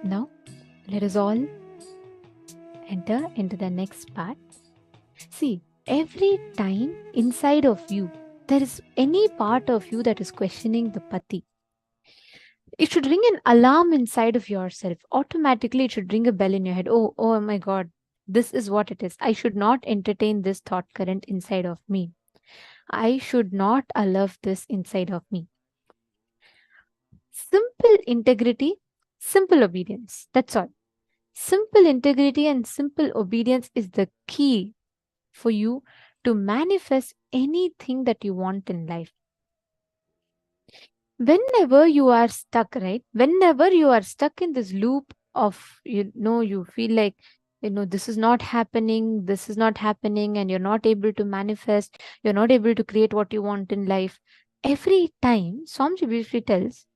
Now, let us all enter into the next part. See, every time inside of you, there is any part of you that is questioning the pati. It should ring an alarm inside of yourself. Automatically, it should ring a bell in your head. Oh my God, this is what it is. I should not entertain this thought current inside of me. I should not allow this inside of me. Simple integrity, simple obedience. That's all. Simple integrity and simple obedience is the key for you to manifest anything that you want in life. Whenever you are stuck, right? Whenever you are stuck in this loop of, you feel like, this is not happening, and you're not able to manifest, you're not able to create what you want in life. Every time, Swamiji briefly tells,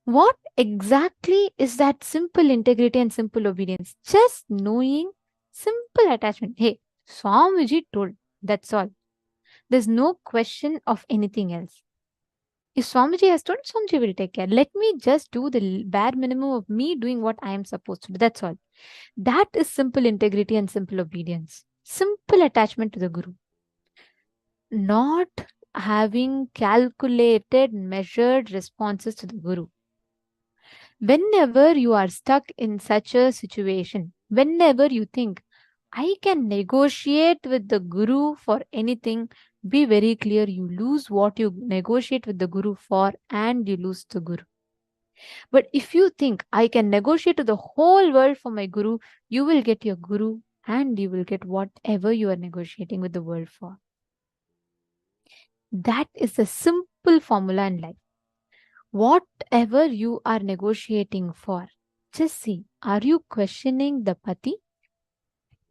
what exactly is that simple integrity and simple obedience? Just knowing, simple attachment. Hey, Swamiji told, that's all. There's no question of anything else. If Swamiji has told, Swamiji will take care. Let me just do the bare minimum of me doing what I am supposed to do. That's all. That is simple integrity and simple obedience. Simple attachment to the Guru. Not having calculated, measured responses to the Guru. Whenever you are stuck in such a situation, whenever you think, I can negotiate with the Guru for anything, be very clear, you lose what you negotiate with the Guru for and you lose the Guru. But if you think, I can negotiate to the whole world for my Guru, you will get your Guru and you will get whatever you are negotiating with the world for. That is the simple formula in life. Whatever you are negotiating for, just see, are you questioning the pati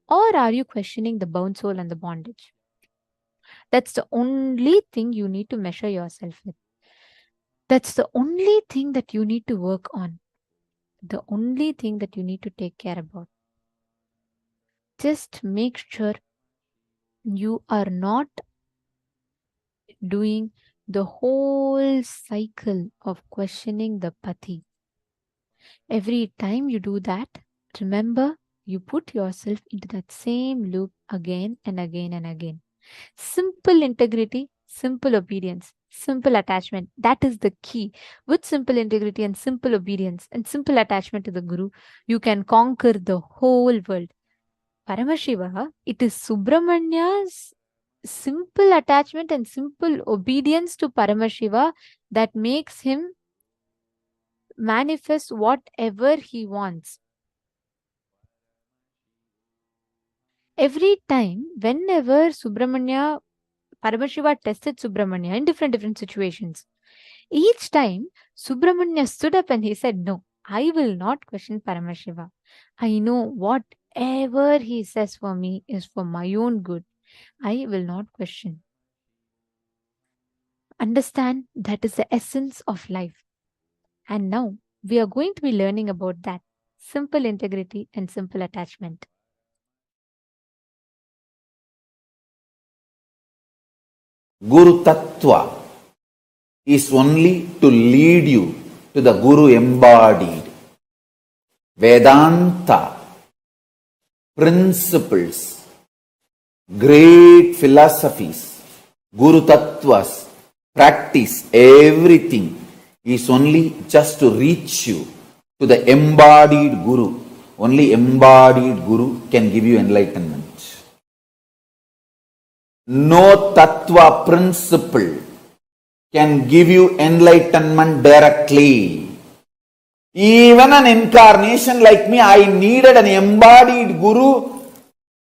or are you questioning the bound soul and the bondage? That's the only thing you need to measure yourself with. That's the only thing that you need to work on. The only thing that you need to take care about. Just make sure you are not doing the whole cycle of questioning the pati. Every time you do that, remember, you put yourself into that same loop again and again and again. Simple integrity, simple obedience, simple attachment. That is the key. With simple integrity and simple obedience and simple attachment to the Guru, you can conquer the whole world. Paramashiva, it is Subramanya's simple attachment and simple obedience to Paramashiva that makes him manifest whatever he wants. Every time, whenever Paramashiva tested Subramanya in different situations, each time Subramanya stood up and he said, no, I will not question Paramashiva. I know whatever he says for me is for my own good. I will not question. Understand that is the essence of life. And now we are going to be learning about that. Simple integrity and simple attachment. Guru Tattva is only to lead you to the Guru embodied. Vedanta principles great philosophies, Guru Tattvas, practice, everything is only just to reach you to the embodied Guru. Only embodied Guru can give you enlightenment. No Tattva principle can give you enlightenment directly. Even an incarnation like me, I needed an embodied Guru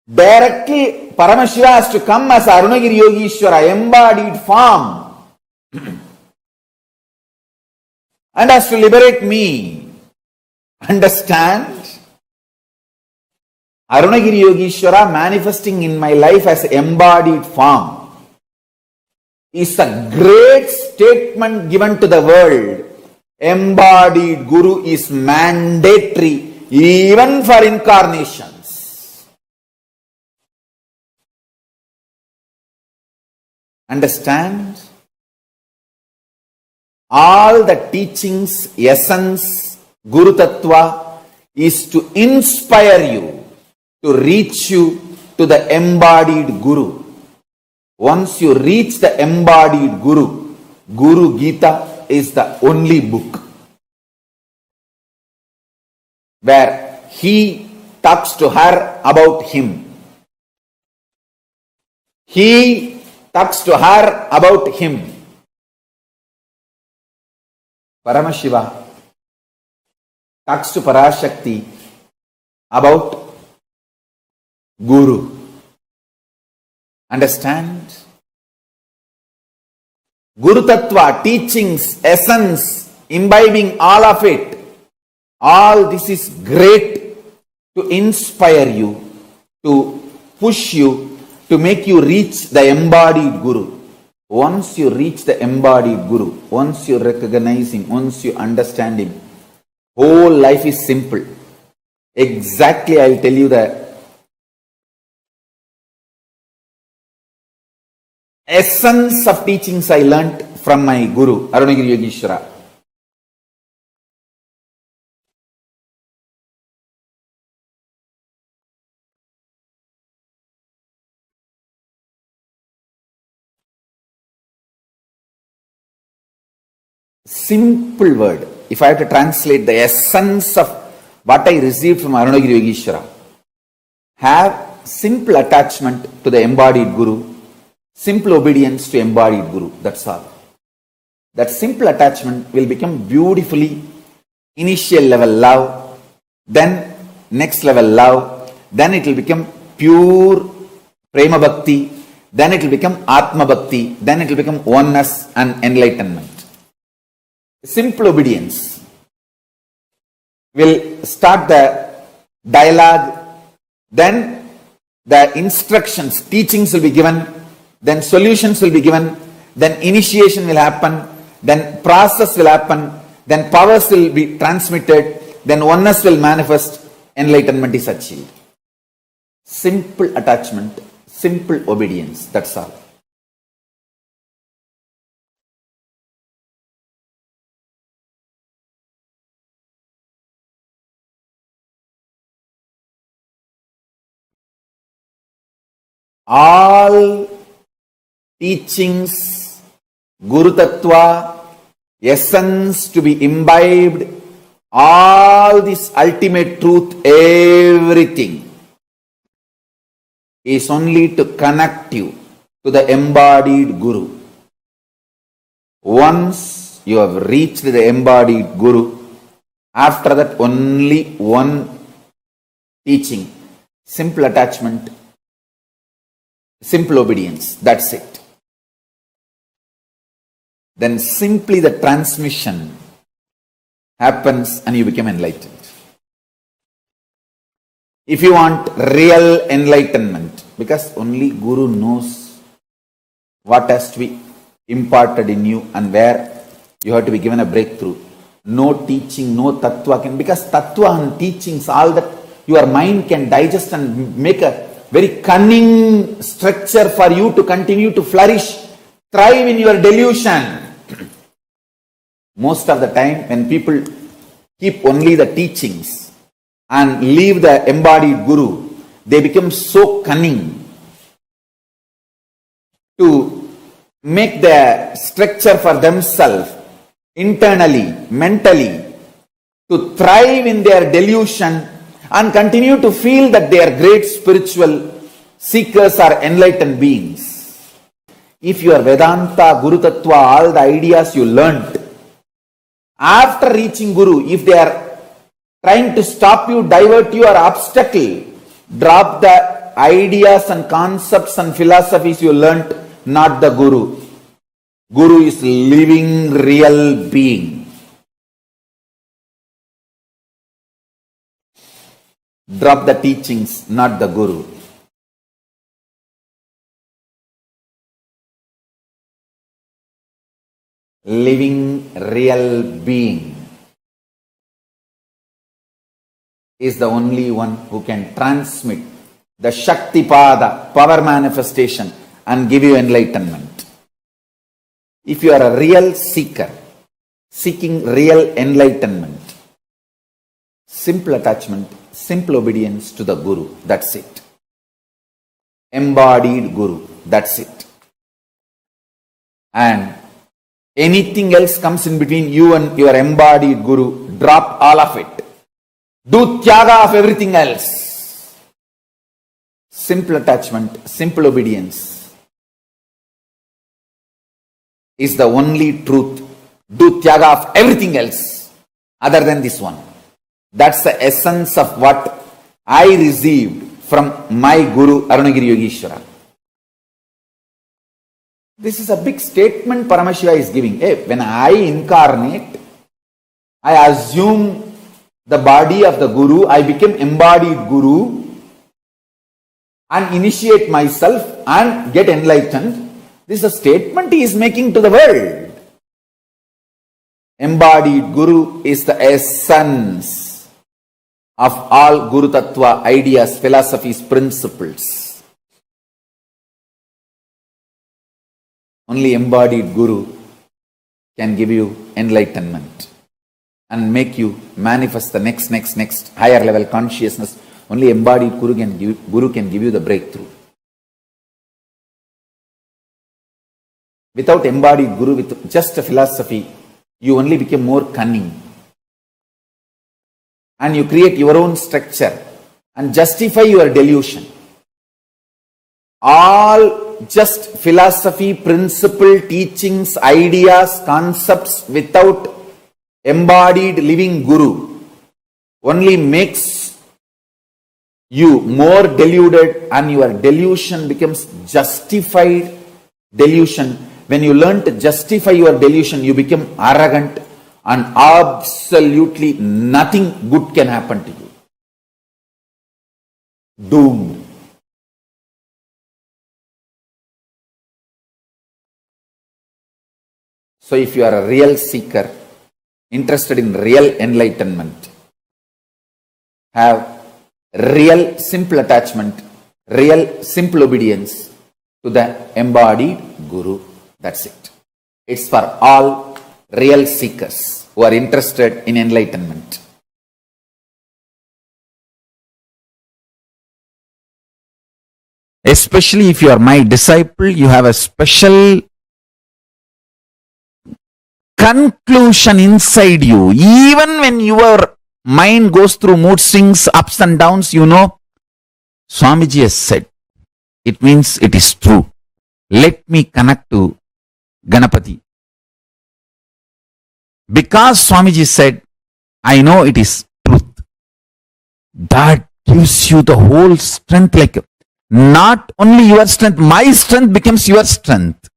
directly. Paramashiva has to come as Arunagiri Yogishwara, embodied form, and has to liberate me. Understand? Arunagiri Yogishwara manifesting in my life as embodied form is a great statement given to the world. Embodied Guru is mandatory even for incarnations. Understand? All the teachings, essence, Guru Tattva is to inspire you, to reach you to the embodied Guru. Once you reach the embodied Guru, Guru Gita is the only book where he talks to her about him. He talks to her about him. Paramashiva talks to Parashakti about Guru. Understand? Guru Tattva, teachings, essence, imbibing all of it. All this is great to inspire you, to push you, to make you reach the embodied Guru. Once you reach the embodied Guru, once you recognize him, once you understand him, whole life is simple. Exactly, I will tell you the essence of teachings I learnt from my Guru, Arunagiri Yogishwara. Simple word. If I have to translate the essence of what I received from Arunagiri Yogishwara, have simple attachment to the embodied Guru, simple obedience to embodied Guru. That's all. That simple attachment will become beautifully initial level love, then next level love, then it will become pure prema bhakti, then it will become atma bhakti, then it will become oneness and enlightenment. Simple obedience will start the dialogue, then the instructions, teachings will be given, then solutions will be given, then initiation will happen, then process will happen, then powers will be transmitted, then oneness will manifest, enlightenment is achieved. Simple attachment, simple obedience, that's all. All teachings, Guru Tattva, essence to be imbibed, all this ultimate truth, everything is only to connect you to the embodied Guru. Once you have reached the embodied Guru, after that only one teaching, simple attachment, simple obedience, that's it. Then simply the transmission happens and you become enlightened. If you want real enlightenment, because only Guru knows what has to be imparted in you and where you have to be given a breakthrough. No teaching, no tattva can, because tattva and teachings, all that your mind can digest and make a very cunning structure for you to continue to flourish, thrive in your delusion. Most of the time when people keep only the teachings and leave the embodied Guru, they become so cunning. to make the structure for themselves internally, mentally, to thrive in their delusion and continue to feel that they are great spiritual seekers or enlightened beings. If your Vedanta, Guru Tattva, all the ideas you learnt, after reaching Guru, if they are trying to stop you, divert you or obstacle, drop the ideas and concepts and philosophies you learnt, not the Guru. Guru is living real being. Drop the teachings, not the Guru. Living real being is the only one who can transmit the Shaktipada, power manifestation, and give you enlightenment. If you are a real seeker, seeking real enlightenment, simple attachment, simple obedience to the Guru, that's it. Embodied Guru, that's it. And anything else comes in between you and your embodied Guru, drop all of it. Do tyaga of everything else. Simple attachment, simple obedience is the only truth. Do tyaga of everything else other than this one. That's the essence of what I received from my Guru Arunagiri Yogeshwara. This is a big statement Paramashiva is giving. Hey, when I incarnate, I assume the body of the Guru, I become embodied Guru and initiate myself and get enlightened. This is a statement he is making to the world. Embodied Guru is the essence of all Guru Tattva ideas, philosophies, principles. Only embodied Guru can give you enlightenment and make you manifest the next higher level consciousness. Only embodied Guru can give you the breakthrough. Without embodied Guru, with just a philosophy, you only become more cunning. And you create your own structure and justify your delusion. All just philosophy, principle, teachings, ideas, concepts without embodied living Guru only makes you more deluded, and your delusion becomes justified delusion. When you learn to justify your delusion, you become arrogant and absolutely nothing good can happen to you. Doomed. So if you are a real seeker, interested in real enlightenment, have real simple attachment, real simple obedience to the embodied Guru. That's it. It's for all real seekers who are interested in enlightenment. Especially if you are my disciple, you have a special conclusion inside you. Even when your mind goes through mood swings, ups and downs, you know, Swamiji has said, it means it is true. Let me connect to Ganapati. Because Swamiji said, I know it is truth. That gives you the whole strength, like not only your strength, my strength becomes your strength.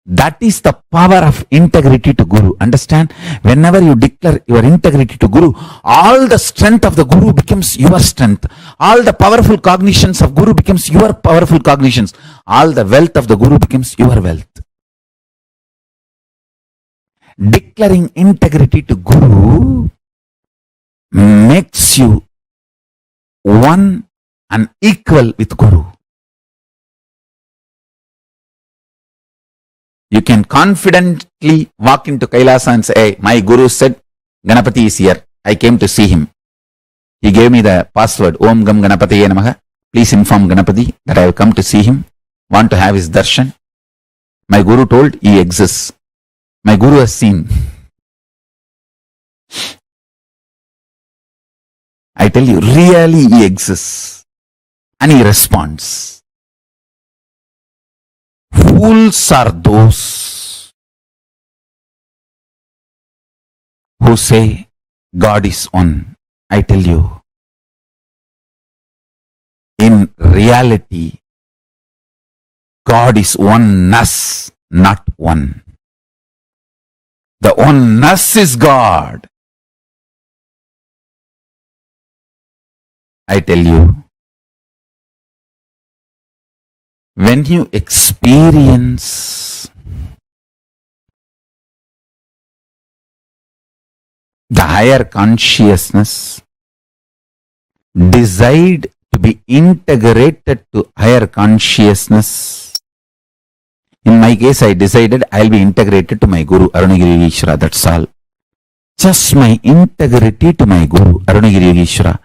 That is the power of integrity to Guru. Understand? Whenever you declare your integrity to Guru, all the strength of the Guru becomes your strength. All the powerful cognitions of Guru becomes your powerful cognitions. All the wealth of the Guru becomes your wealth. Declaring integrity to Guru makes you one and equal with Guru. You can confidently walk into Kailasa and say, hey, my Guru said, Ganapati is here. I came to see him. He gave me the password, Om Gam Ganapatiye Namaha. Please inform Ganapati that I have come to see him. Want to have his darshan? My Guru told he exists. My Guru has seen. I tell you, really he exists. And he responds. Fools are those who say God is one. I tell you, in reality, God is oneness, not one. The oneness is God. I tell you, when you experience the higher consciousness, decide to be integrated to higher consciousness. In my case, I decided I'll be integrated to my Guru, Arunagiri Yogeshwara, that's all. Just my integrity to my Guru, Arunagiri Yogeshwara.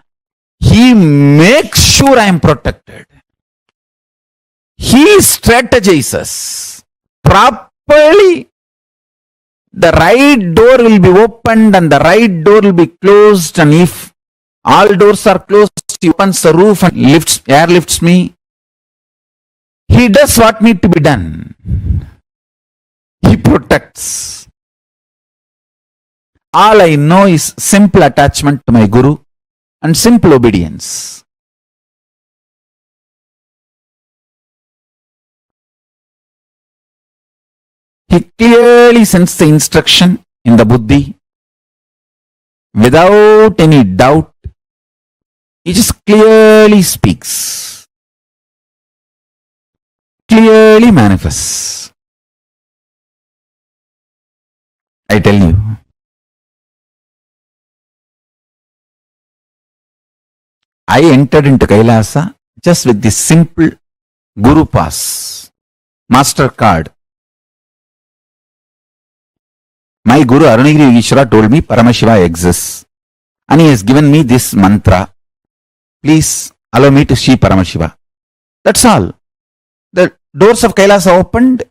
He makes sure I am protected. He strategizes properly. The right door will be opened and the right door will be closed, and if all doors are closed, he opens the roof and airlifts me. He does what needs to be done. He protects. All I know is simple attachment to my Guru and simple obedience. He clearly sends the instruction in the buddhi without any doubt. He just clearly speaks, clearly manifests. I tell you, I entered into Kailasa just with this simple Guru Pass, Master Card. My Guru Arunagiri Yogeshwara told me Paramashiva exists, and he has given me this mantra. Please allow me to see Paramashiva. That's all. The doors of Kailasa opened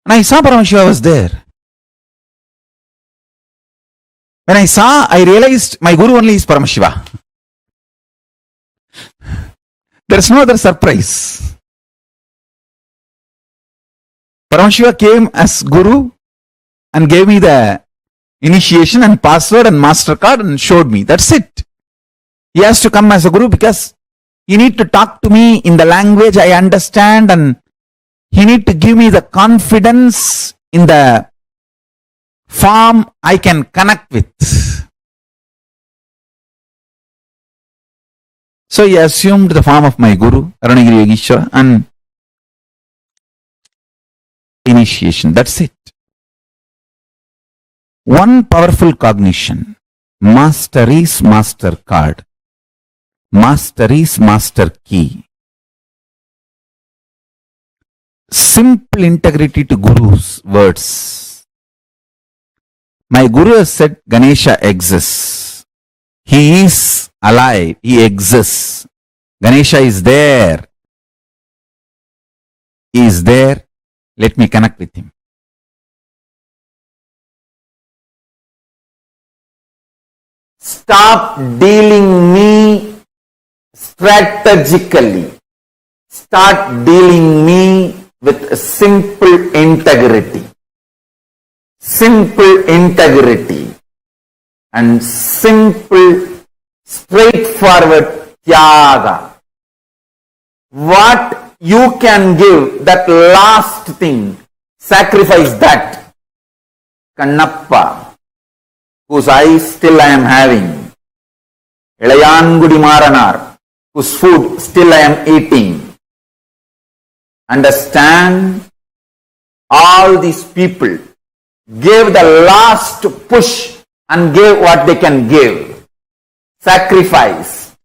and I saw Paramashiva was there. When I saw, I realized my Guru only is Paramashiva. There is no other surprise. Paramashiva came as Guru and gave me the initiation and password and master card and showed me. That's it. He has to come as a Guru because he need to talk to me in the language I understand, and he need to give me the confidence in the form I can connect with. So he assumed the form of my Guru, Arunagiri Yogeshwara, and initiation. That's it. One powerful cognition. Master is master card. Master is master key. Simple integrity to Guru's words. My Guru has said Ganesha exists. He is alive. He exists. Ganesha is there. He is there. Let me connect with him. Stop dealing me strategically. Start dealing me with simple integrity. Simple integrity and simple straightforward tyaga. What you can give, that last thing, sacrifice that. Kannappa, whose eyes still I am having. Ilayangudi Maranar, whose food still I am eating. Understand, all these people gave the last push and gave what they can give. Sacrifice.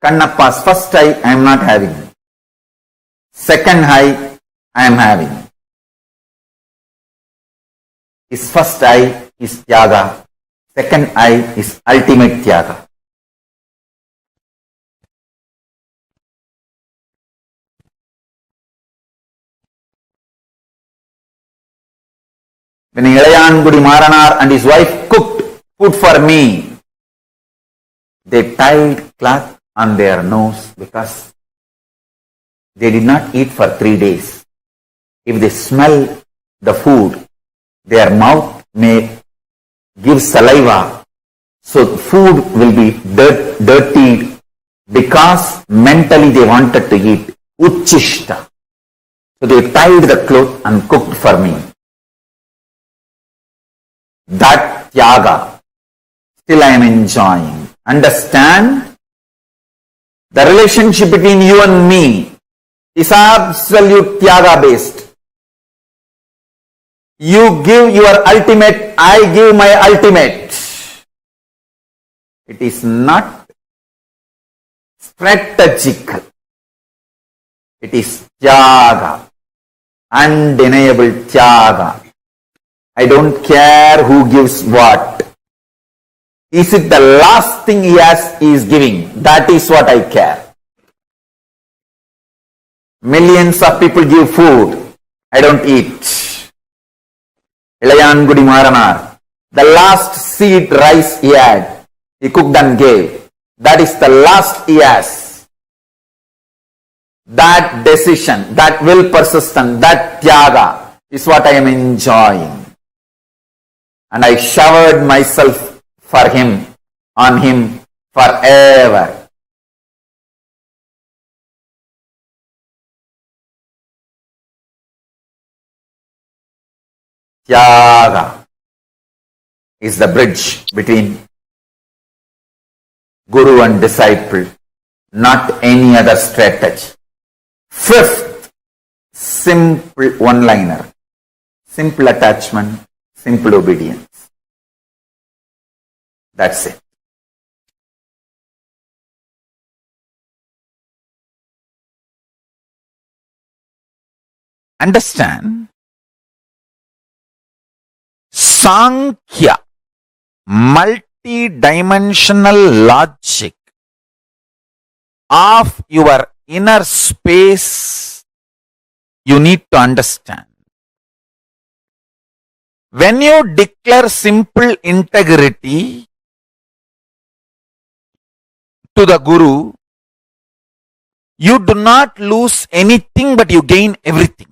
Kannappa's first eye I am not having. Second eye I am having. His first eye is Tyaga. Second eye is ultimate Tyaga. When Ilayangudi Maranar and his wife cooked food for me, they tied cloth on their nose because they did not eat for 3 days. If they smell the food, their mouth may give saliva, so food will be dirtied because mentally they wanted to eat. Uchishta. So they tied the cloth and cooked for me. That tyaga, still I am enjoying. Understand? The relationship between you and me is absolute tyaga based. You give your ultimate, I give my ultimate. It is not strategical. It is tyaga, undeniable tyaga. I don't care who gives what. Is it the last thing he is giving? That is what I care. Millions of people give food. I don't eat. Ilayangudi Maranar, the last seed rice he had, he cooked and gave. That is the last he has. That decision, that will persistent, that tyaga is what I am enjoying. And I showered myself for him, on him forever. Tyaga is the bridge between Guru and disciple, not any other strategy. Fifth, simple one-liner, simple attachment, simple obedience. That's it. Understand? Sankhya, multi-dimensional logic of your inner space, you need to understand. When you declare simple integrity to the Guru, you do not lose anything but you gain everything.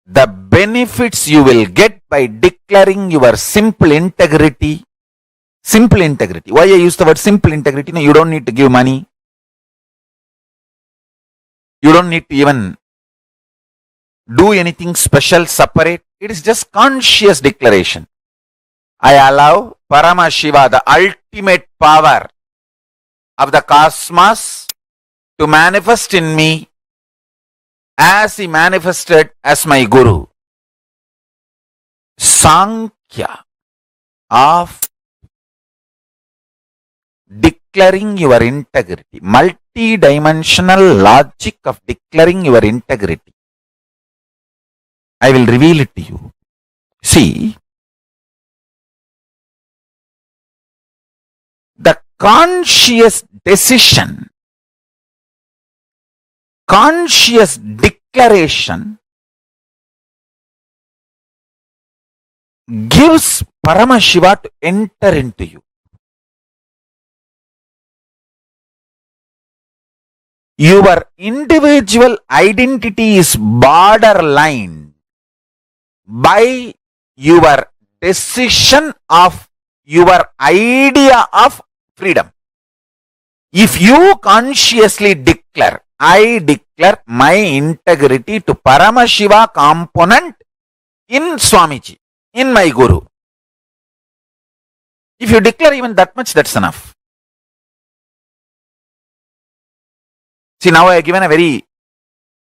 The benefits you will get by declaring your simple integrity. Simple integrity. Why I use the word simple integrity? No, you don't need to give money. You don't need to even do anything special, separate. It is just conscious declaration. I allow Paramashiva, the ultimate power of the cosmos, to manifest in me as he manifested as my Guru. Sankhya of declaring your integrity, multi-dimensional logic of declaring your integrity. I will reveal it to you. See, the conscious decision, conscious declaration gives Paramashiva to enter into you. Your individual identity is borderline by your decision of your idea of freedom. If you consciously declare, I declare my integrity to Paramashiva component in Swamiji, in my Guru. If you declare even that much, that's enough. See, now I have given a very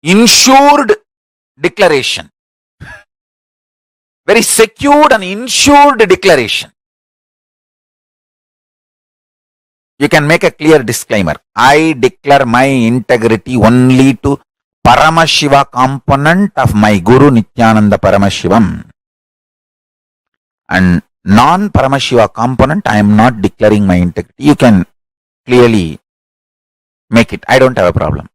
insured declaration. Very secured and insured declaration. You can make a clear disclaimer. I declare my integrity only to Paramashiva component of my Guru Nithyananda Paramashivam. And non-Paramashiva component, I am not declaring my integrity. You can clearly make it. I don't have a problem.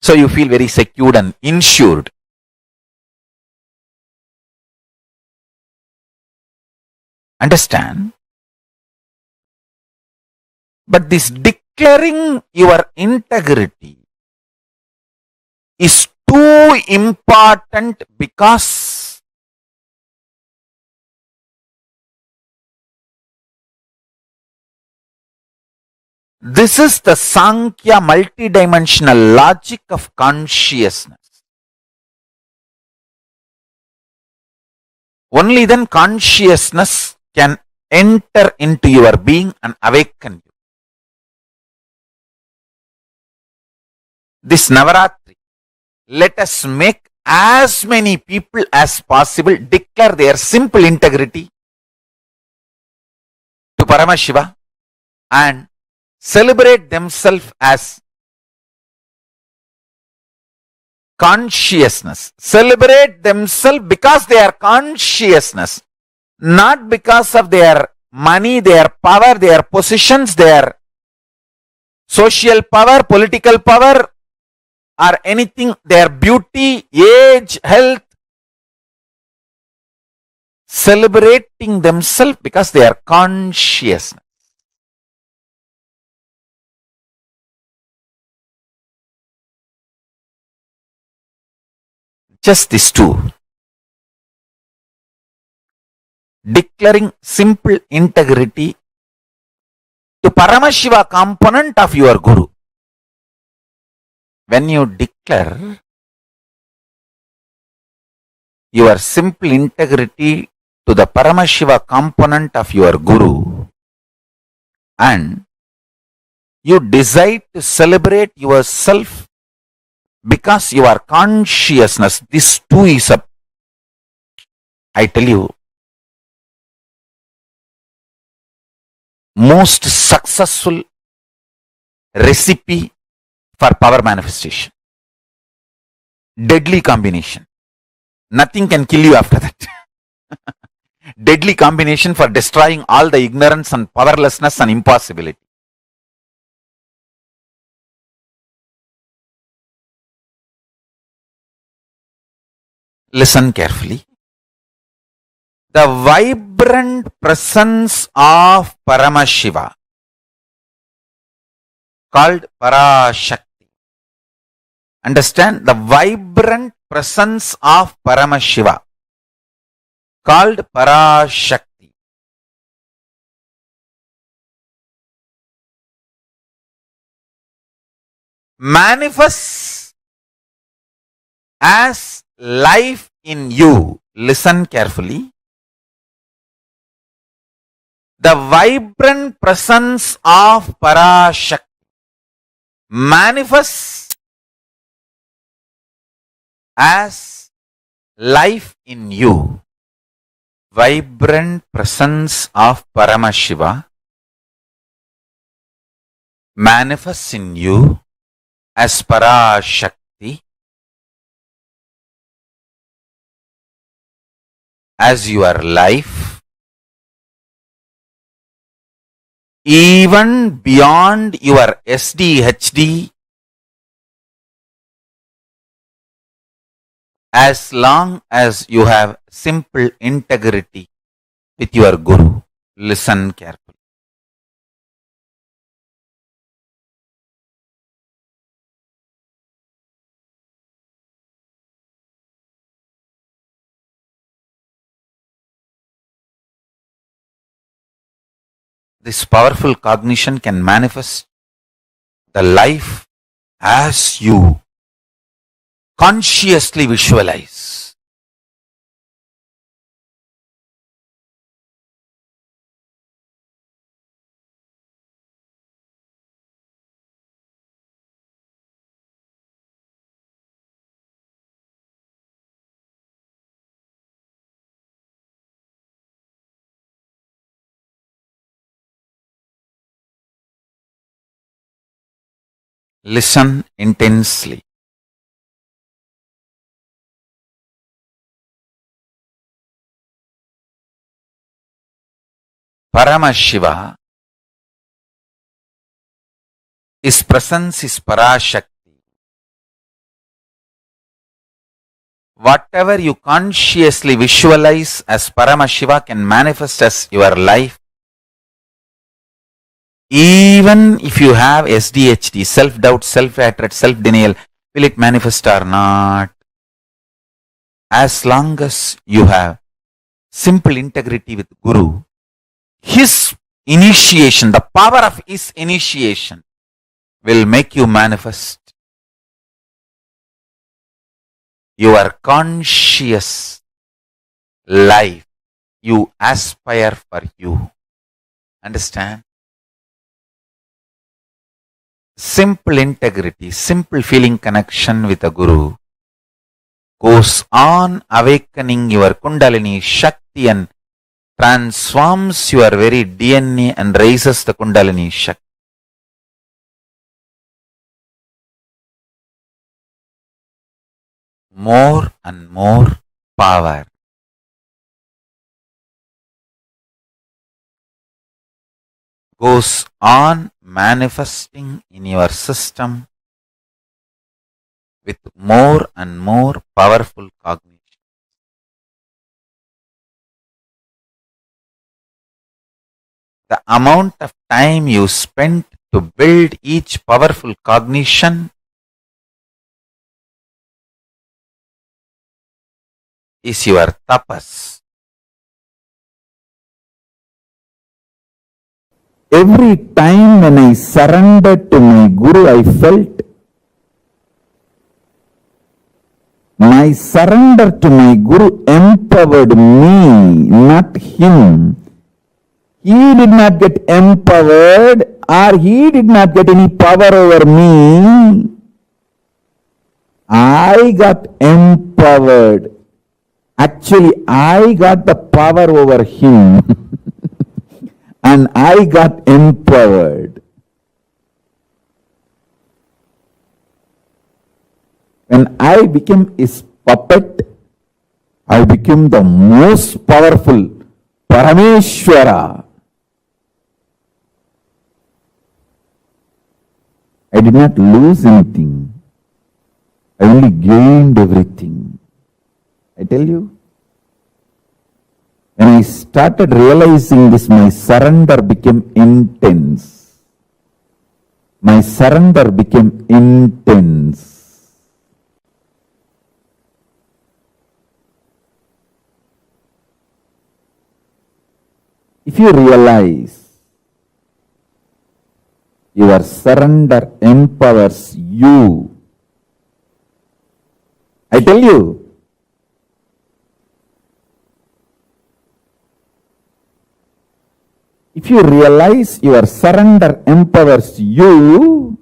So you feel very secured and insured. Understand? But this declaring your integrity is too important because this is the Sankhya multidimensional logic of consciousness. Only then consciousness can enter into your being and awaken you. This Navaratri, let us make as many people as possible declare their simple integrity to Paramashiva and celebrate themselves as consciousness. Celebrate themselves because they are consciousness, not because of their money, their power, their positions, their social power, political power, or anything, their beauty, age, health. Celebrating themselves because they are consciousness. Just these two. Declaring simple integrity to Paramashiva component of your Guru. When you declare your simple integrity to the Paramashiva component of your Guru and you decide to celebrate yourself because you are consciousness, this too is a, I tell you, most successful recipe for power manifestation. Deadly combination. Nothing can kill you after that. Deadly combination for destroying all the ignorance and powerlessness and impossibility. Listen carefully. The vibrant presence of Paramashiva called Parashakti. Understand? The vibrant presence of Paramashiva called Parashakti manifests as life in you. Listen carefully. The vibrant presence of Parashakti manifests as life in you. Vibrant presence of Paramashiva manifests in you as Parashakti, as your life, even beyond your SDHD, as long as you have simple integrity with your Guru. Listen carefully. This powerful cognition can manifest the life as you consciously visualize. Listen intensely. Paramashiva, his presence is Parashakti. whatever you consciously visualize as Paramashiva can manifest as your life. Even if you have SDHD, self-doubt, self-hatred, self-denial, will it manifest or not? As long as you have simple integrity with Guru, his initiation, the power of his initiation will make you manifest your conscious life you aspire for you. Understand? Simple integrity, simple feeling connection with a Guru goes on awakening your Kundalini Shakti and transforms your very DNA and raises the Kundalini Shakti. More and more power. Goes on manifesting in your system with more and more powerful cognition. The amount of time you spent to build each powerful cognition is your tapas. Every time when I surrendered to my Guru, I felt my surrender to my Guru empowered me, not him. He did not get empowered or he did not get any power over me. I got empowered. Actually, I got the power over him. And I got empowered. When I became his puppet, I became the most powerful Parameshwara. I did not lose anything. I only gained everything. I tell you. When I started realizing this, my surrender became intense. My surrender became intense. If you realize your surrender empowers you, I tell you, if you realize your surrender empowers you,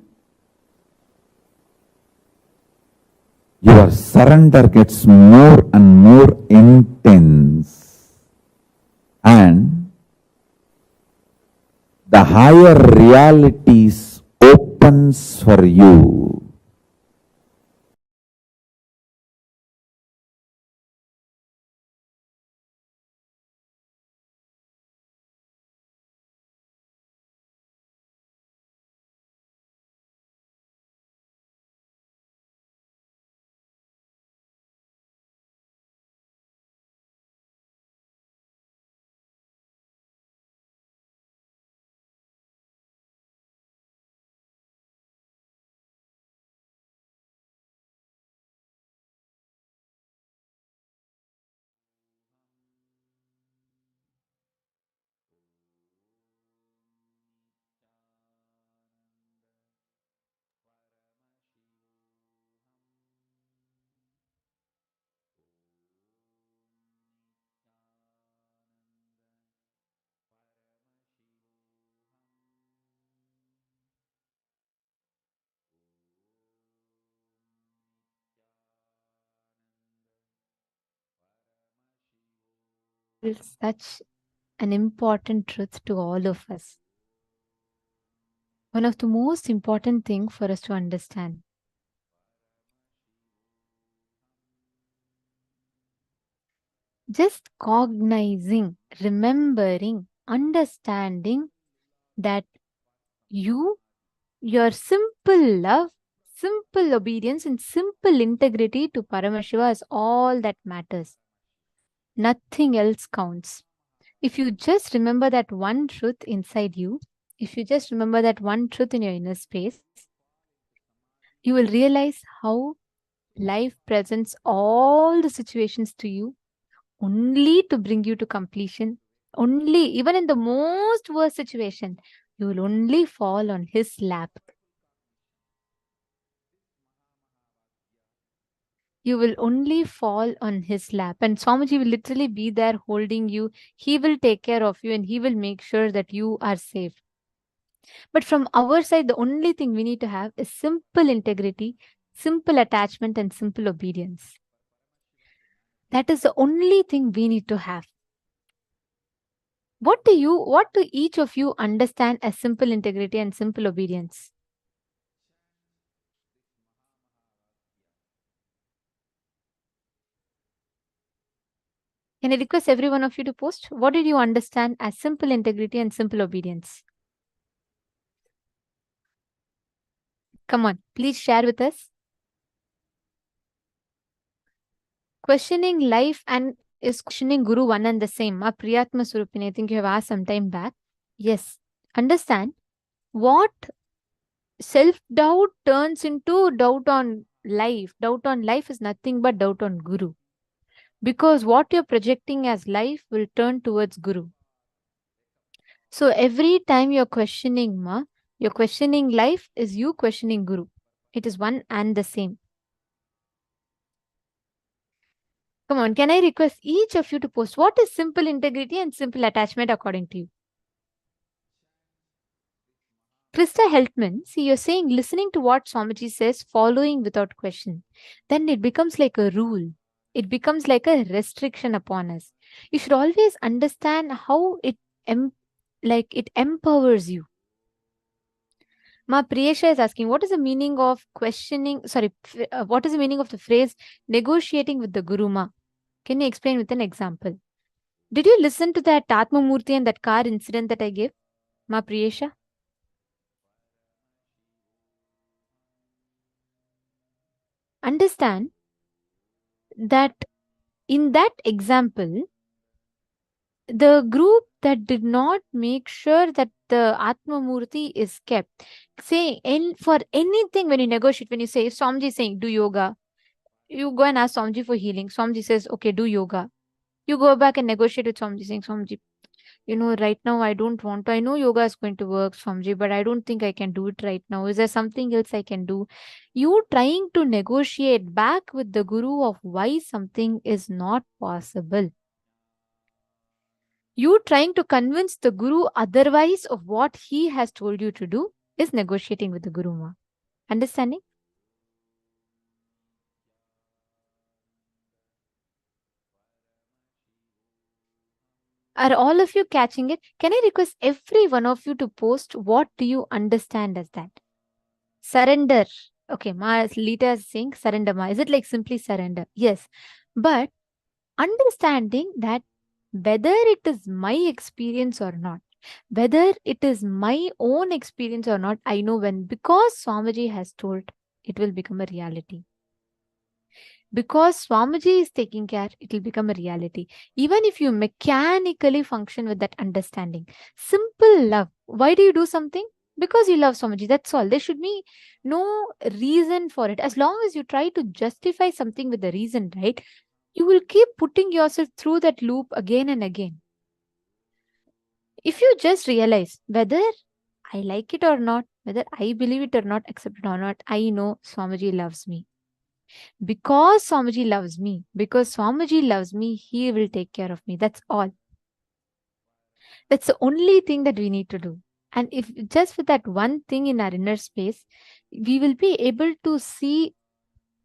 your surrender gets more and more intense. And the higher realities opens for you. It's such an important truth to all of us. One of the most important things for us to understand. Just cognizing, remembering, understanding that your simple love, simple obedience and simple integrity to Paramashiva is all that matters. Nothing else counts. If you just remember that one truth inside you, if you just remember that one truth in your inner space, you will realize how life presents all the situations to you only to bring you to completion. Only, even in the most worst situation, you will only fall on his lap. You will only fall on his lap. And Swamiji will literally be there holding you. He will take care of you and he will make sure that you are safe. But from our side, the only thing we need to have is simple integrity, simple attachment, and simple obedience. That is the only thing we need to have. What do each of you understand as simple integrity and simple obedience? Can I request every one of you to post? What did you understand as simple integrity and simple obedience? Come on, please share with us. Questioning life and is questioning Guru one and the same? Priyatma Surupini, I think you have asked some time back. Yes. Understand what self-doubt turns into doubt on life. Doubt on life is nothing but doubt on Guru. Because what you're projecting as life will turn towards Guru. So every time you're questioning you're questioning life is you questioning Guru. It is one and the same. Come on, can I request each of you to post what is simple integrity and simple attachment according to you? Krista Heltman, see, you're saying listening to what Swamiji says, following without question. Then it becomes like a rule. It becomes like a restriction upon us. You should always understand how it empowers you. Ma Priyesha is asking, what is the meaning of questioning? What is the meaning of the phrase negotiating with the Guru Ma? Can you explain with an example? Did you listen to that Atma Murti and that car incident that I gave? Ma Priyesha? Understand that in that example, the group that did not make sure that the Atma Murti is kept, say, for anything when you negotiate, when you say, Swamiji is saying, do yoga, you go and ask Swamiji for healing. Swamiji says, okay, do yoga. You go back and negotiate with Swamiji saying, Swamiji, right now I don't want to. I know yoga is going to work, Swamiji, but I don't think I can do it right now. Is there something else I can do? You trying to negotiate back with the Guru of why something is not possible. You trying to convince the Guru otherwise of what he has told you to do is negotiating with the Guru Ma. Understanding? Are all of you catching it? Can I request every one of you to post what do you understand as that? Surrender. Okay, Ma Lita is saying surrender, Ma. Is it like simply surrender? Yes. But understanding that whether it is my experience or not, whether it is my own experience or not, I know when, because Swamiji has told, it will become a reality. Because Swamiji is taking care, it will become a reality. Even if you mechanically function with that understanding. Simple love. Why do you do something? Because you love Swamiji. That's all. There should be no reason for it. As long as you try to justify something with the reason, right? You will keep putting yourself through that loop again and again. If you just realize whether I like it or not, whether I believe it or not, accept it or not, I know Swamiji loves me. Because Swamiji loves me, he will take care of me. That's all. That's the only thing that we need to do. And if just with that one thing in our inner space, we will be able to see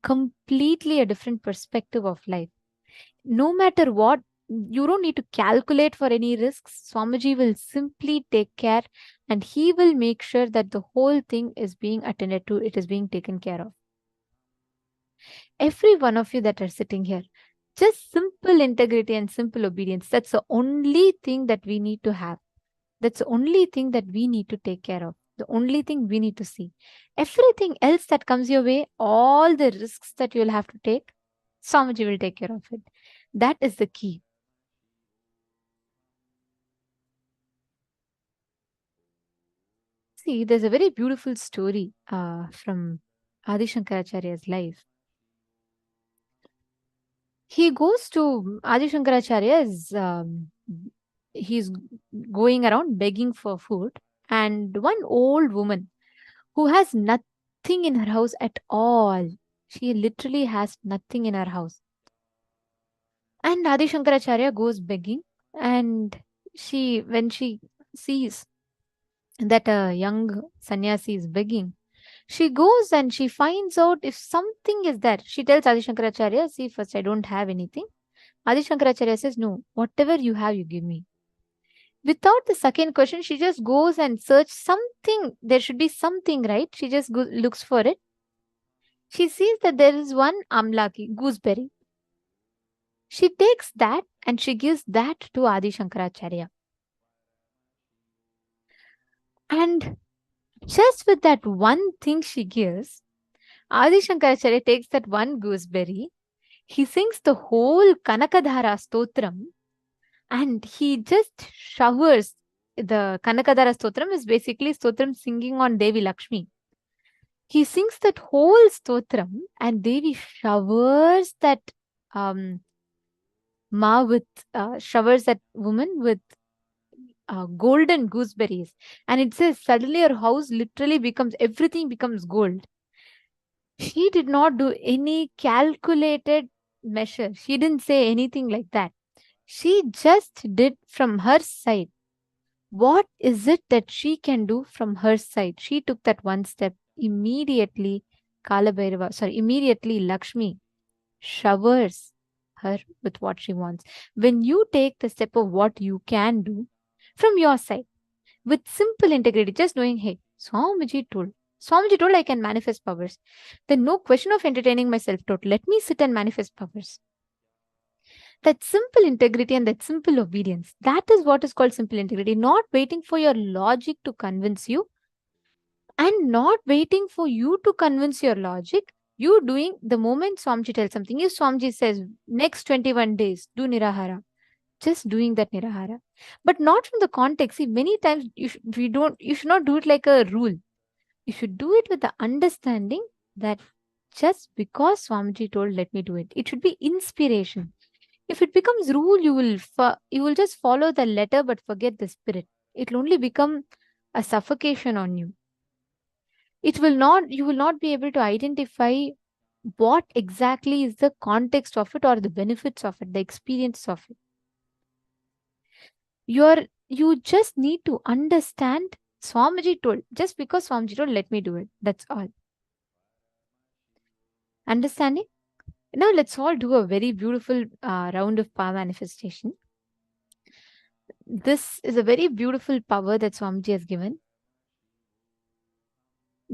completely a different perspective of life. No matter what, you don't need to calculate for any risks. Swamiji will simply take care and he will make sure that the whole thing is being attended to, it is being taken care of. Every one of you that are sitting here, just simple integrity and simple obedience. That's the only thing that we need to have. That's the only thing that we need to take care of. The only thing we need to see. Everything else that comes your way, all the risks that you'll have to take, Swamiji will take care of it. That is the key. See, there's a very beautiful story from Adi Shankaracharya's life. He goes to Adi Shankaracharya's, he's going around begging for food, and one old woman who has nothing in her house at all. She literally has nothing in her house. And Adi Shankaracharya goes begging, and when she sees that a young sannyasi is begging, she goes and she finds out if something is there. She tells Adi Shankaracharya, see, first I don't have anything. Adi Shankaracharya says, no, whatever you have, you give me. Without the second question, she just goes and searches something. There should be something, right? She just looks for it. She sees that there is one amlaki, gooseberry. She takes that and she gives that to Adi Shankaracharya. And just with that one thing she gives, Adi Shankaracharya takes that one gooseberry, he sings the whole Kanakadhara Stotram, and he just showers. The Kanakadhara Stotram is basically Stotram singing on Devi Lakshmi. He sings that whole Stotram, and Devi showers that showers that woman with golden gooseberries. And it says suddenly her house literally everything becomes gold. She did not do any calculated measure. She didn't say anything like that. She just did from her side. What is it that she can do from her side? She took that one step. Immediately, immediately Lakshmi showers her with what she wants. When you take the step of what you can do from your side, with simple integrity, just knowing, hey, Swamiji told I can manifest powers. Then no question of entertaining my self-doubt. Let me sit and manifest powers. That simple integrity and that simple obedience, that is what is called simple integrity. Not waiting for your logic to convince you, and not waiting for you to convince your logic. You doing the moment Swamiji tells something. If Swamiji says next 21 days, do Nirahara, just doing that Nirahara. But not from the context. See, many times you should not do it like a rule. You should do it with the understanding that just because Swamiji told, let me do it. It should be inspiration. If it becomes rule, you will just follow the letter but forget the spirit. It will only become a suffocation on you. You will not be able to identify what exactly is the context of it or the benefits of it, the experience of it. You just need to understand Swamiji told. Just because Swamiji told, let me do it. That's all. Understanding? Now let's all do a very beautiful round of power manifestation. This is a very beautiful power that Swamiji has given.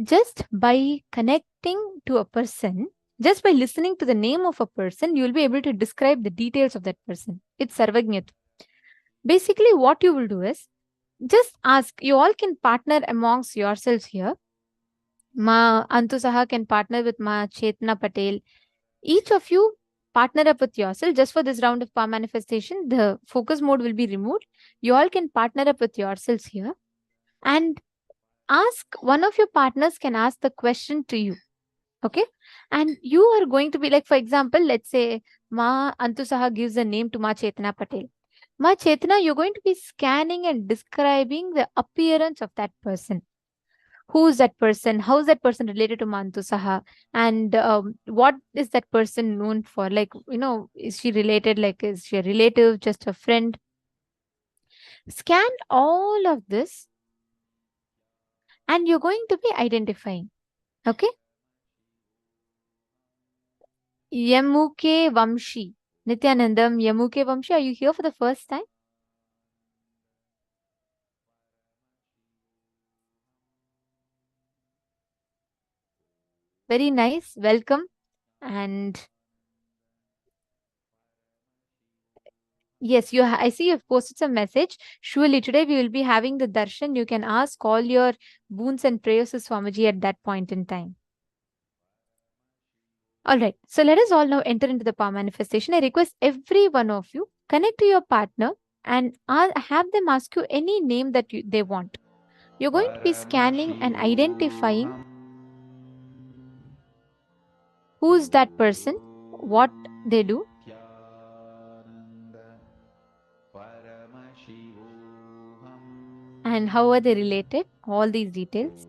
Just by connecting to a person, just by listening to the name of a person, you will be able to describe the details of that person. It's Sarvajñatva. Basically, what you will do is, just ask, you all can partner amongst yourselves here. Ma Antusaha can partner with Ma Chetna Patel. Each of you partner up with yourself. Just for this round of power manifestation, the focus mode will be removed. You all can partner up with yourselves here. And one of your partners can ask the question to you. Okay. And you are going to be like, for example, let's say Ma Antusaha gives a name to Ma Chetna Patel. Ma Chetna, you're going to be scanning and describing the appearance of that person. Who is that person? How is that person related to Ma Antusaha? And what is that person known for? Like, is she related? Like, is she a relative, just a friend? Scan all of this and you're going to be identifying. Okay. Yamuke Vamshi. Nithyanandam, Yamuke Vamshi, are you here for the first time? Very nice. Welcome. And Yes, I see you've posted some message. Surely today we will be having the darshan. You can ask all your boons and prayers to Swamiji at that point in time. All right. So let us all now enter into the power manifestation. I request every one of you connect to your partner and have them ask you any name that they want. You're going to be scanning and identifying who's that person, what they do, and how are they related, all these details.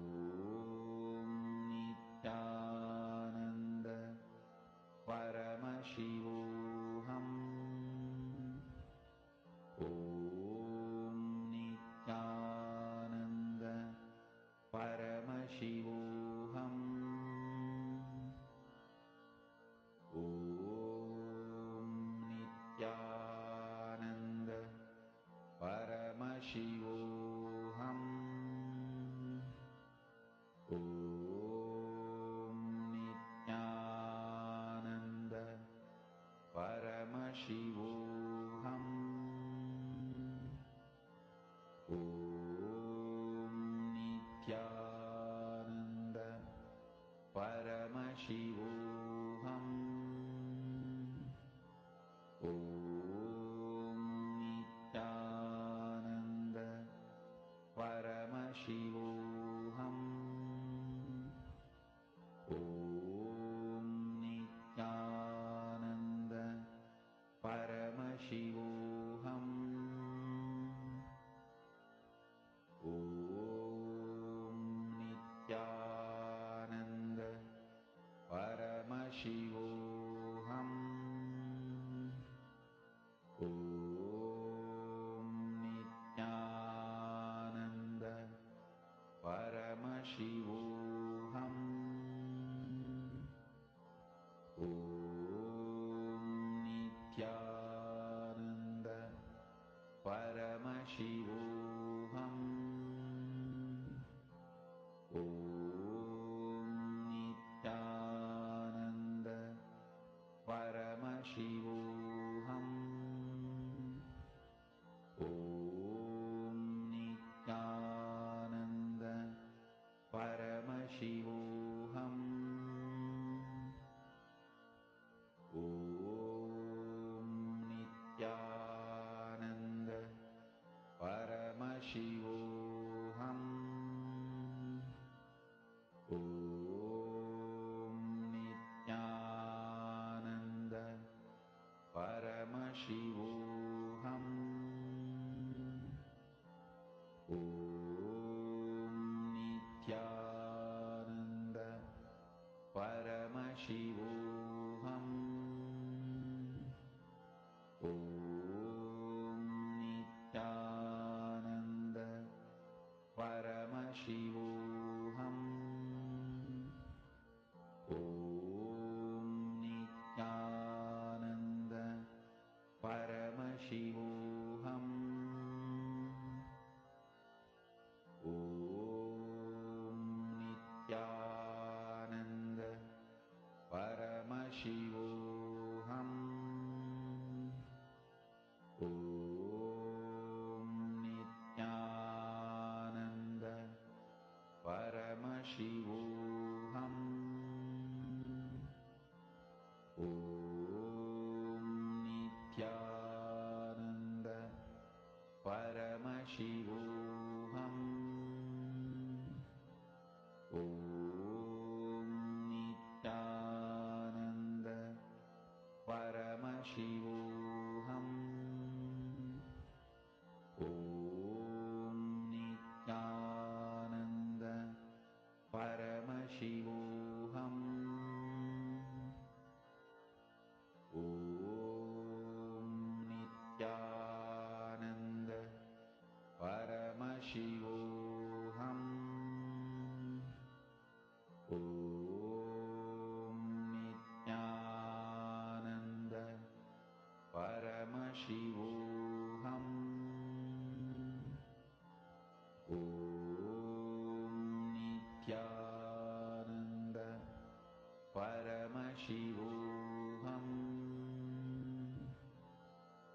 Paramashivoham.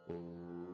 Om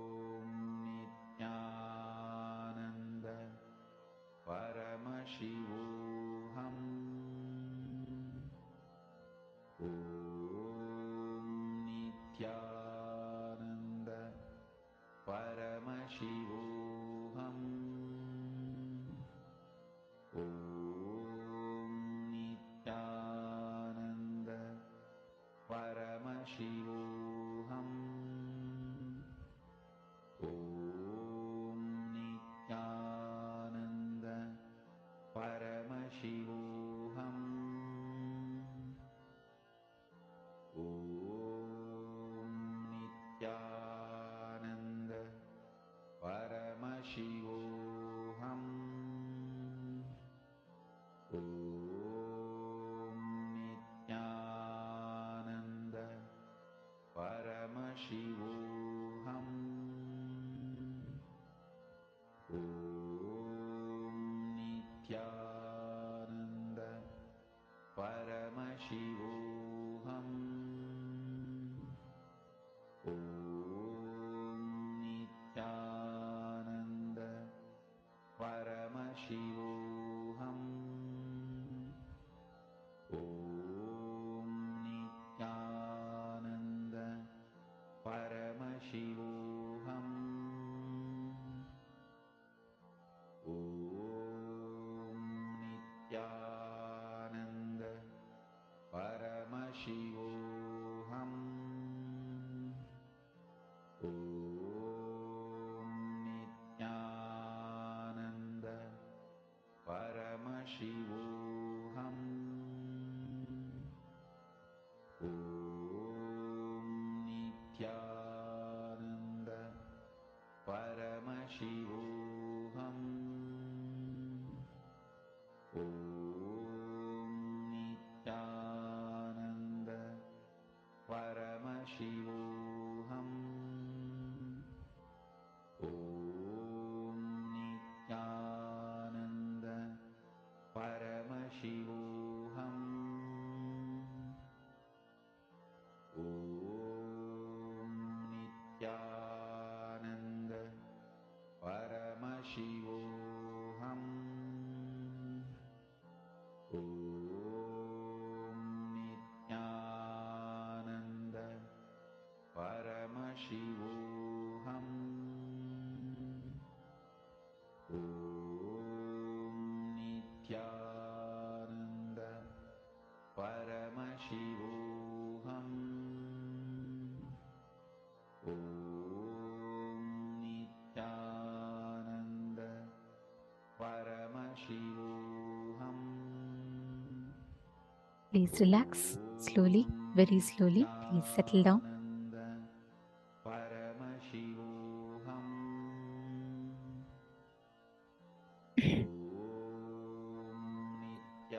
Please relax slowly, very slowly. Please settle down.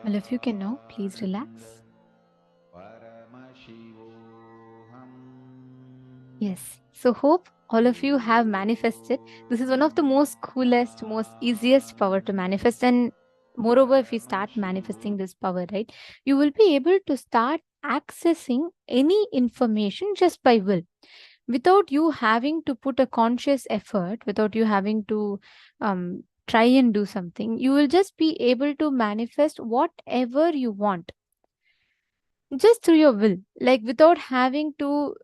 All of you can now please relax. Yes. So hope all of you have manifested. This is one of the most coolest, most easiest power to manifest. And moreover, if you start manifesting this power, right, you will be able to start accessing any information just by will, without you having to put a conscious effort, without you having to try and do something. You will just be able to manifest whatever you want just through your will, like without having to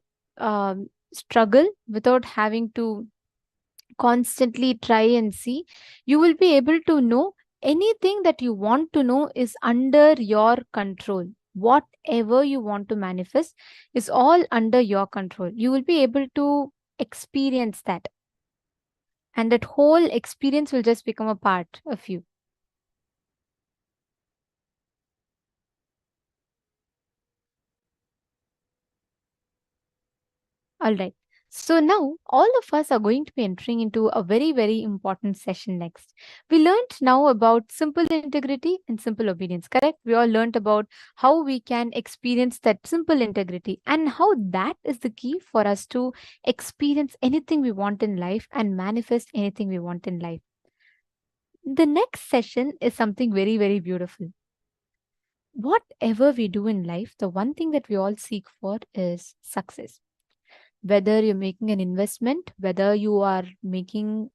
struggle, without having to constantly try and see. You will be able to know anything that you want to know is under your control. Whatever you want to manifest is all under your control. You will be able to experience that, and that whole experience will just become a part of you. All right. So now all of us are going to be entering into a very, very important session next. We learned now about simple integrity and simple obedience, correct? We all learned about how we can experience that simple integrity and how that is the key for us to experience anything we want in life and manifest anything we want in life. The next session is something very, very beautiful. Whatever we do in life, the one thing that we all seek for is success. Whether you're making an investment, whether you are making,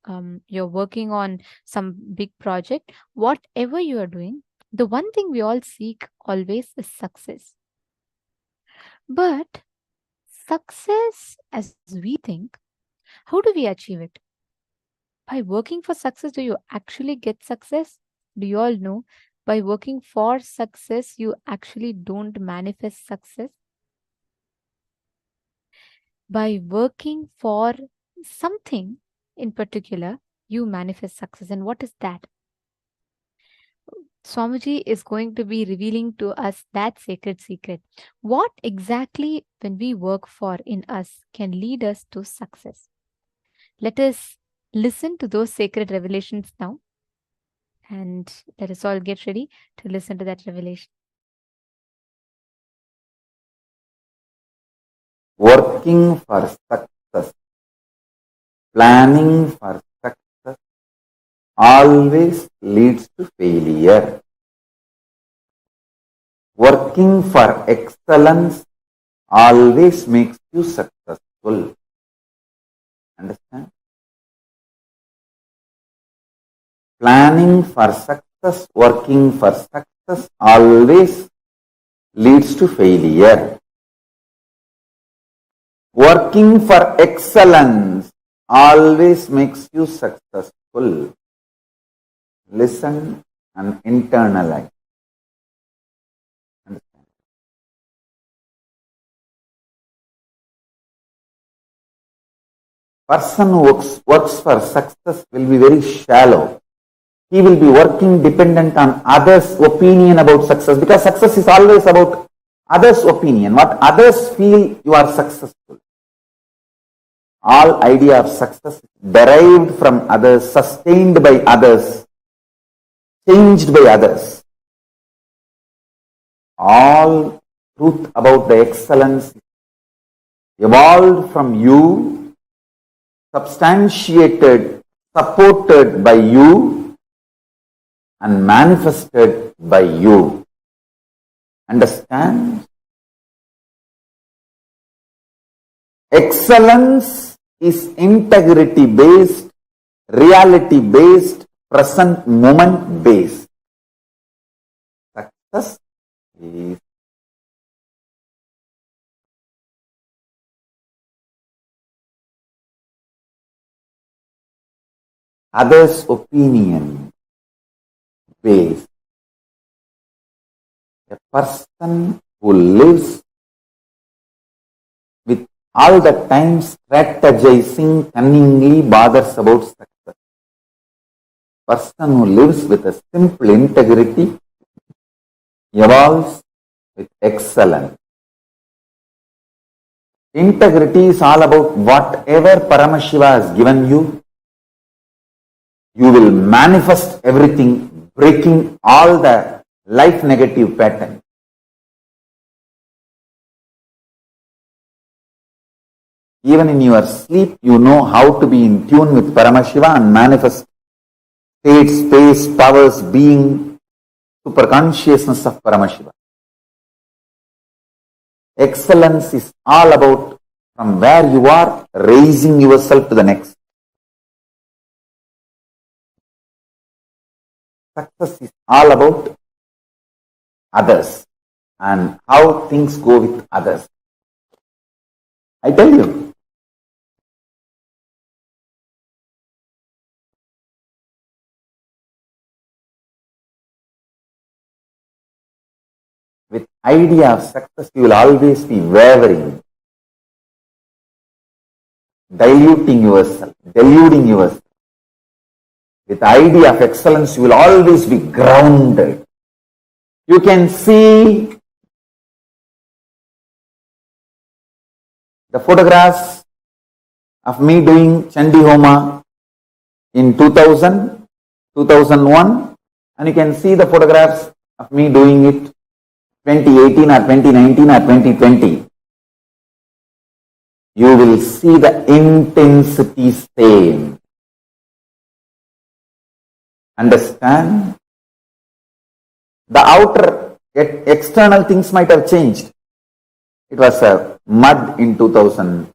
you're working on some big project, whatever you are doing, the one thing we all seek always is success. But success, as we think, how do we achieve it? By working for success, do you actually get success? Do you all know? By working for success, you actually don't manifest success. By working for something in particular, you manifest success. And what is that? Swamiji is going to be revealing to us that sacred secret. What exactly, when we work for in us, can lead us to success? Let us listen to those sacred revelations now. And let us all get ready to listen to that revelation. Working for success, planning for success always leads to failure. Working for excellence always makes you successful. Understand? Planning for success, working for success always leads to failure. Working for excellence always makes you successful. Listen and internalize. Understand? Person who works for success will be very shallow. He will be working dependent on others' opinion about success, because success is always about others' opinion. What others feel, you are successful. All idea of success derived from others, sustained by others, changed by others. All truth about the excellence evolved from you, substantiated, supported by you, and manifested by you. Understand? Excellence is integrity based, reality based, present moment based. Success is others' opinion based. A person who lives with all the time strategizing cunningly bothers about success. Person who lives with a simple integrity evolves with excellence. Integrity is all about whatever Paramashiva has given you, you will manifest everything, breaking all the life negative patterns. Even in your sleep, you know how to be in tune with Paramashiva and manifest state, space, powers, being, super consciousness of Paramashiva. Excellence is all about from where you are, raising yourself to the next. Success is all about others and how things go with others. I tell you, with idea of success, you will always be wavering, diluting yourself, deluding yourself. With the idea of excellence, you will always be grounded. You can see the photographs of me doing Chandi Homa in 2000, 2001, and you can see the photographs of me doing it 2018 or 2019 or 2020. You will see the intensity same. Understand? The outer external things might have changed. It was a mud in 2000,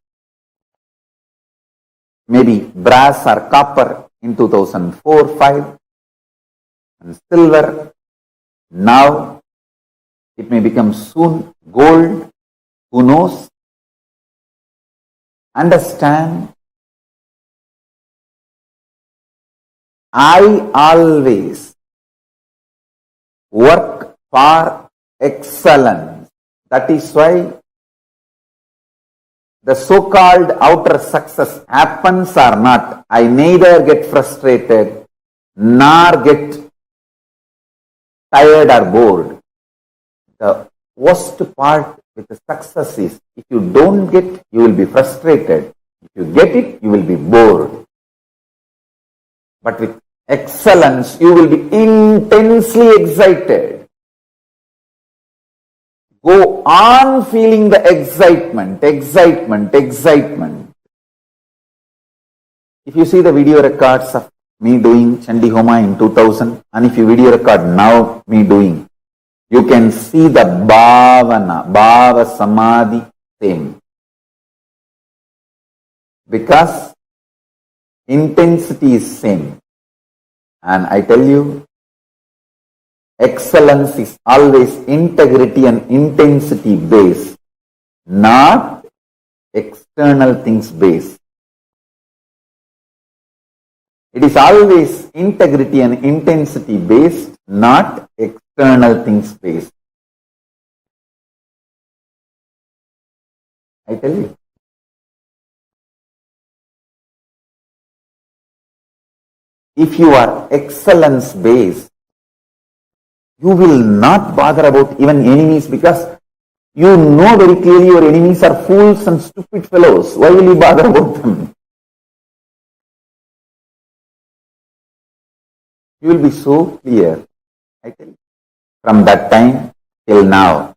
maybe brass or copper in 2004-5, and silver. Now it may become soon gold. Who knows? Understand? I always work for excellence. That is why the so-called outer success happens or not, I neither get frustrated nor get tired or bored. The worst part with the success is, if you don't get, you will be frustrated. If you get it, you will be bored. But with excellence, you will be intensely excited. Go on feeling the excitement. If you see the video records of me doing Chandi Homa in 2000, and if you video record now me doing, you can see the bhava samadhi same. Because intensity is same. And I tell you, excellence is always integrity and intensity based, not external things based. It is always integrity and intensity based, not external things based. I tell you. If you are excellence based, you will not bother about even enemies, because you know very clearly your enemies are fools and stupid fellows. Why will you bother about them? You will be so clear. I tell you. From that time till now,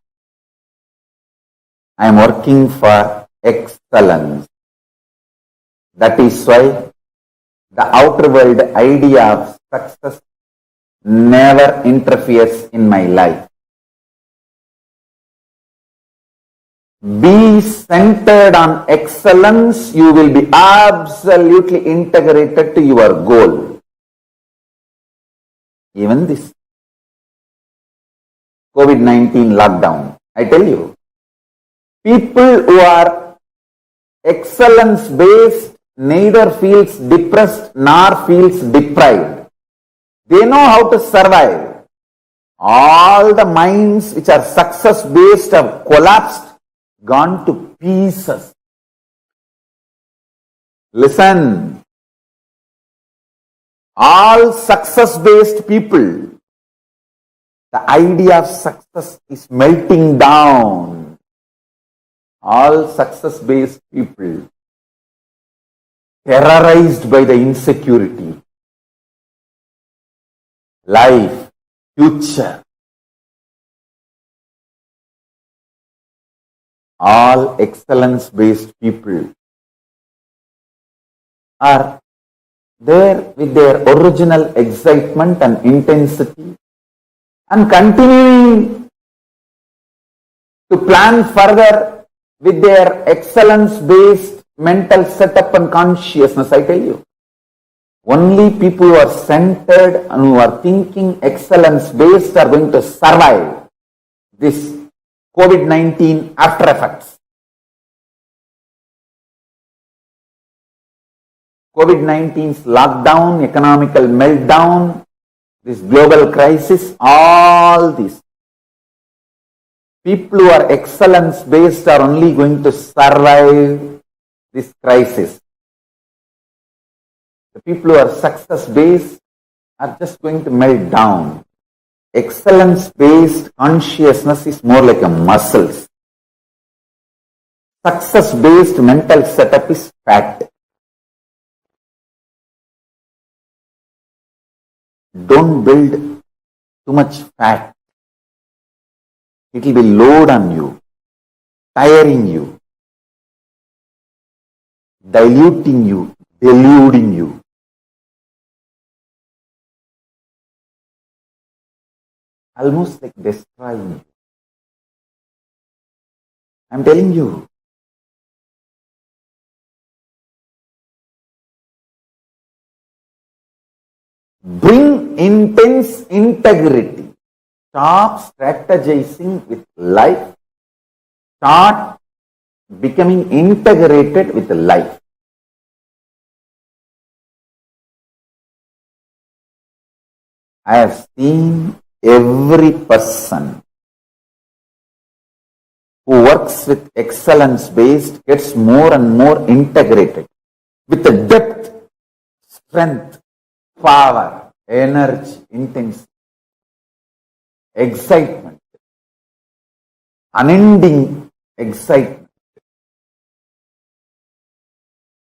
I am working for excellence. That is why the outer world idea of success never interferes in my life. Be centered on excellence, you will be absolutely integrated to your goal. Even this COVID-19 lockdown, I tell you, people who are excellence based neither feels depressed nor feels deprived. They know how to survive. All the minds which are success based have collapsed, gone to pieces. Listen, all success based people, the idea of success is melting down. All success based people, terrorized by the insecurity, life, future. All excellence based people are there with their original excitement and intensity and continuing to plan further with their excellence based mental setup and consciousness. I tell you, only people who are centered and who are thinking excellence based are going to survive this COVID-19 after effects. COVID-19's lockdown, economical meltdown, this global crisis, all this. People who are excellence based are only going to survive this crisis. The people who are success based are just going to melt down. Excellence based consciousness is more like a muscles. Success based mental setup is fat. Don't build too much fat. It will be load on you, tiring you, diluting you, deluding you. Almost like destroying you. I'm telling you. Bring intense integrity. Stop strategizing with life. Start becoming integrated with life. I have seen every person who works with excellence based gets more and more integrated with the depth, strength, power, energy, intensity, excitement, unending excitement.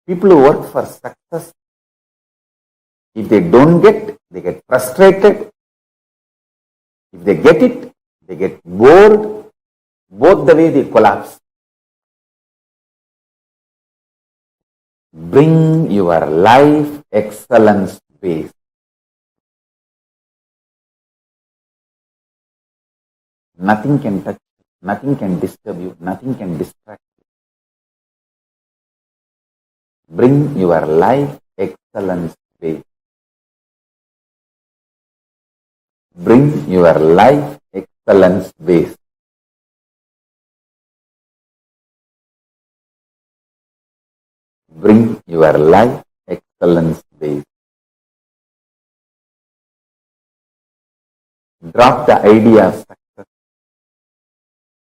People who work for success, if they don't get, they get frustrated. If they get it, they get bored. Both the way they collapse. Bring your life excellence based. Nothing can touch you, nothing can disturb you, nothing can distract you. Bring your life excellence based. Bring your life excellence based. bring your life excellence base. Drop the idea of success.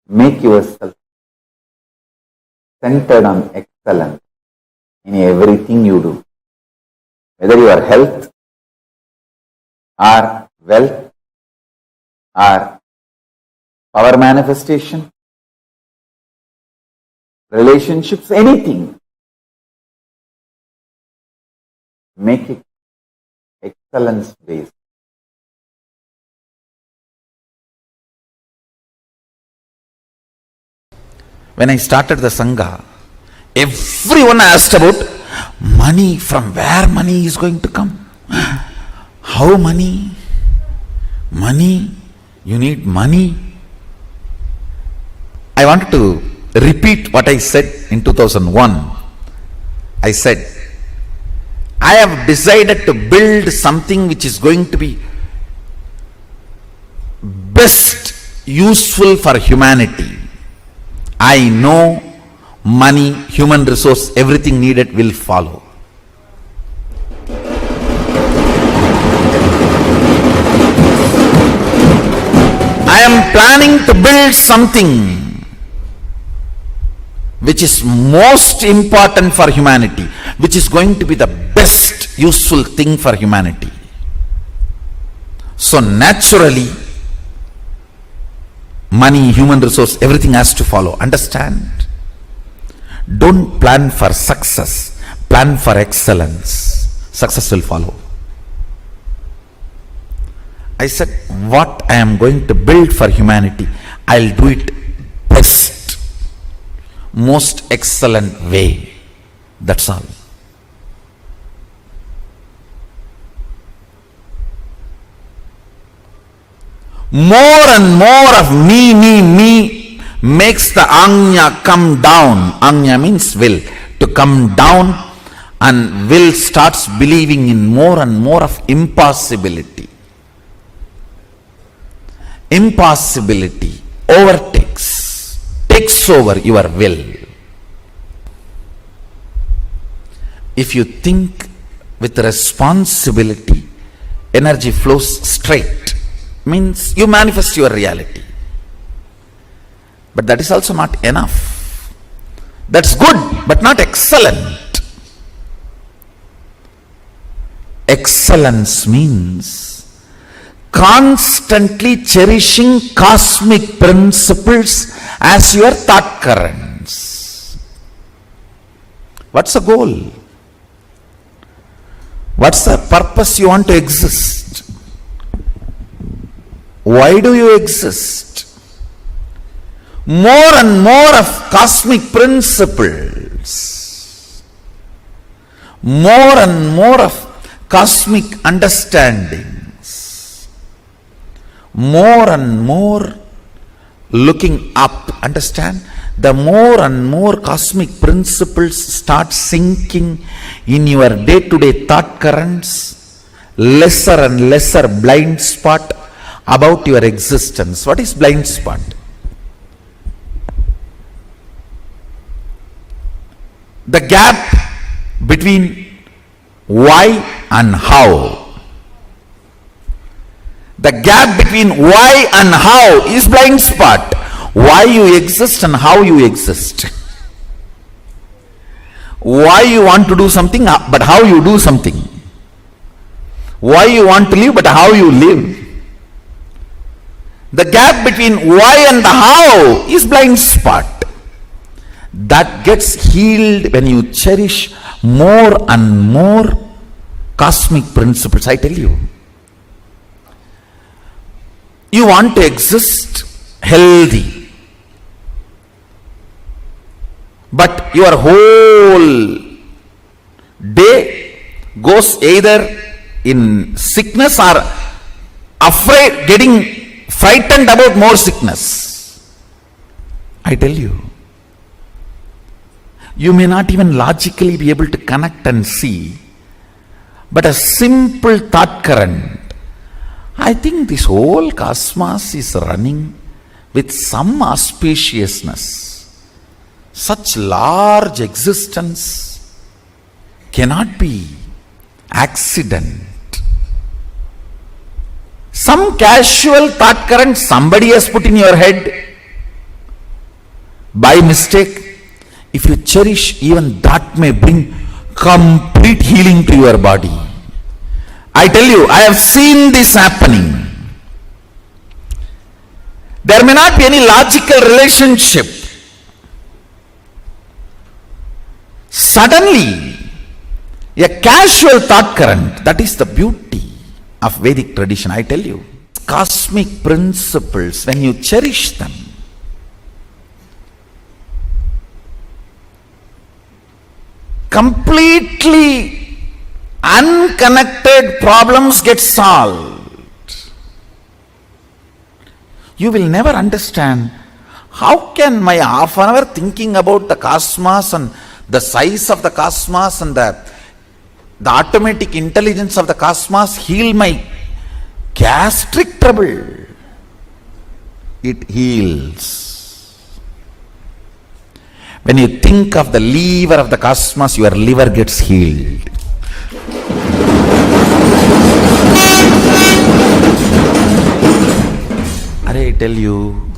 Make yourself centered on excellence in everything you do. Whether your health or wealth or power manifestation, relationships, anything. Make it excellence based. When I started the Sangha, everyone asked about money, from where money is going to come. How money? Money? You need money? I wanted to repeat what I said in 2001. I said, I have decided to build something which is going to be best useful for humanity. I know money, human resource, everything needed will follow. I am planning to build something which is most important for humanity, which is going to be the best useful thing for humanity. So naturally, money, human resource, everything has to follow. Understand? Don't plan for success, plan for excellence. Success will follow. I said, what I am going to build for humanity, I'll do it best, most excellent way. That's all. More and more of me makes the Anya come down. Anya means will. To come down, and will starts believing in more and more of impossibility. Impossibility takes over your will. If you think with responsibility, energy flows straight. Means you manifest your reality. But that is also not enough. That's good, but not excellent. Excellence means constantly cherishing cosmic principles as your thought currents. What's the goal? What's the purpose you want to exist? Why do you exist? More and more of cosmic principles, more and more of cosmic understandings, more and more looking up. Understand? The more and more cosmic principles start sinking in your day-to-day thought currents, lesser and lesser blind spot about your existence. What is blind spot? The gap between why and how. The gap between why and how is blind spot. Why you exist and how you exist. Why you want to do something, but how you do something. Why you want to live, but how you live. The gap between why and the how is blind spot. That gets healed when you cherish more and more cosmic principles. I tell you, you want to exist healthy, but your whole day goes either in sickness or afraid, getting frightened about more sickness. I tell you, you may not even logically be able to connect and see, but a simple thought current. I think this whole cosmos is running with some auspiciousness. Such large existence cannot be accident. Some casual thought current somebody has put in your head by mistake. If you cherish, even that may bring complete healing to your body. I tell you, I have seen this happening. There may not be any logical relationship. Suddenly, a casual thought current, that is the beauty of Vedic tradition, I tell you. Cosmic principles, when you cherish them, completely unconnected problems get solved. You will never understand how can my half an hour thinking about the cosmos and the size of the cosmos and the automatic intelligence of the cosmos heal my gastric trouble. It heals. When you think of the lever of the cosmos, your liver gets healed. I tell you,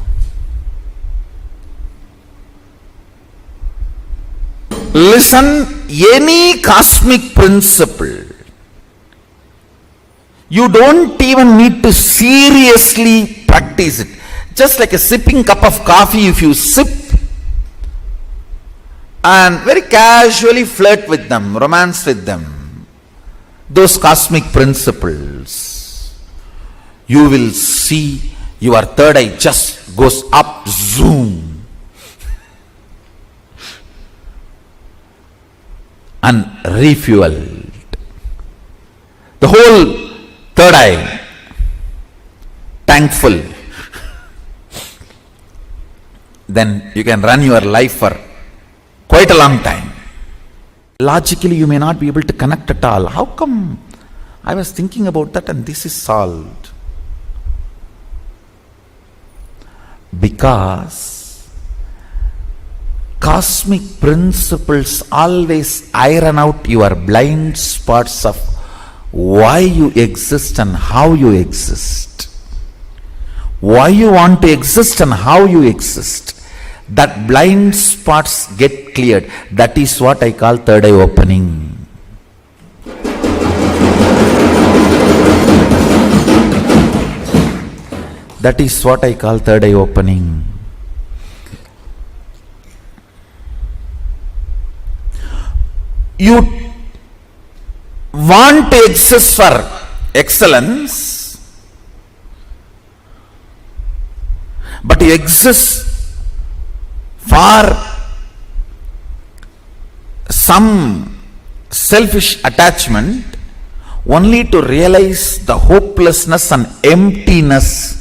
listen, any cosmic principle, you don't even need to seriously practice it. Just like a sipping cup of coffee, if you sip and very casually flirt with them, romance with them, those cosmic principles, you will see your third eye just goes up, zoom, and refueled. The whole third eye, thankful. Then you can run your life for quite a long time. Logically, you may not be able to connect at all. How come I was thinking about that and this is solved? Because cosmic principles always iron out your blind spots of why you exist and how you exist. Why you want to exist and how you exist. That blind spots get cleared. That is what I call third eye opening. That is what I call third eye opening. You want to exist for excellence, but you exist for some selfish attachment only to realize the hopelessness and emptiness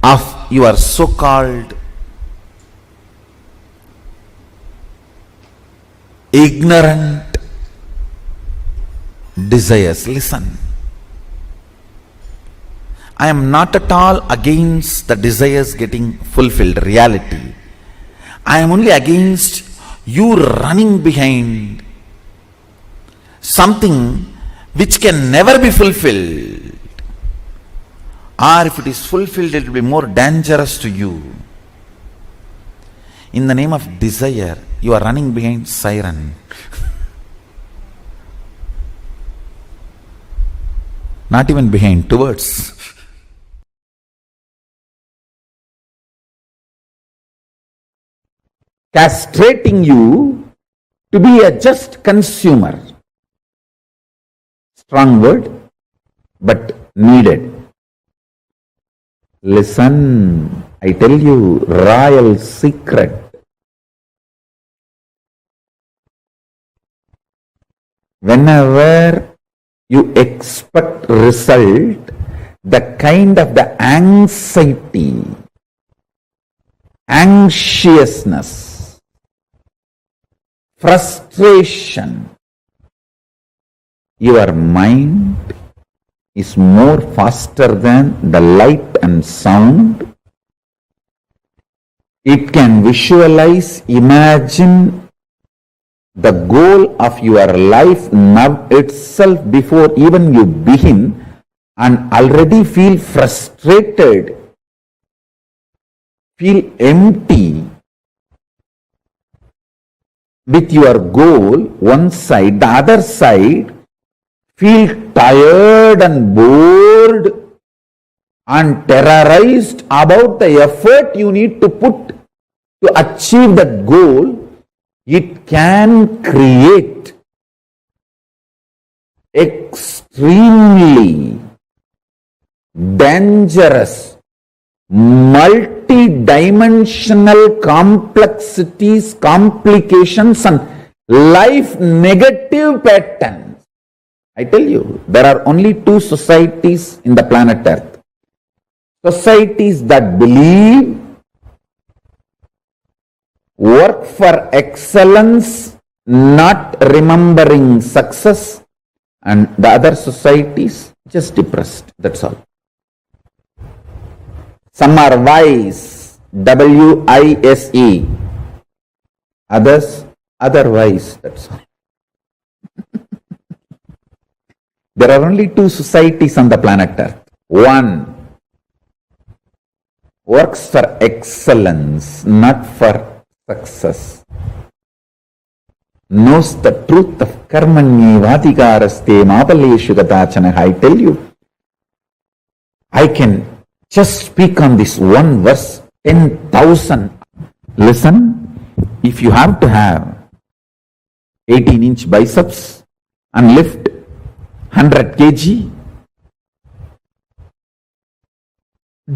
of your so-called ignorant desires. Listen, I am not at all against the desires getting fulfilled, reality. I am only against you running behind something which can never be fulfilled. Or if it is fulfilled, it will be more dangerous to you. In the name of desire, you are running behind siren. Not even behind, towards. Castrating you to be a just consumer. Strong word, but needed. Listen, I tell you, royal secret. Whenever you expect result, the kind of the anxiety, anxiousness, frustration, your mind is more faster than the light and sound. It can visualize, imagine the goal of your life now itself before even you begin and already feel frustrated, feel empty with your goal, one side, the other side, feel tired and bored and terrorized about the effort you need to put to achieve that goal, it can create extremely dangerous, multi-dimensional complexities, complications and life negative patterns. I tell you, there are only two societies in the planet Earth. Societies that believe, work for excellence, not remembering success, and the other societies just depressed. That's all. Some are wise, W-I-S-E. Others, otherwise. That's all. There are only two societies on the planet Earth. One works for excellence, not for success. Knows the truth of karmanyevadhikaraste mapaleshu gadachana. I tell you, I can just speak on this one verse, 10,000. Listen, if you have to have 18-inch biceps and lift 100 kg,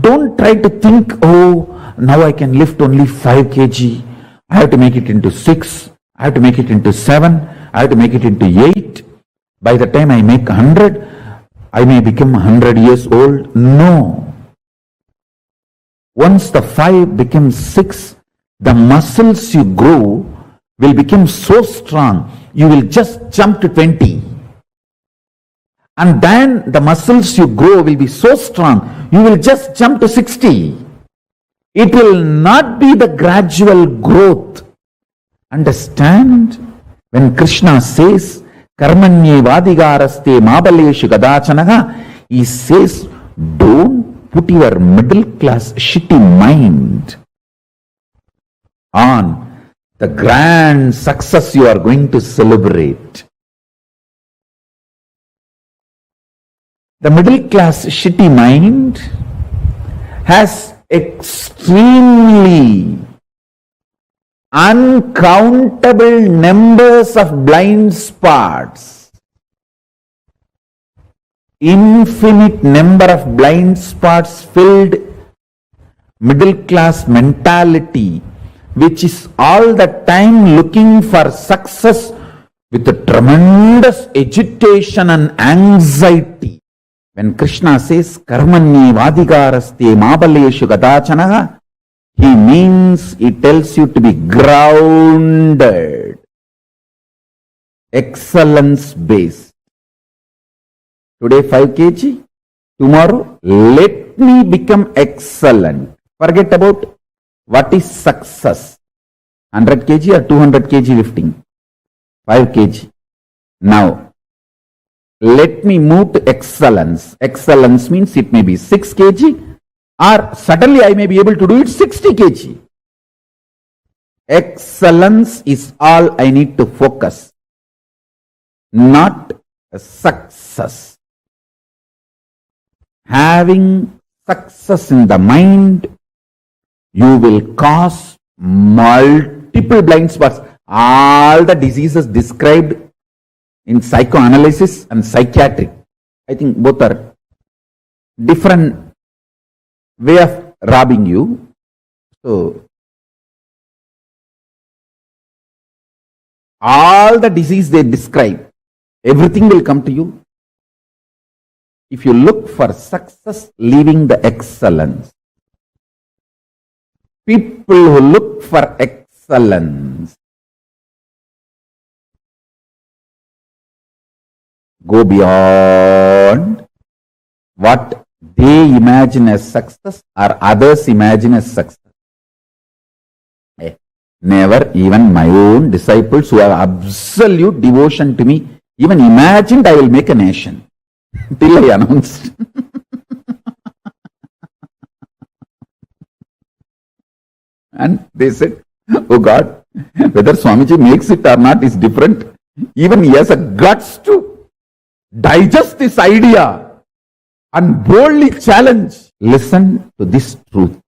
don't try to think, oh, now I can lift only 5 kg. I have to make it into 6. I have to make it into 7. I have to make it into 8. By the time I make 100, I may become 100 years old. No. Once the 5 becomes 6, the muscles you grow will become so strong, you will just jump to 20. And then the muscles you grow will be so strong, you will just jump to 60. It will not be the gradual growth. Understand? When Krishna says, Karmanyevadhikaraste mabaleshu gadachanaha, he says, don't put your middle class shitty mind on the grand success you are going to celebrate. The middle class shitty mind has extremely uncountable numbers of blind spots, infinite number of blind spots filled middle class mentality, which is all the time looking for success with a tremendous agitation and anxiety. When Krishna says, Karmanyevadhikaraste mabaleshu gadachanaha, he means, he tells you to be grounded, excellence based. Today 5 kg, tomorrow let me become excellent. Forget about what is success. 100 kg or 200 kg lifting. 5 kg. Now, let me move to excellence. Excellence means it may be 6 kg or suddenly I may be able to do it 60 kg. Excellence is all I need to focus, not success. Having success in the mind, you will cause multiple blind spots. All the diseases described in psychoanalysis and psychiatric, I think both are different way of robbing you. So, all the disease they describe, everything will come to you if you look for success, leaving the excellence. People who look for excellence go beyond what they imagine as success or others imagine as success. Never, even my own disciples who have absolute devotion to me, even imagined I will make a nation. Till I announced. And they said, oh God, whether Swamiji makes it or not is different. Even he has a guts to digest this idea and boldly challenge. Listen to this truth.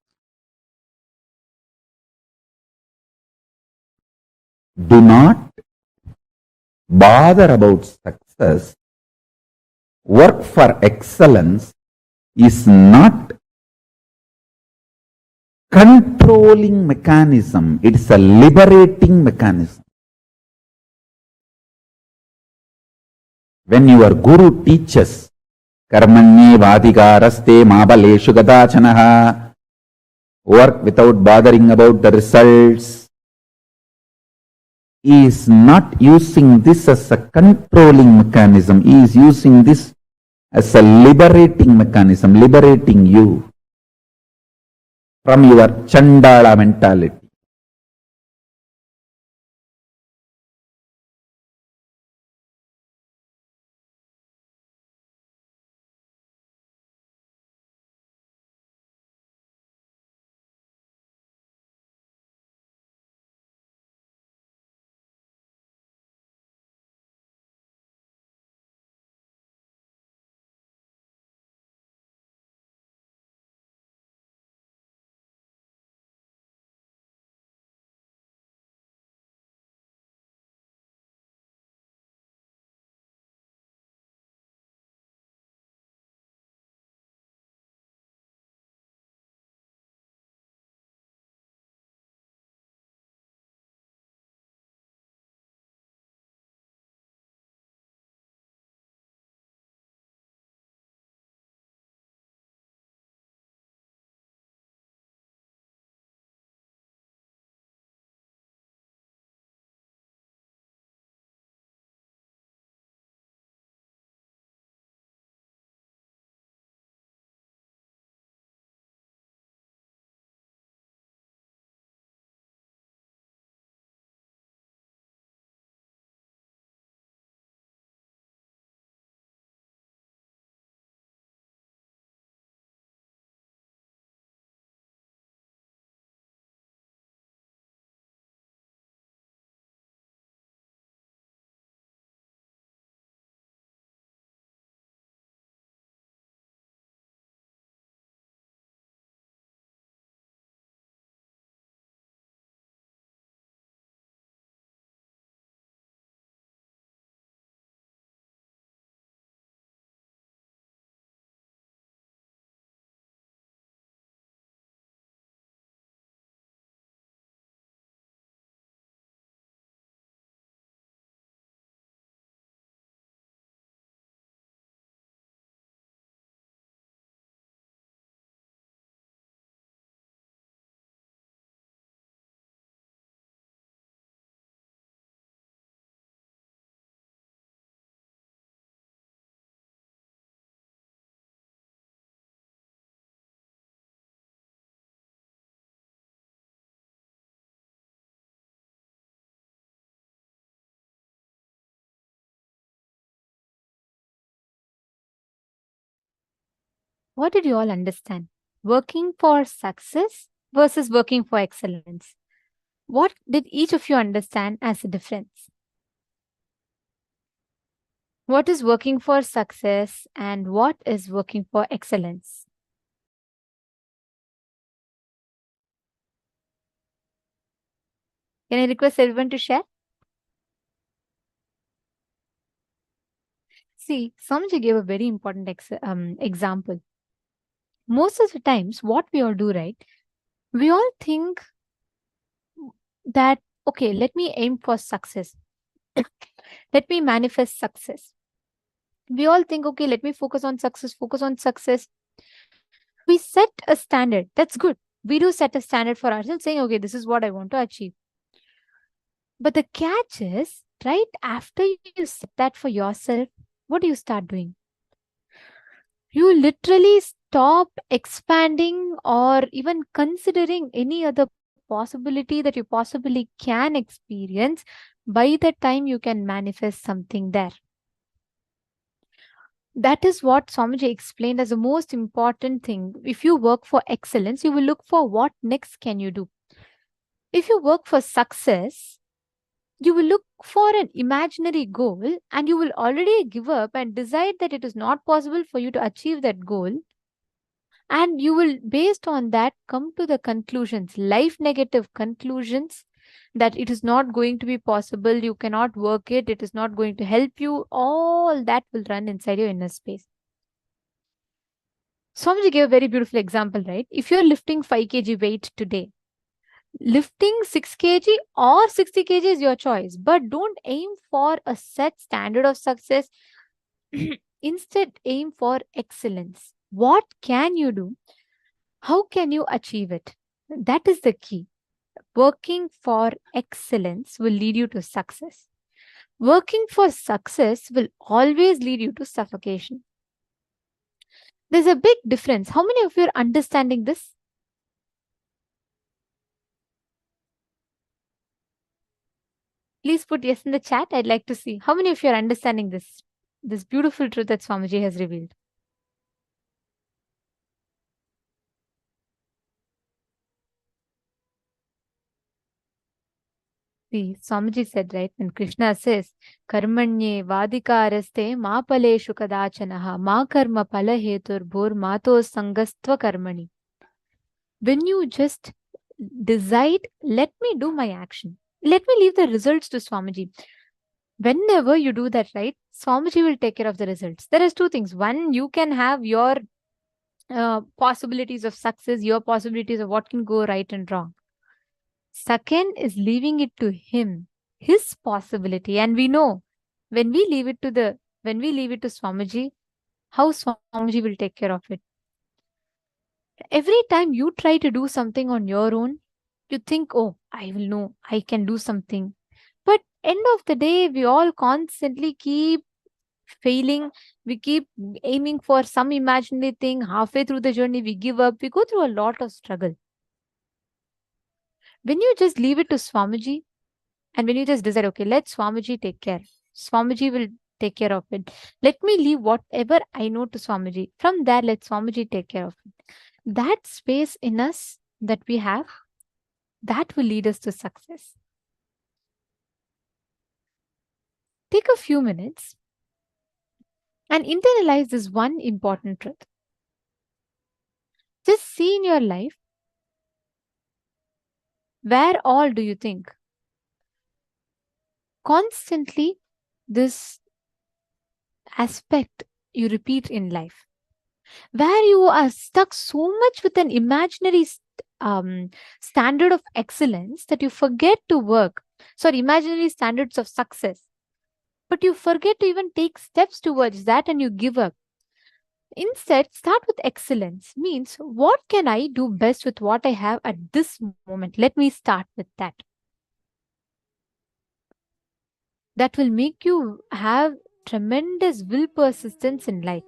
Do not bother about success. Work for excellence is not controlling mechanism. It is a liberating mechanism. When your guru teaches, karmanye vadikaraste mabaleshu gadachanaha, work without bothering about the results, he is not using this as a controlling mechanism. He is using this as a liberating mechanism, liberating you from your Chandala mentality. What did you all understand? Working for success versus working for excellence. What did each of you understand as a difference? What is working for success and what is working for excellence? Can I request everyone to share? See, Swamiji gave a very important example. Most of the times, what we all do, right? We all think that, okay, let me aim for success. Let me manifest success. We all think, okay, let me focus on success, focus on success. We set a standard. That's good. We do set a standard for ourselves, saying, okay, this is what I want to achieve. But the catch is, right after you set that for yourself, what do you start doing? You literally stop expanding or even considering any other possibility that you possibly can experience by the time you can manifest something there. That is what Swamiji explained as the most important thing. If you work for excellence, you will look for what next can you do. If you work for success, you will look for an imaginary goal and you will already give up and decide that it is not possible for you to achieve that goal. And you will, based on that, come to the conclusions, life negative conclusions, that it is not going to be possible, you cannot work it, it is not going to help you. All that will run inside your inner space. Swamiji gave a very beautiful example, right? If you're lifting 5 kg weight today, lifting 6 kg or 60 kg is your choice, but don't aim for a set standard of success. Instead, aim for excellence. What can you do? How can you achieve it? That is the key. Working for excellence will lead you to success. Working for success will always lead you to suffocation. There's a big difference. How many of you are understanding this? Please put yes in the chat. I'd like to see how many of you are understanding this beautiful truth that Swamiji has revealed. See, Swamiji said, right, when Krishna says, Karmanye vadikaraste ma paleshu kadachanaha ma karma palahetur bhur mato sangastva karmani. When you just decide, let me do my action. Let me leave the results to Swamiji. Whenever you do that, right, Swamiji will take care of the results. There is two things. One, you can have your possibilities of success, your possibilities of what can go right and wrong. Second is leaving it to him, his possibility. And we know when we leave it to Swamiji, how Swamiji will take care of it. Every time you try to do something on your own, you think, oh, I will know, I can do something. But end of the day, we all constantly keep failing. We keep aiming for some imaginary thing. Halfway through the journey, we give up. We go through a lot of struggle. When you just leave it to Swamiji, and when you just decide, okay, let Swamiji take care. Swamiji will take care of it. Let me leave whatever I know to Swamiji. From there, let Swamiji take care of it. That space in us that we have, that will lead us to success. Take a few minutes and internalize this one important truth. Just see in your life, where all do you think constantly this aspect you repeat in life, where you are stuck so much with an imaginary standard of excellence that you forget to work, imaginary standards of success, but you forget to even take steps towards that and you give up. Instead, start with excellence. Means, what can I do best with what I have at this moment? Let me start with that. That will make you have tremendous will persistence in life.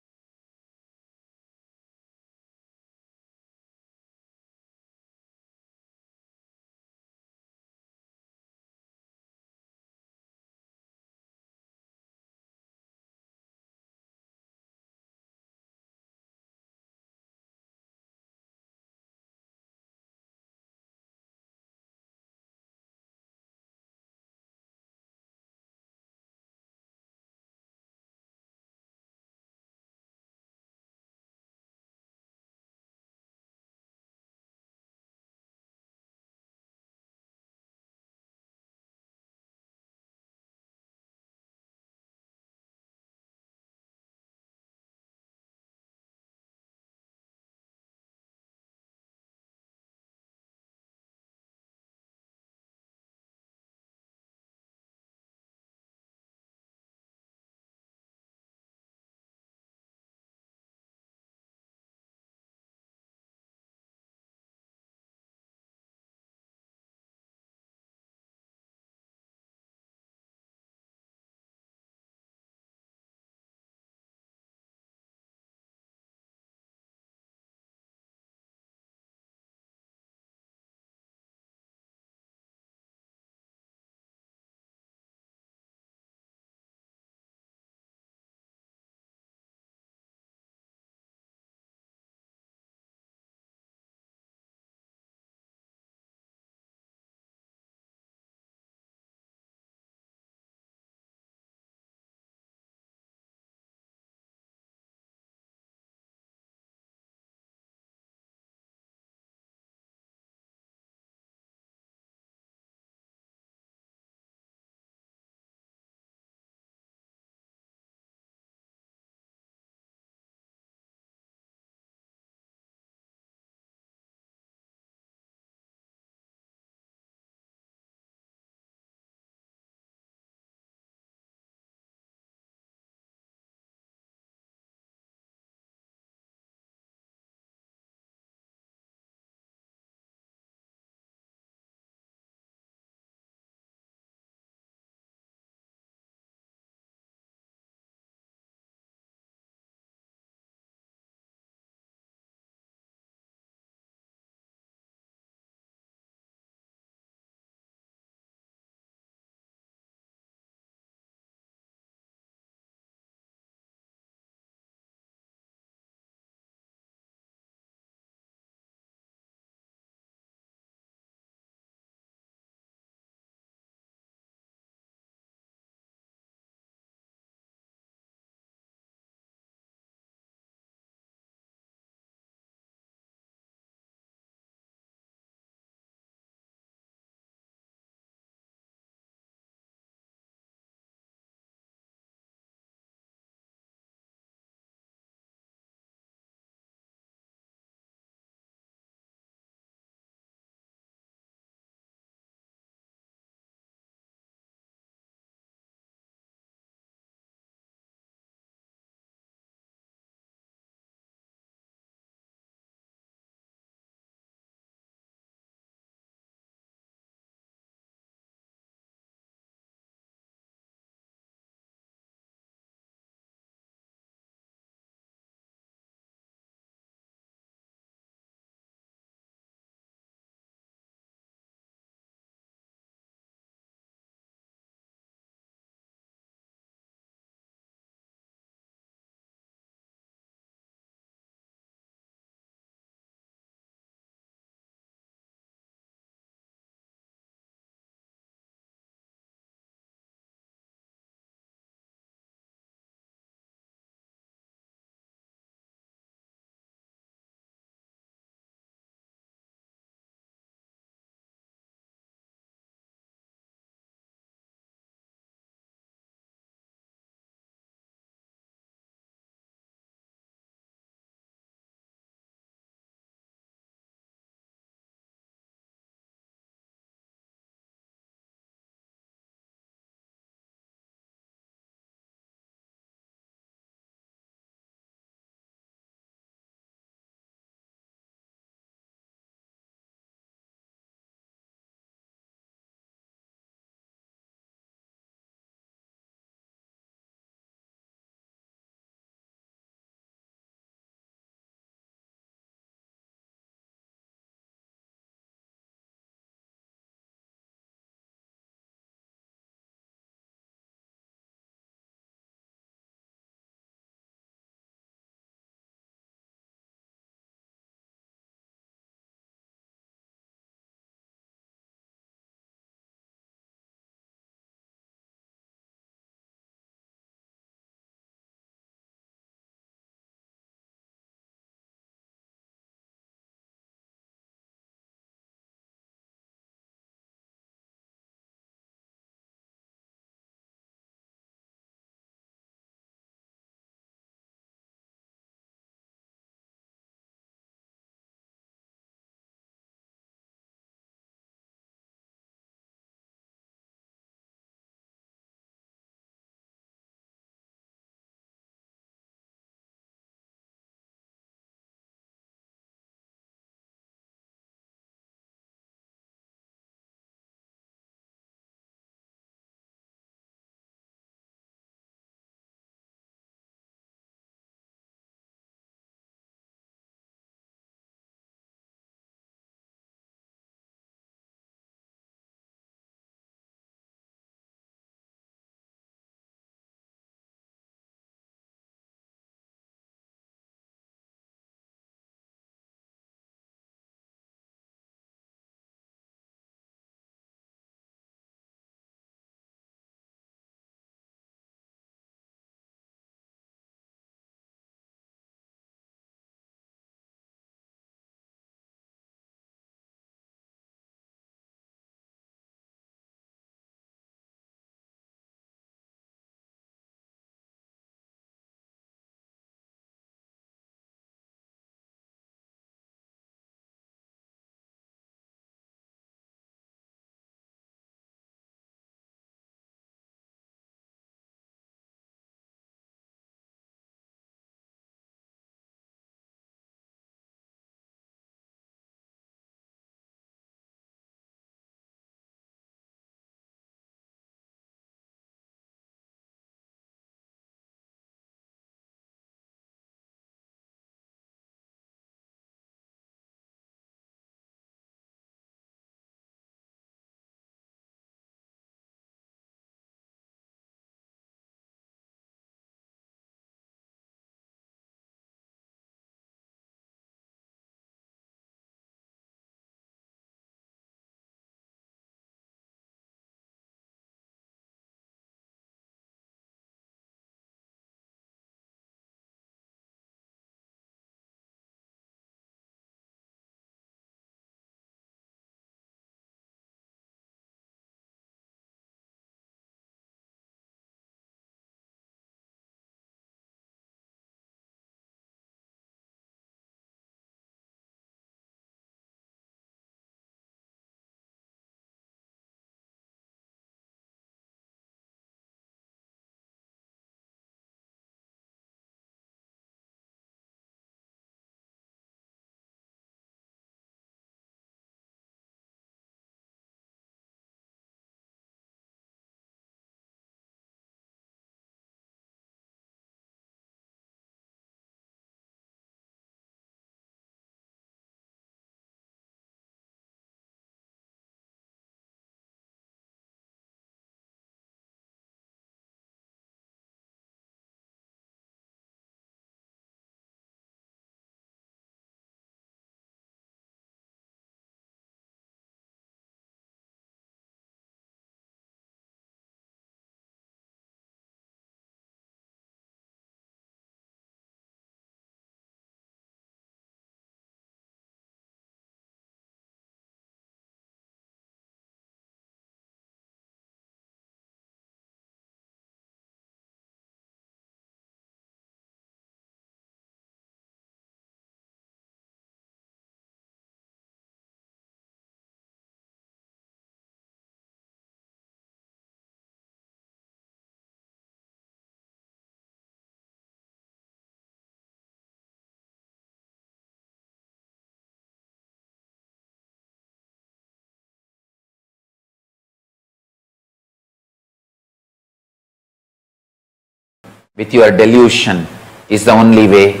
with your delusion is the only way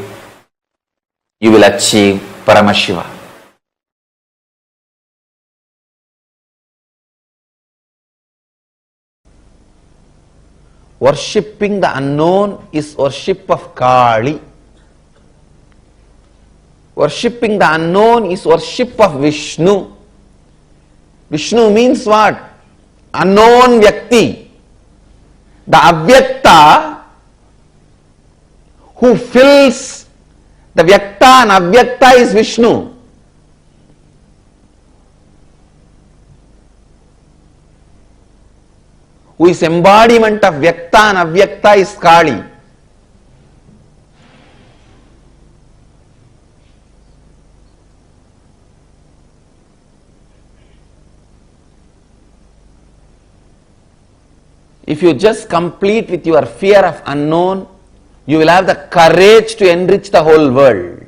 you will achieve Paramashiva. Worshipping the unknown is worship of Kali. Worshipping the unknown is worship of Vishnu. Vishnu means what? Unknown Vyakti. The Avyakta who fills the Vyakta and Avyakta is Vishnu. Who is embodiment of Vyakta and Avyakta is Kali. If you just complete with your fear of unknown, you will have the courage to enrich the whole world.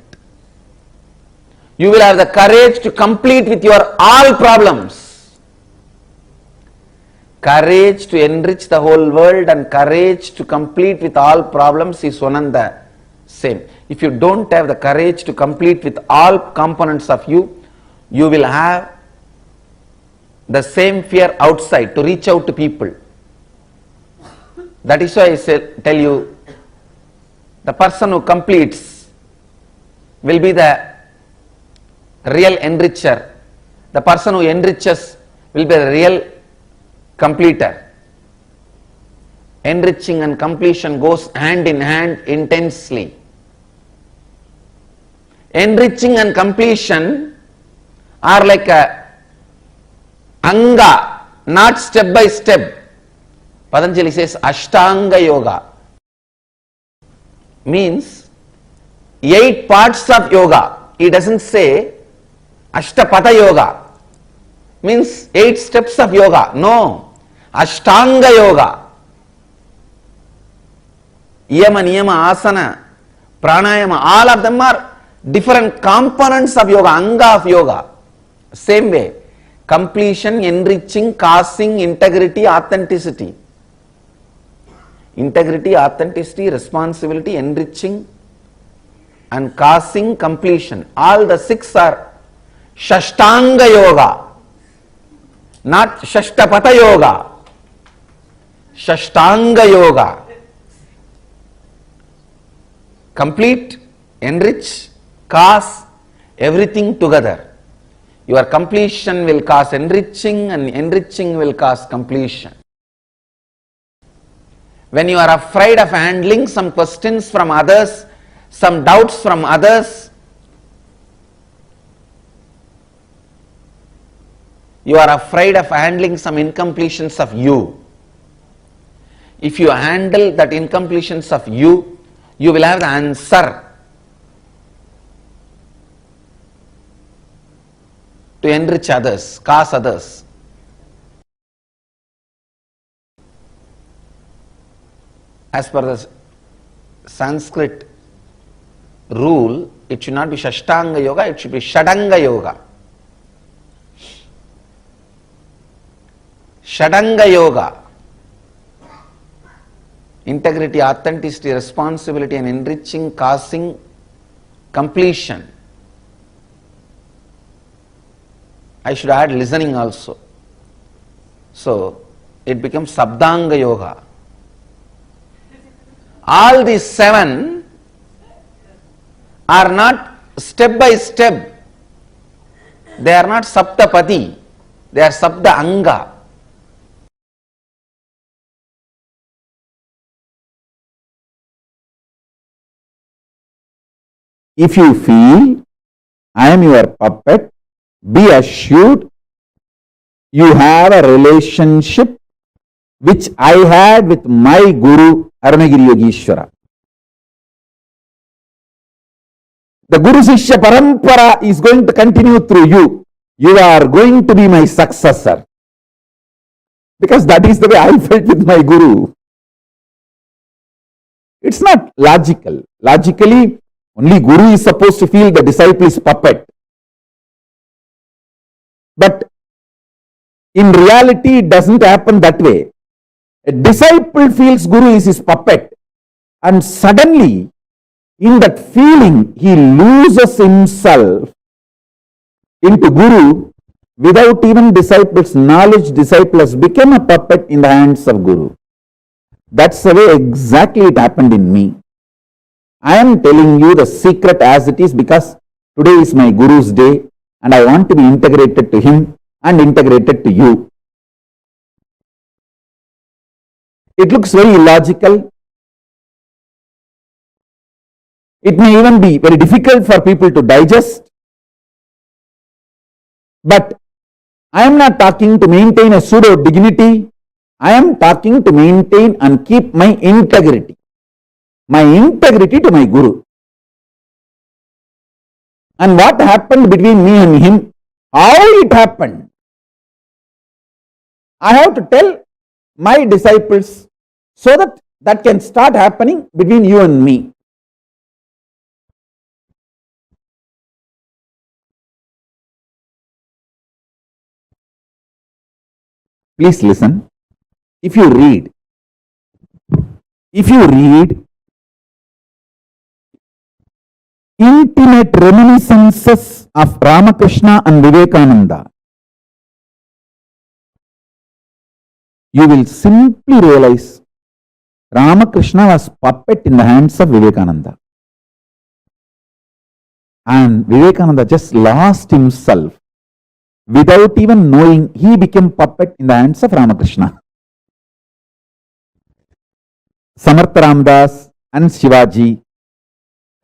You will have the courage to complete with your all problems. Courage to enrich the whole world and courage to complete with all problems is one and the same. If you don't have the courage to complete with all components of you, you will have the same fear outside to reach out to people. That is why I tell you, the person who completes will be the real enricher. The person who enriches will be the real completer. Enriching and completion goes hand in hand intensely. Enriching and completion are like a anga, not step by step. Patanjali says Ashtanga Yoga means 8 parts of yoga. He doesn't say Ashtapatha Yoga means 8 steps of yoga. No, Ashtanga Yoga. Yama, Niyama, Asana, Pranayama, all of them are different components of yoga, anga of yoga. Same way, completion, enriching, causing, integrity, authenticity. Integrity, authenticity, responsibility, enriching and causing, completion. All the 6 are Shashtanga Yoga, not Shashtapatha Yoga. Shashtanga Yoga. Complete, enrich, cause, everything together. Your completion will cause enriching and enriching will cause completion. When you are afraid of handling some questions from others, some doubts from others, you are afraid of handling some incompletions of you. If you handle that incompletions of you, you will have the answer to enrich others, cause others. As per the Sanskrit rule, it should not be Shashtanga Yoga, it should be Shadanga Yoga. Shadanga Yoga. Integrity, authenticity, responsibility and enriching, causing, completion. I should add listening also. So, it becomes Sabdanga Yoga. All these 7 are not step by step. They are not Saptapati. They are Sabda Anga. If you feel I am your puppet, be assured you have a relationship which I had with my Guru Arunagiri Yogeshwara. The Guru Sishya Parampara is going to continue through you. You are going to be my successor. Because that is the way I felt with my Guru. It's not logical. Logically, only Guru is supposed to feel the disciple is puppet. But in reality, it doesn't happen that way. A disciple feels Guru is his puppet. And suddenly, in that feeling, he loses himself into Guru without even disciples' knowledge. Disciple has become a puppet in the hands of Guru. That's the way exactly it happened in me. I am telling you the secret as it is because today is my Guru's day and I want to be integrated to him and integrated to you. It looks very illogical. It may even be very difficult for people to digest. But I am not talking to maintain a pseudo dignity. I am talking to maintain and keep my integrity to my Guru. And what happened between me and him, how it happened, I have to tell my disciples so that that can start happening between you and me. Please listen. If you read intimate reminiscences of Ramakrishna and Vivekananda, you will simply realize Ramakrishna was puppet in the hands of Vivekananda. And Vivekananda just lost himself. Without even knowing, he became puppet in the hands of Ramakrishna. Samartha Ramdas and Shivaji,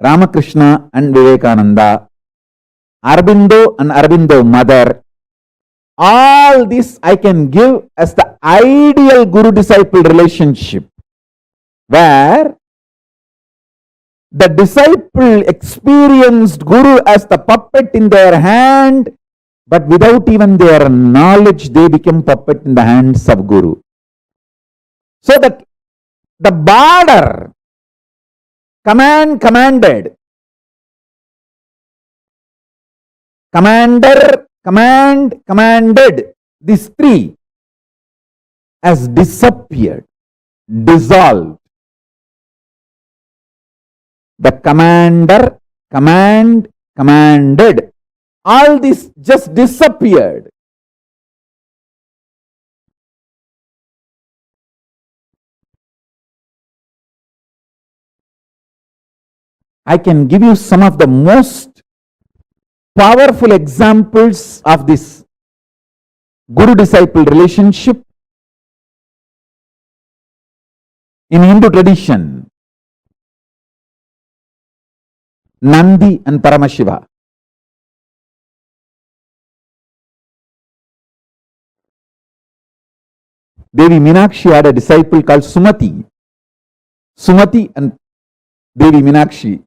Ramakrishna and Vivekananda, Aurobindo and Aurobindo mother, all this I can give as the ideal Guru-disciple relationship, where the disciple experienced Guru as the puppet in their hand, but without even their knowledge, they became puppet in the hands of Guru. So that the border, commanded, commander, commanded, these three has disappeared, dissolved. The commander, commanded, all this just disappeared. I can give you some of the most powerful examples of this Guru-disciple relationship in Hindu tradition. Nandi and Paramashiva. Devi Meenakshi had a disciple called Sumati. Sumati and Devi Meenakshi.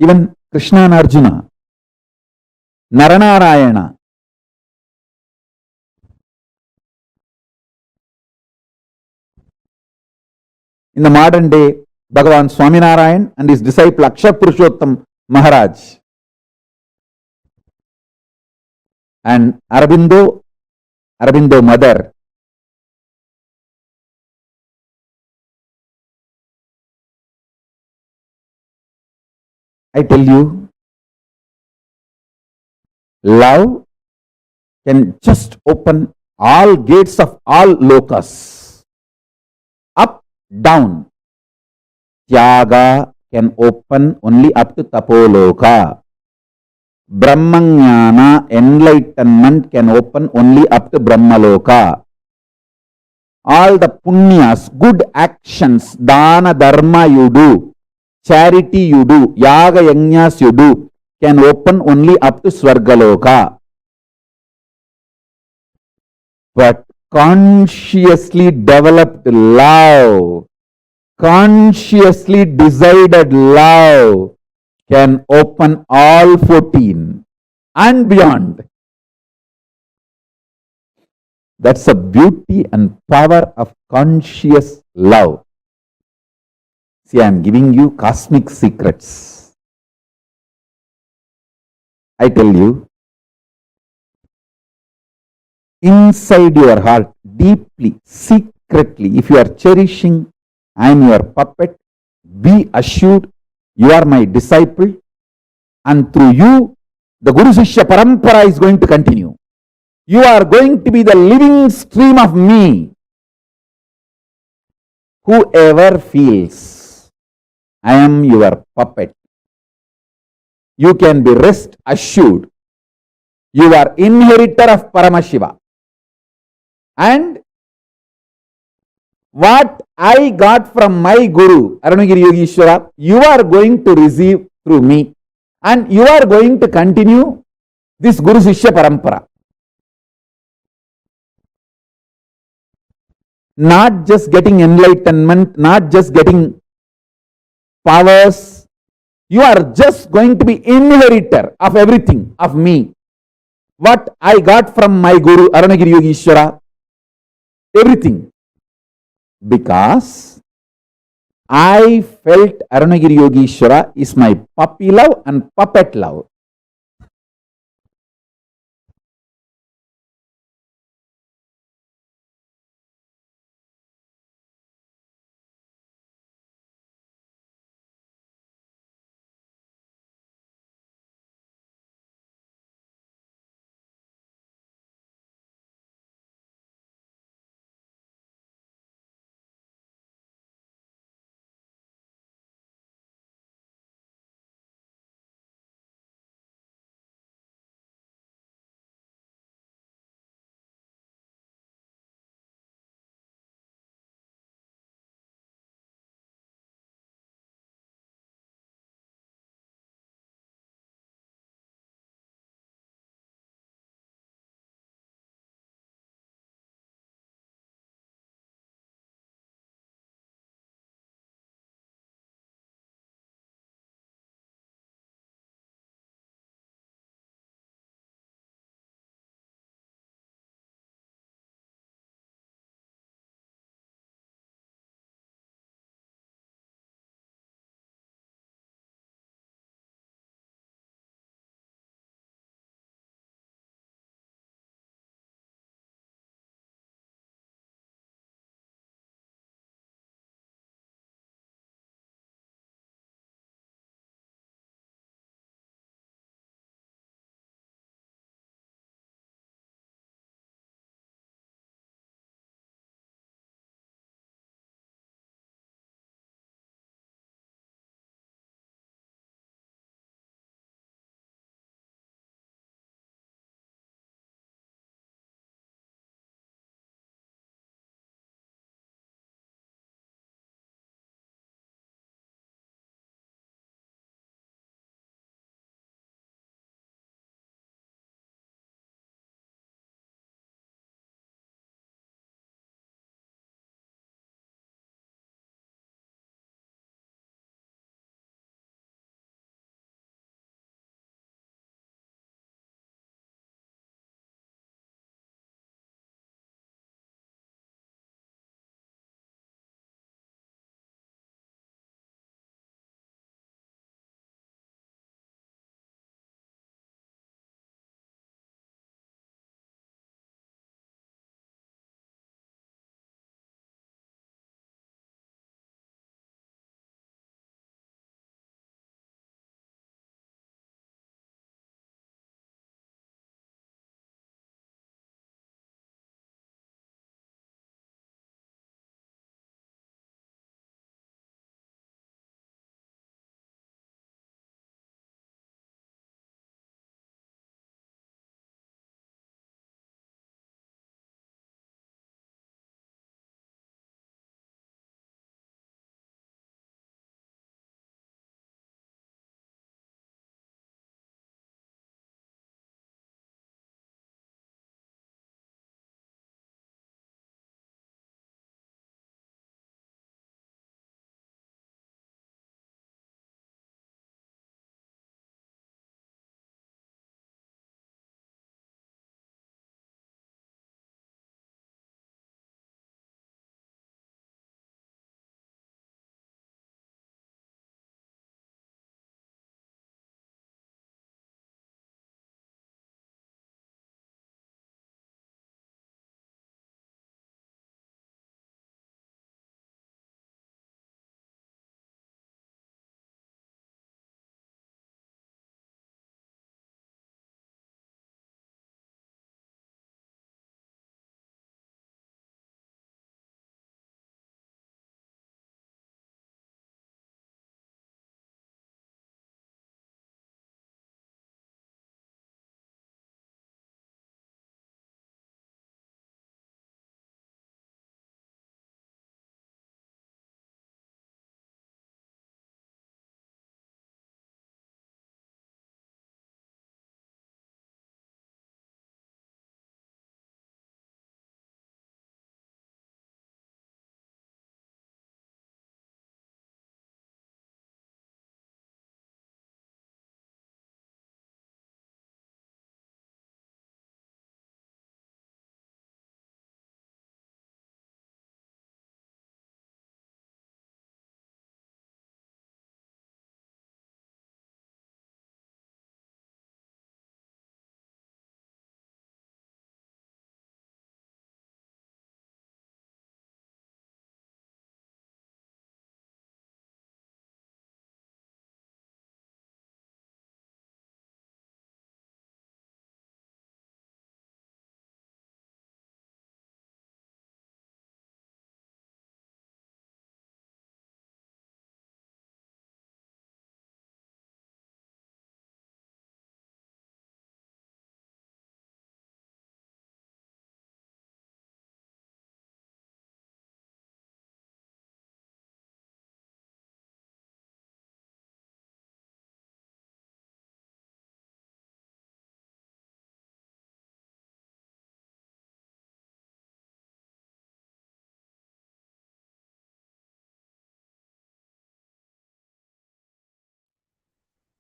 Even Krishna and Arjuna, Naranarayana. In the modern day, Bhagavan Swaminarayan and his disciple Akshar Purushottam Maharaj. And Aurobindo mother. I tell you, love can just open all gates of all lokas. Up, down. Tyaga can open only up to Tapoloka. Brahmanyana, enlightenment, can open only up to Brahmaloka. All the punyas, good actions, dana dharma you do, charity you do, yaga yajnas you do, can open only up to Swargaloka. But consciously developed love, consciously decided love, can open all 14 and beyond. That's the beauty and power of conscious love. See, I am giving you cosmic secrets. I tell you, inside your heart, deeply, secretly, if you are cherishing, I am your puppet, be assured you are my disciple, and through you, the Guru Shishya Parampara is going to continue. You are going to be the living stream of me. Whoever feels I am your puppet, you can be rest assured you are inheritor of Paramashiva. And what I got from my Guru, Arunagiri Yogishwara, you are going to receive through me. And you are going to continue this Guru Shishya Parampara. Not just getting enlightenment, not just getting powers. You are just going to be inheritor of everything, of me. What I got from my Guru, Arunagiri Yogishwara, everything. Because I felt Arunagiri Yogishwara is my puppy love and puppet love.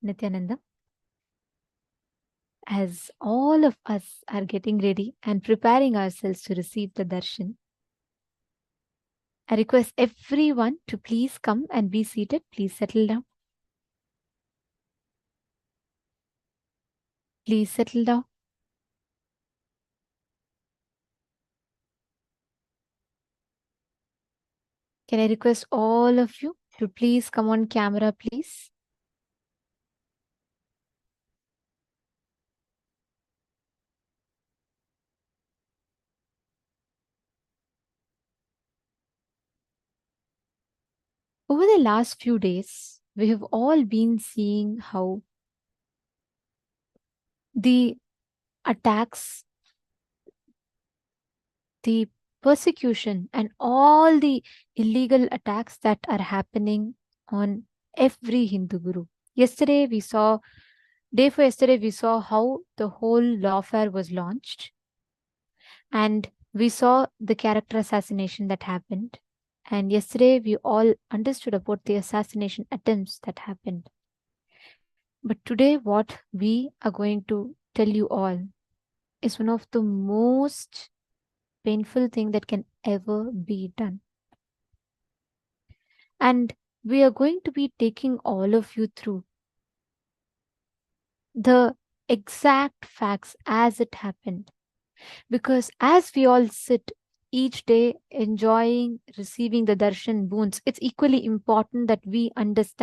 Nithyananda, as all of us are getting ready and preparing ourselves to receive the darshan, I request everyone to please come and be seated. Please settle down. Please settle down. Can I request all of you to please come on camera, please? Over the last few days, we have all been seeing how the attacks, the persecution, and all the illegal attacks that are happening on every Hindu guru. Day before yesterday, we saw how the whole lawfare was launched, and we saw the character assassination that happened. And yesterday, we all understood about the assassination attempts that happened. But today, what we are going to tell you all is one of the most painful thing that can ever be done. And we are going to be taking all of you through the exact facts as it happened. Because as we all sit each day enjoying receiving the darshan boons, it's equally important that we understand